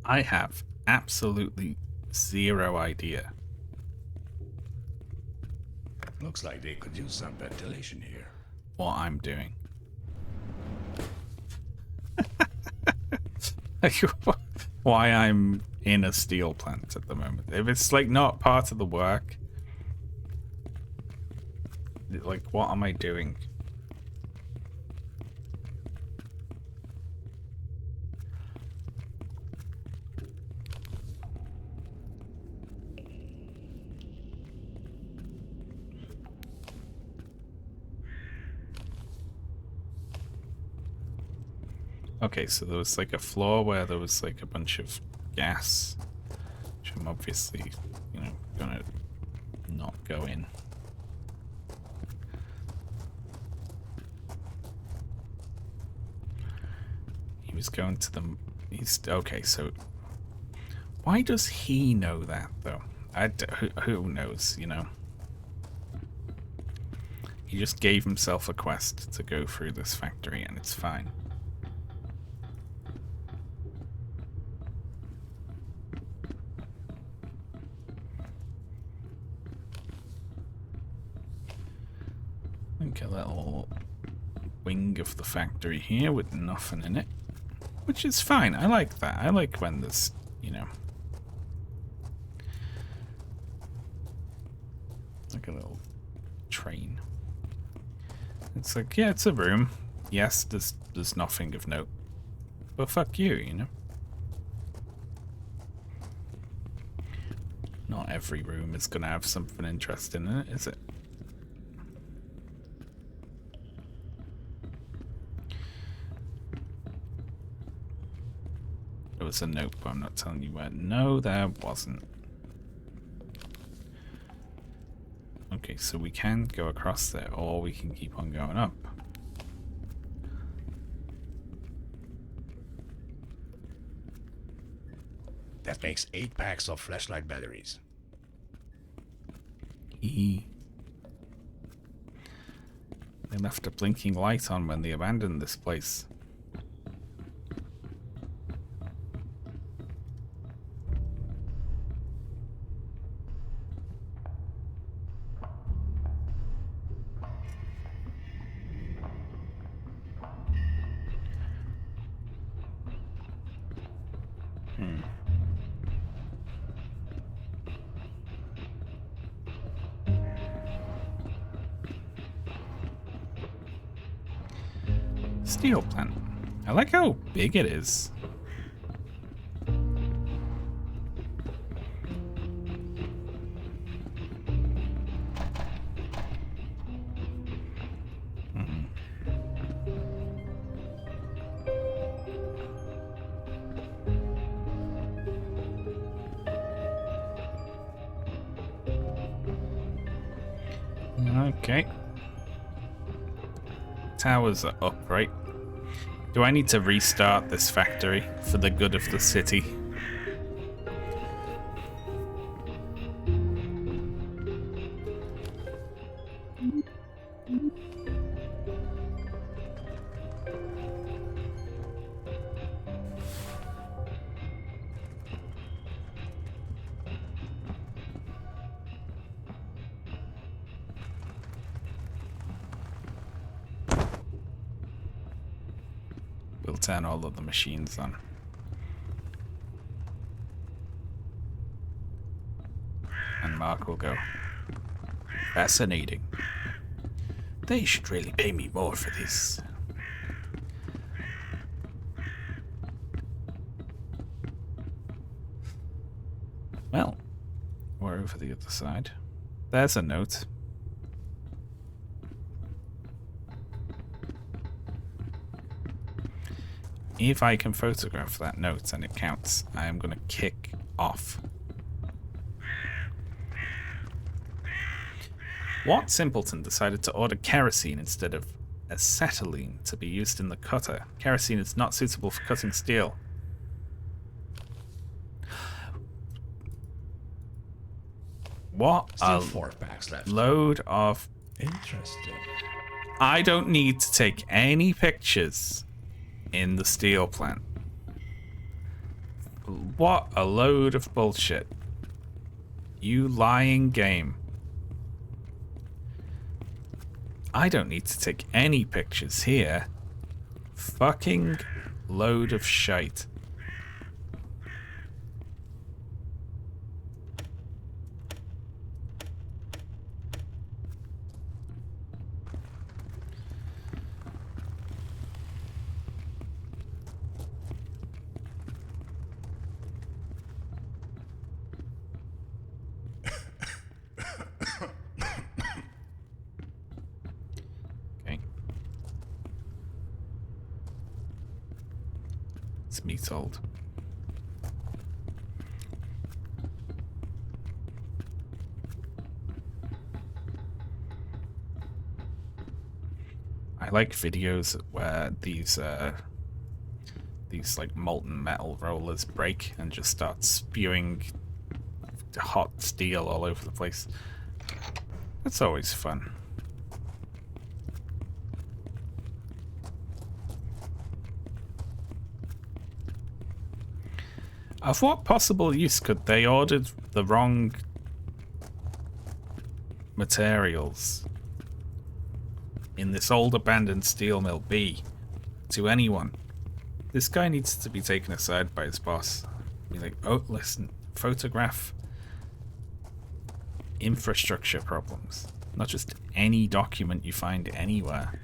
I have absolutely zero idea. Looks like they could use some ventilation here. What I'm doing. Like, why I'm in a steel plant at the moment. If it's like not part of the work, like what am I doing? Okay, so there was like a floor where there was like a bunch of gas, which I'm obviously, you know, gonna not go in. He was going to the... He's... Okay, so... Why does he know that, though? Who knows, you know? He just gave himself a quest to go through this factory, and it's fine. Like a little wing of the factory here with nothing in it. Which is fine. I like that. I like when there's, you know... like a little train. It's like, yeah, it's a room. Yes, there's nothing of note. But fuck you, you know? Not every room is gonna have something interesting in it, is it? There was a note, but I'm not telling you where. No, there wasn't. Okay, so we can go across there, or we can keep on going up. That makes 8 packs of flashlight batteries. They left a blinking light on when they abandoned this place. Steel plant. I like how big it is. Okay. Towers are up, right? Do I need to restart this factory for the good of the city? We'll turn all of the machines on. And Mark will go, fascinating. They should really pay me more for this. Well, we're over the other side. There's a note. If I can photograph that note and it counts, I am going to kick off. What simpleton decided to order kerosene instead of acetylene to be used in the cutter? Kerosene is not suitable for cutting steel. What Still a 4 packs left. load of... Interesting. I don't need to take any pictures in the steel plant. What a load of bullshit. You lying game. I don't need to take any pictures here. Fucking load of shite. truth be told. I like videos where these like molten metal rollers break and just start spewing hot steel all over the place. That's always fun. Of what possible use could they order the wrong materials in this old abandoned steel mill be to anyone? This guy needs to be taken aside by his boss. Be like, oh, listen, photograph infrastructure problems, not just any document you find anywhere.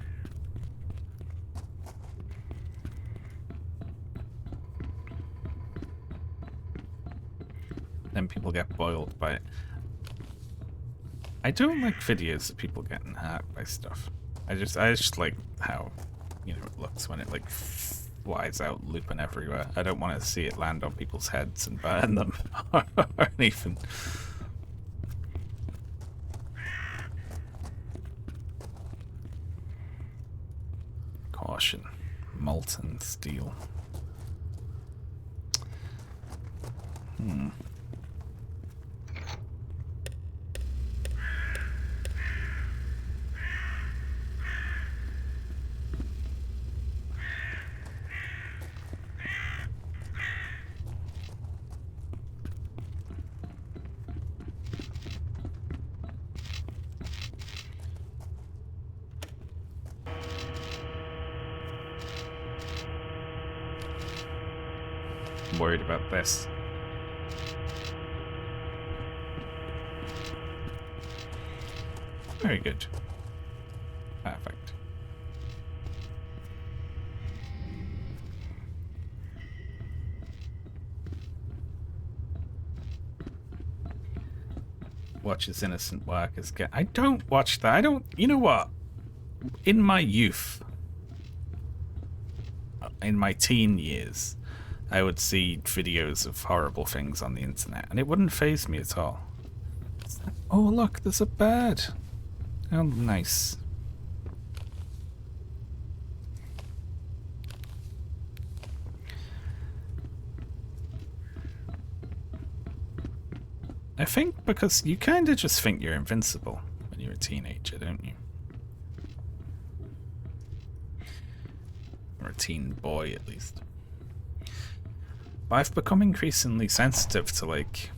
Then people get boiled by it. I don't like videos of people getting hurt by stuff. I just like how, you know, it looks when it like flies out looping everywhere. I don't want to see it land on people's heads and burn them or even. Caution, molten steel. I'm worried about this. Very good. Perfect. Watches innocent workers get. I don't watch that. I don't. You know what? In my youth, in my teen years, I would see videos of horrible things on the internet, and it wouldn't faze me at all. Oh, look, there's a bird. How nice. I think because you kind of just think you're invincible when you're a teenager, don't you? Or a teen boy, at least. But I've become increasingly sensitive to, like,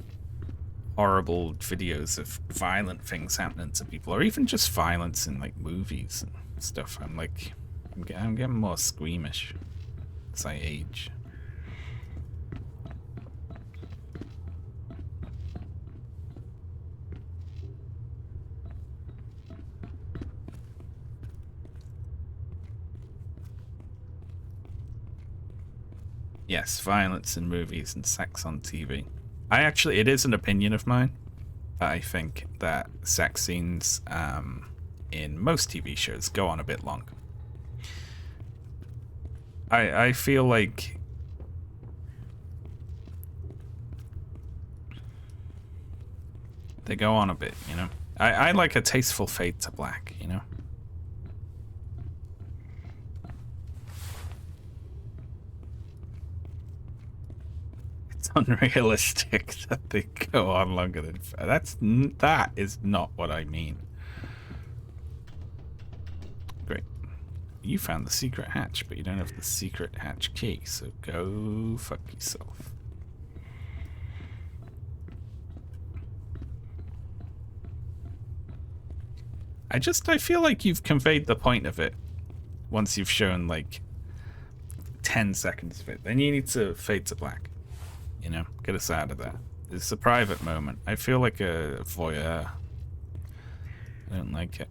horrible videos of violent things happening to people, or even just violence in, like, movies and stuff. I'm like, I'm getting more squeamish as I age. Yes, violence in movies and sex on TV. It is an opinion of mine. I think that sex scenes in most TV shows go on a bit long. I feel like they go on a bit, you know? I like a tasteful fade to black, you know? Unrealistic that they go on longer than that is not what I mean. Great. You found the secret hatch, but you don't have the secret hatch key, so go fuck yourself. I feel like you've conveyed the point of it once you've shown like 10 seconds of it. Then you need to fade to black. You know, get us out of that. It's a private moment. I feel like a voyeur. I don't like it.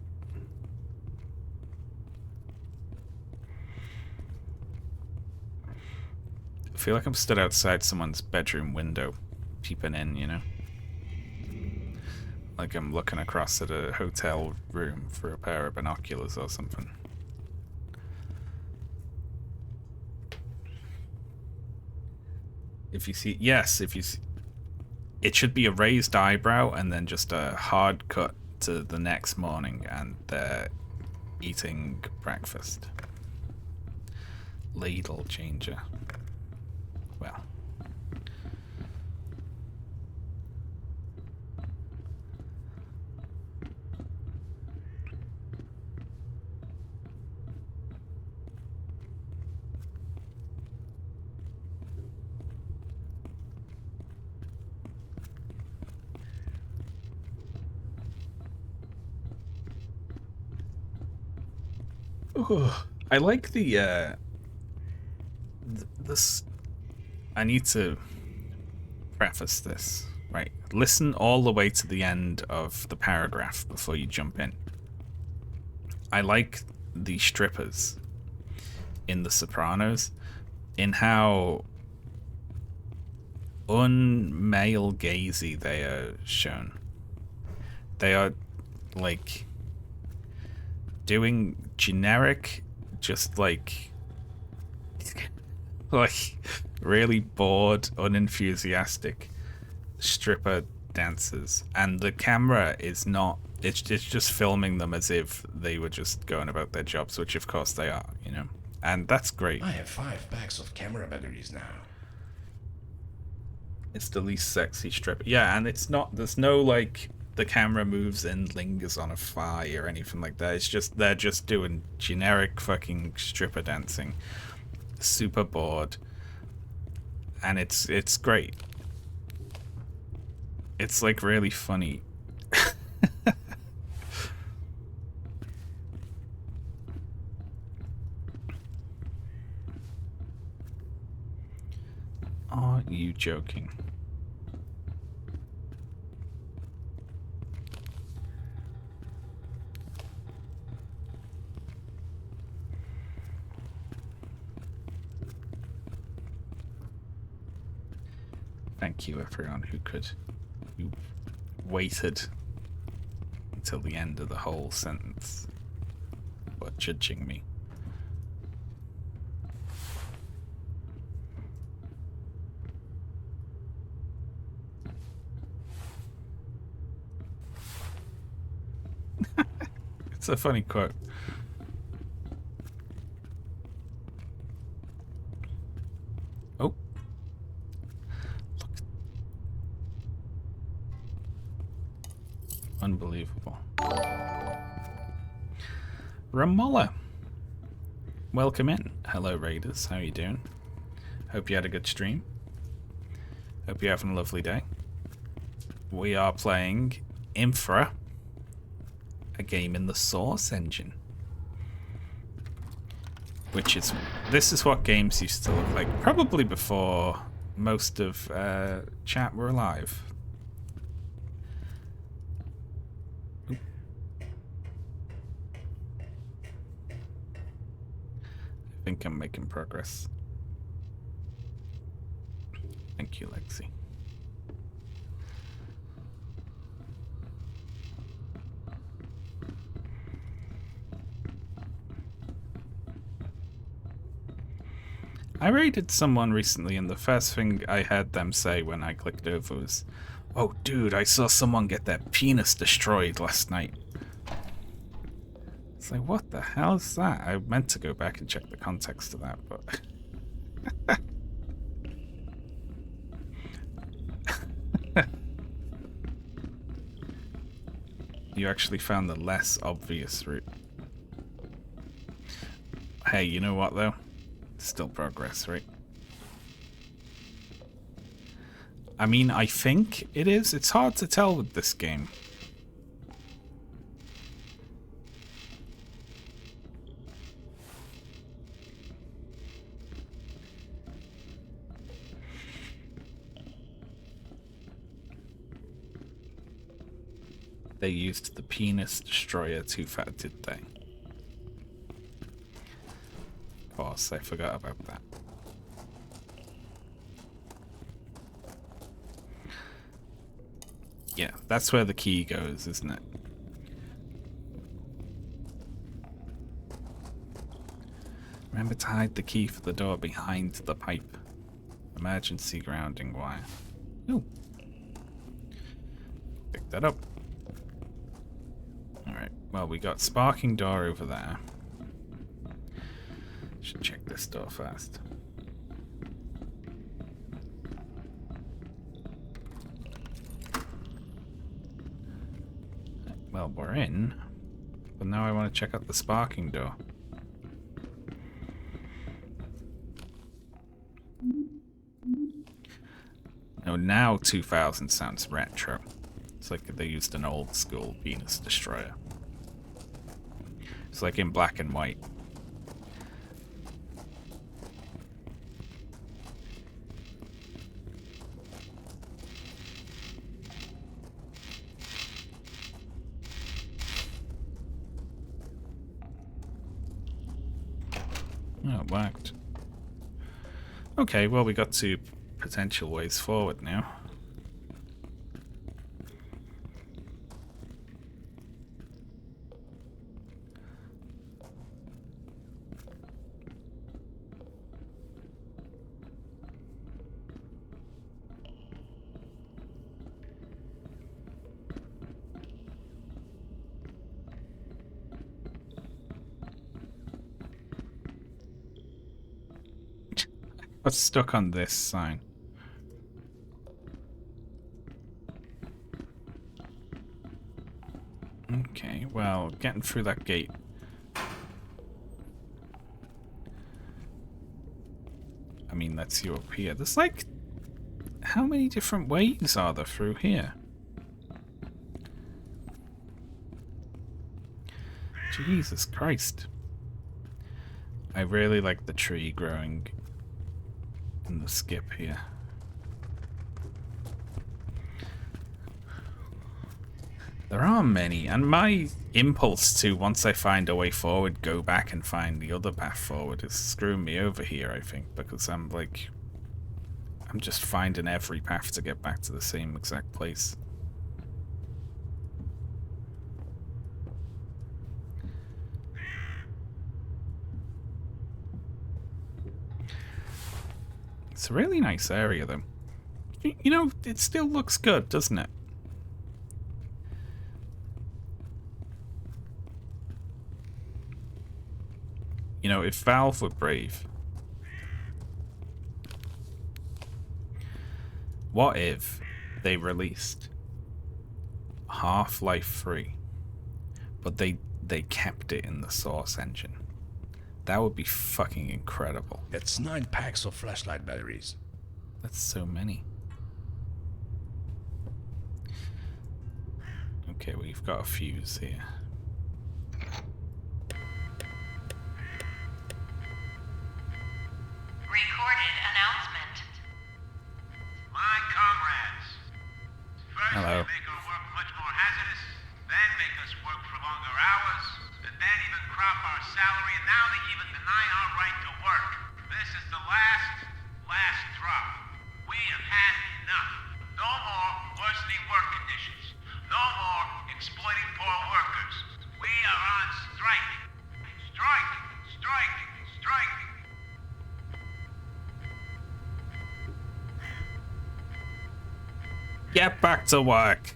I feel like I'm stood outside someone's bedroom window, peeping in, you know? Like I'm looking across at a hotel room for a pair of binoculars or something. If you see, yes, if you see, it should be a raised eyebrow and then just a hard cut to the next morning, and they're eating breakfast. Ladle changer. Well. Ooh, I like the this. I need to preface this, right? Listen all the way to the end of the paragraph before you jump in. I like the strippers in The Sopranos, in how unmale gazy they are shown. They are like doing generic, just like really bored, unenthusiastic stripper dancers, and the camera is not. It's just filming them as if they were just going about their jobs, which of course they are, you know, and that's great. I have 5 packs of camera batteries now. It's the least sexy stripper, yeah, and it's not. There's no like the camera moves and lingers on a thigh or anything like that. It's just they're just doing generic fucking stripper dancing, super bored, and it's great. It's like really funny. Are you joking? Thank you, everyone who waited until the end of the whole sentence for judging me. It's a funny quote. Oh. Look. Unbelievable. Ramolla. Welcome in. Hello, Raiders. How you doing? Hope you had a good stream. Hope you're having a lovely day. We are playing INFRA, a game in the Source engine. Which is, this is what games used to look like, probably before most of chat were alive. Oop. I think I'm making progress. Thank you, Lexi. I raided someone recently, and the first thing I heard them say when I clicked over was, "Oh, dude, I saw someone get their penis destroyed last night." It's like, what the hell is that? I meant to go back and check the context of that, but... You actually found the less obvious route. Hey, you know what, though? Still progress, right? I mean, I think it is. It's hard to tell with this game. They used the penis destroyer too far, did they? Of course, I forgot about that. Yeah, that's where the key goes, isn't it? Remember to hide the key for the door behind the pipe. Emergency grounding wire. Ooh. Pick that up. Alright, well, we got sparking door over there. Should check this door first. Well, we're in. But now I want to check out the sparking door. Oh, now 2000 sounds retro. It's like they used an old school Venus destroyer. It's like in black and white. Oh, it worked. Okay, well, we got two potential ways forward now. What's stuck on this sign? Okay, well, getting through that gate. I mean, let's see up here. There's like... How many different ways are there through here? Jesus Christ. I really like the tree growing in the skip here. There are many, and my impulse to, once I find a way forward, go back and find the other path forward is screwing me over here, I think, because I'm just finding every path to get back to the same exact place. It's a really nice area, though. You know, it still looks good, doesn't it? You know, if Valve were brave, what if they released Half-Life 3, but they kept it in the Source engine? That would be fucking incredible. It's 9 packs of flashlight batteries. That's so many. Okay, we've got a fuse here. Recorded announcement. My comrades, first Hello. they make our work much more hazardous, then make us work for longer hours, and then even crop our salary, and now they even deny our right to work. This is the last drop. We have had enough. No more worsening work conditions. No more exploiting poor workers. We are on strike. Strike! Strike! Strike! Get back to work!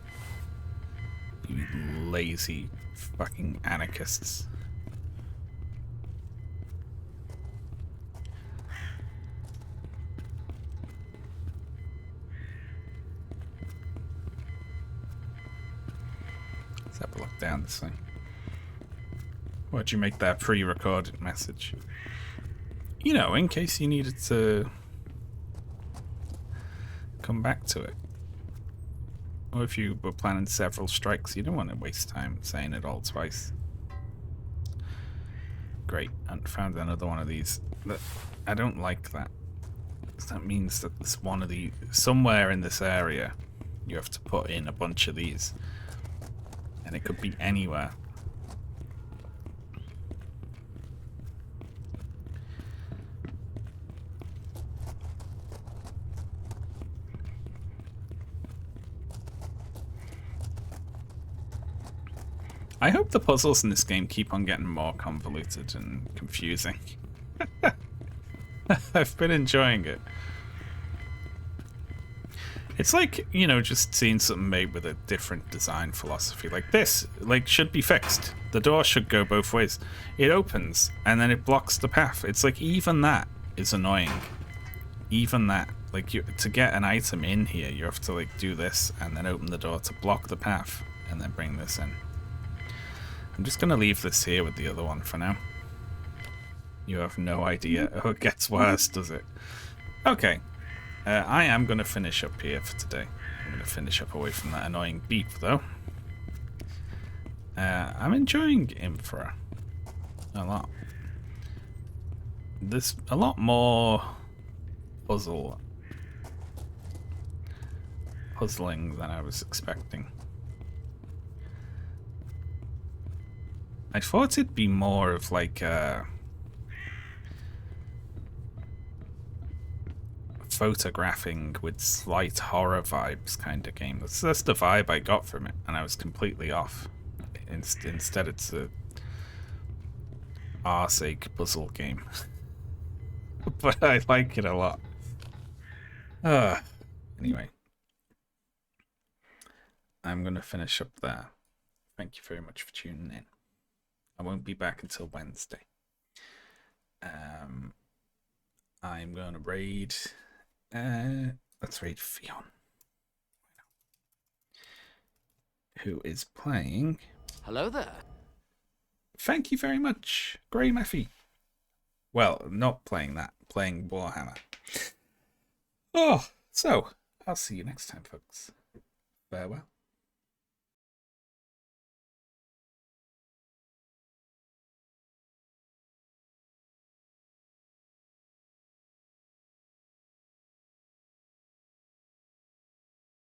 You lazy fucking anarchists. Let's have a look down this thing. Why'd you make that pre-recorded message? You know, in case you needed to come back to it. Or if you were planning several strikes, you don't want to waste time saying it all twice. Great, and found another one of these. But I don't like that. 'Cause that means that there's one of the somewhere in this area you have to put in a bunch of these. And it could be anywhere. I hope the puzzles in this game keep on getting more convoluted and confusing. I've been enjoying it. It's like, you know, just seeing something made with a different design philosophy. Like this, like, should be fixed. The door should go both ways. It opens, and then it blocks the path. It's like, even that is annoying. Even that. Like, to get an item in here, you have to, like, do this, and then open the door to block the path, and then bring this in. I'm just going to leave this here with the other one for now. You have no idea. Oh, it gets worse, does it? Okay. I am going to finish up here for today. I'm going to finish up away from that annoying beep, though. I'm enjoying INFRA a lot. There's a lot more puzzling than I was expecting. I thought it'd be more of like a photographing with slight horror vibes kind of game. That's the vibe I got from it, and I was completely off. Instead, it's a arse-ache puzzle game. But I like it a lot. Anyway, I'm going to finish up there. Thank you very much for tuning in. I won't be back until Wednesday. I'm going to raid... let's raid Fion, who is playing. Hello there. Thank you very much, Grey Meffy. Well, not playing that, playing Warhammer. Oh, so I'll see you next time, folks. Farewell.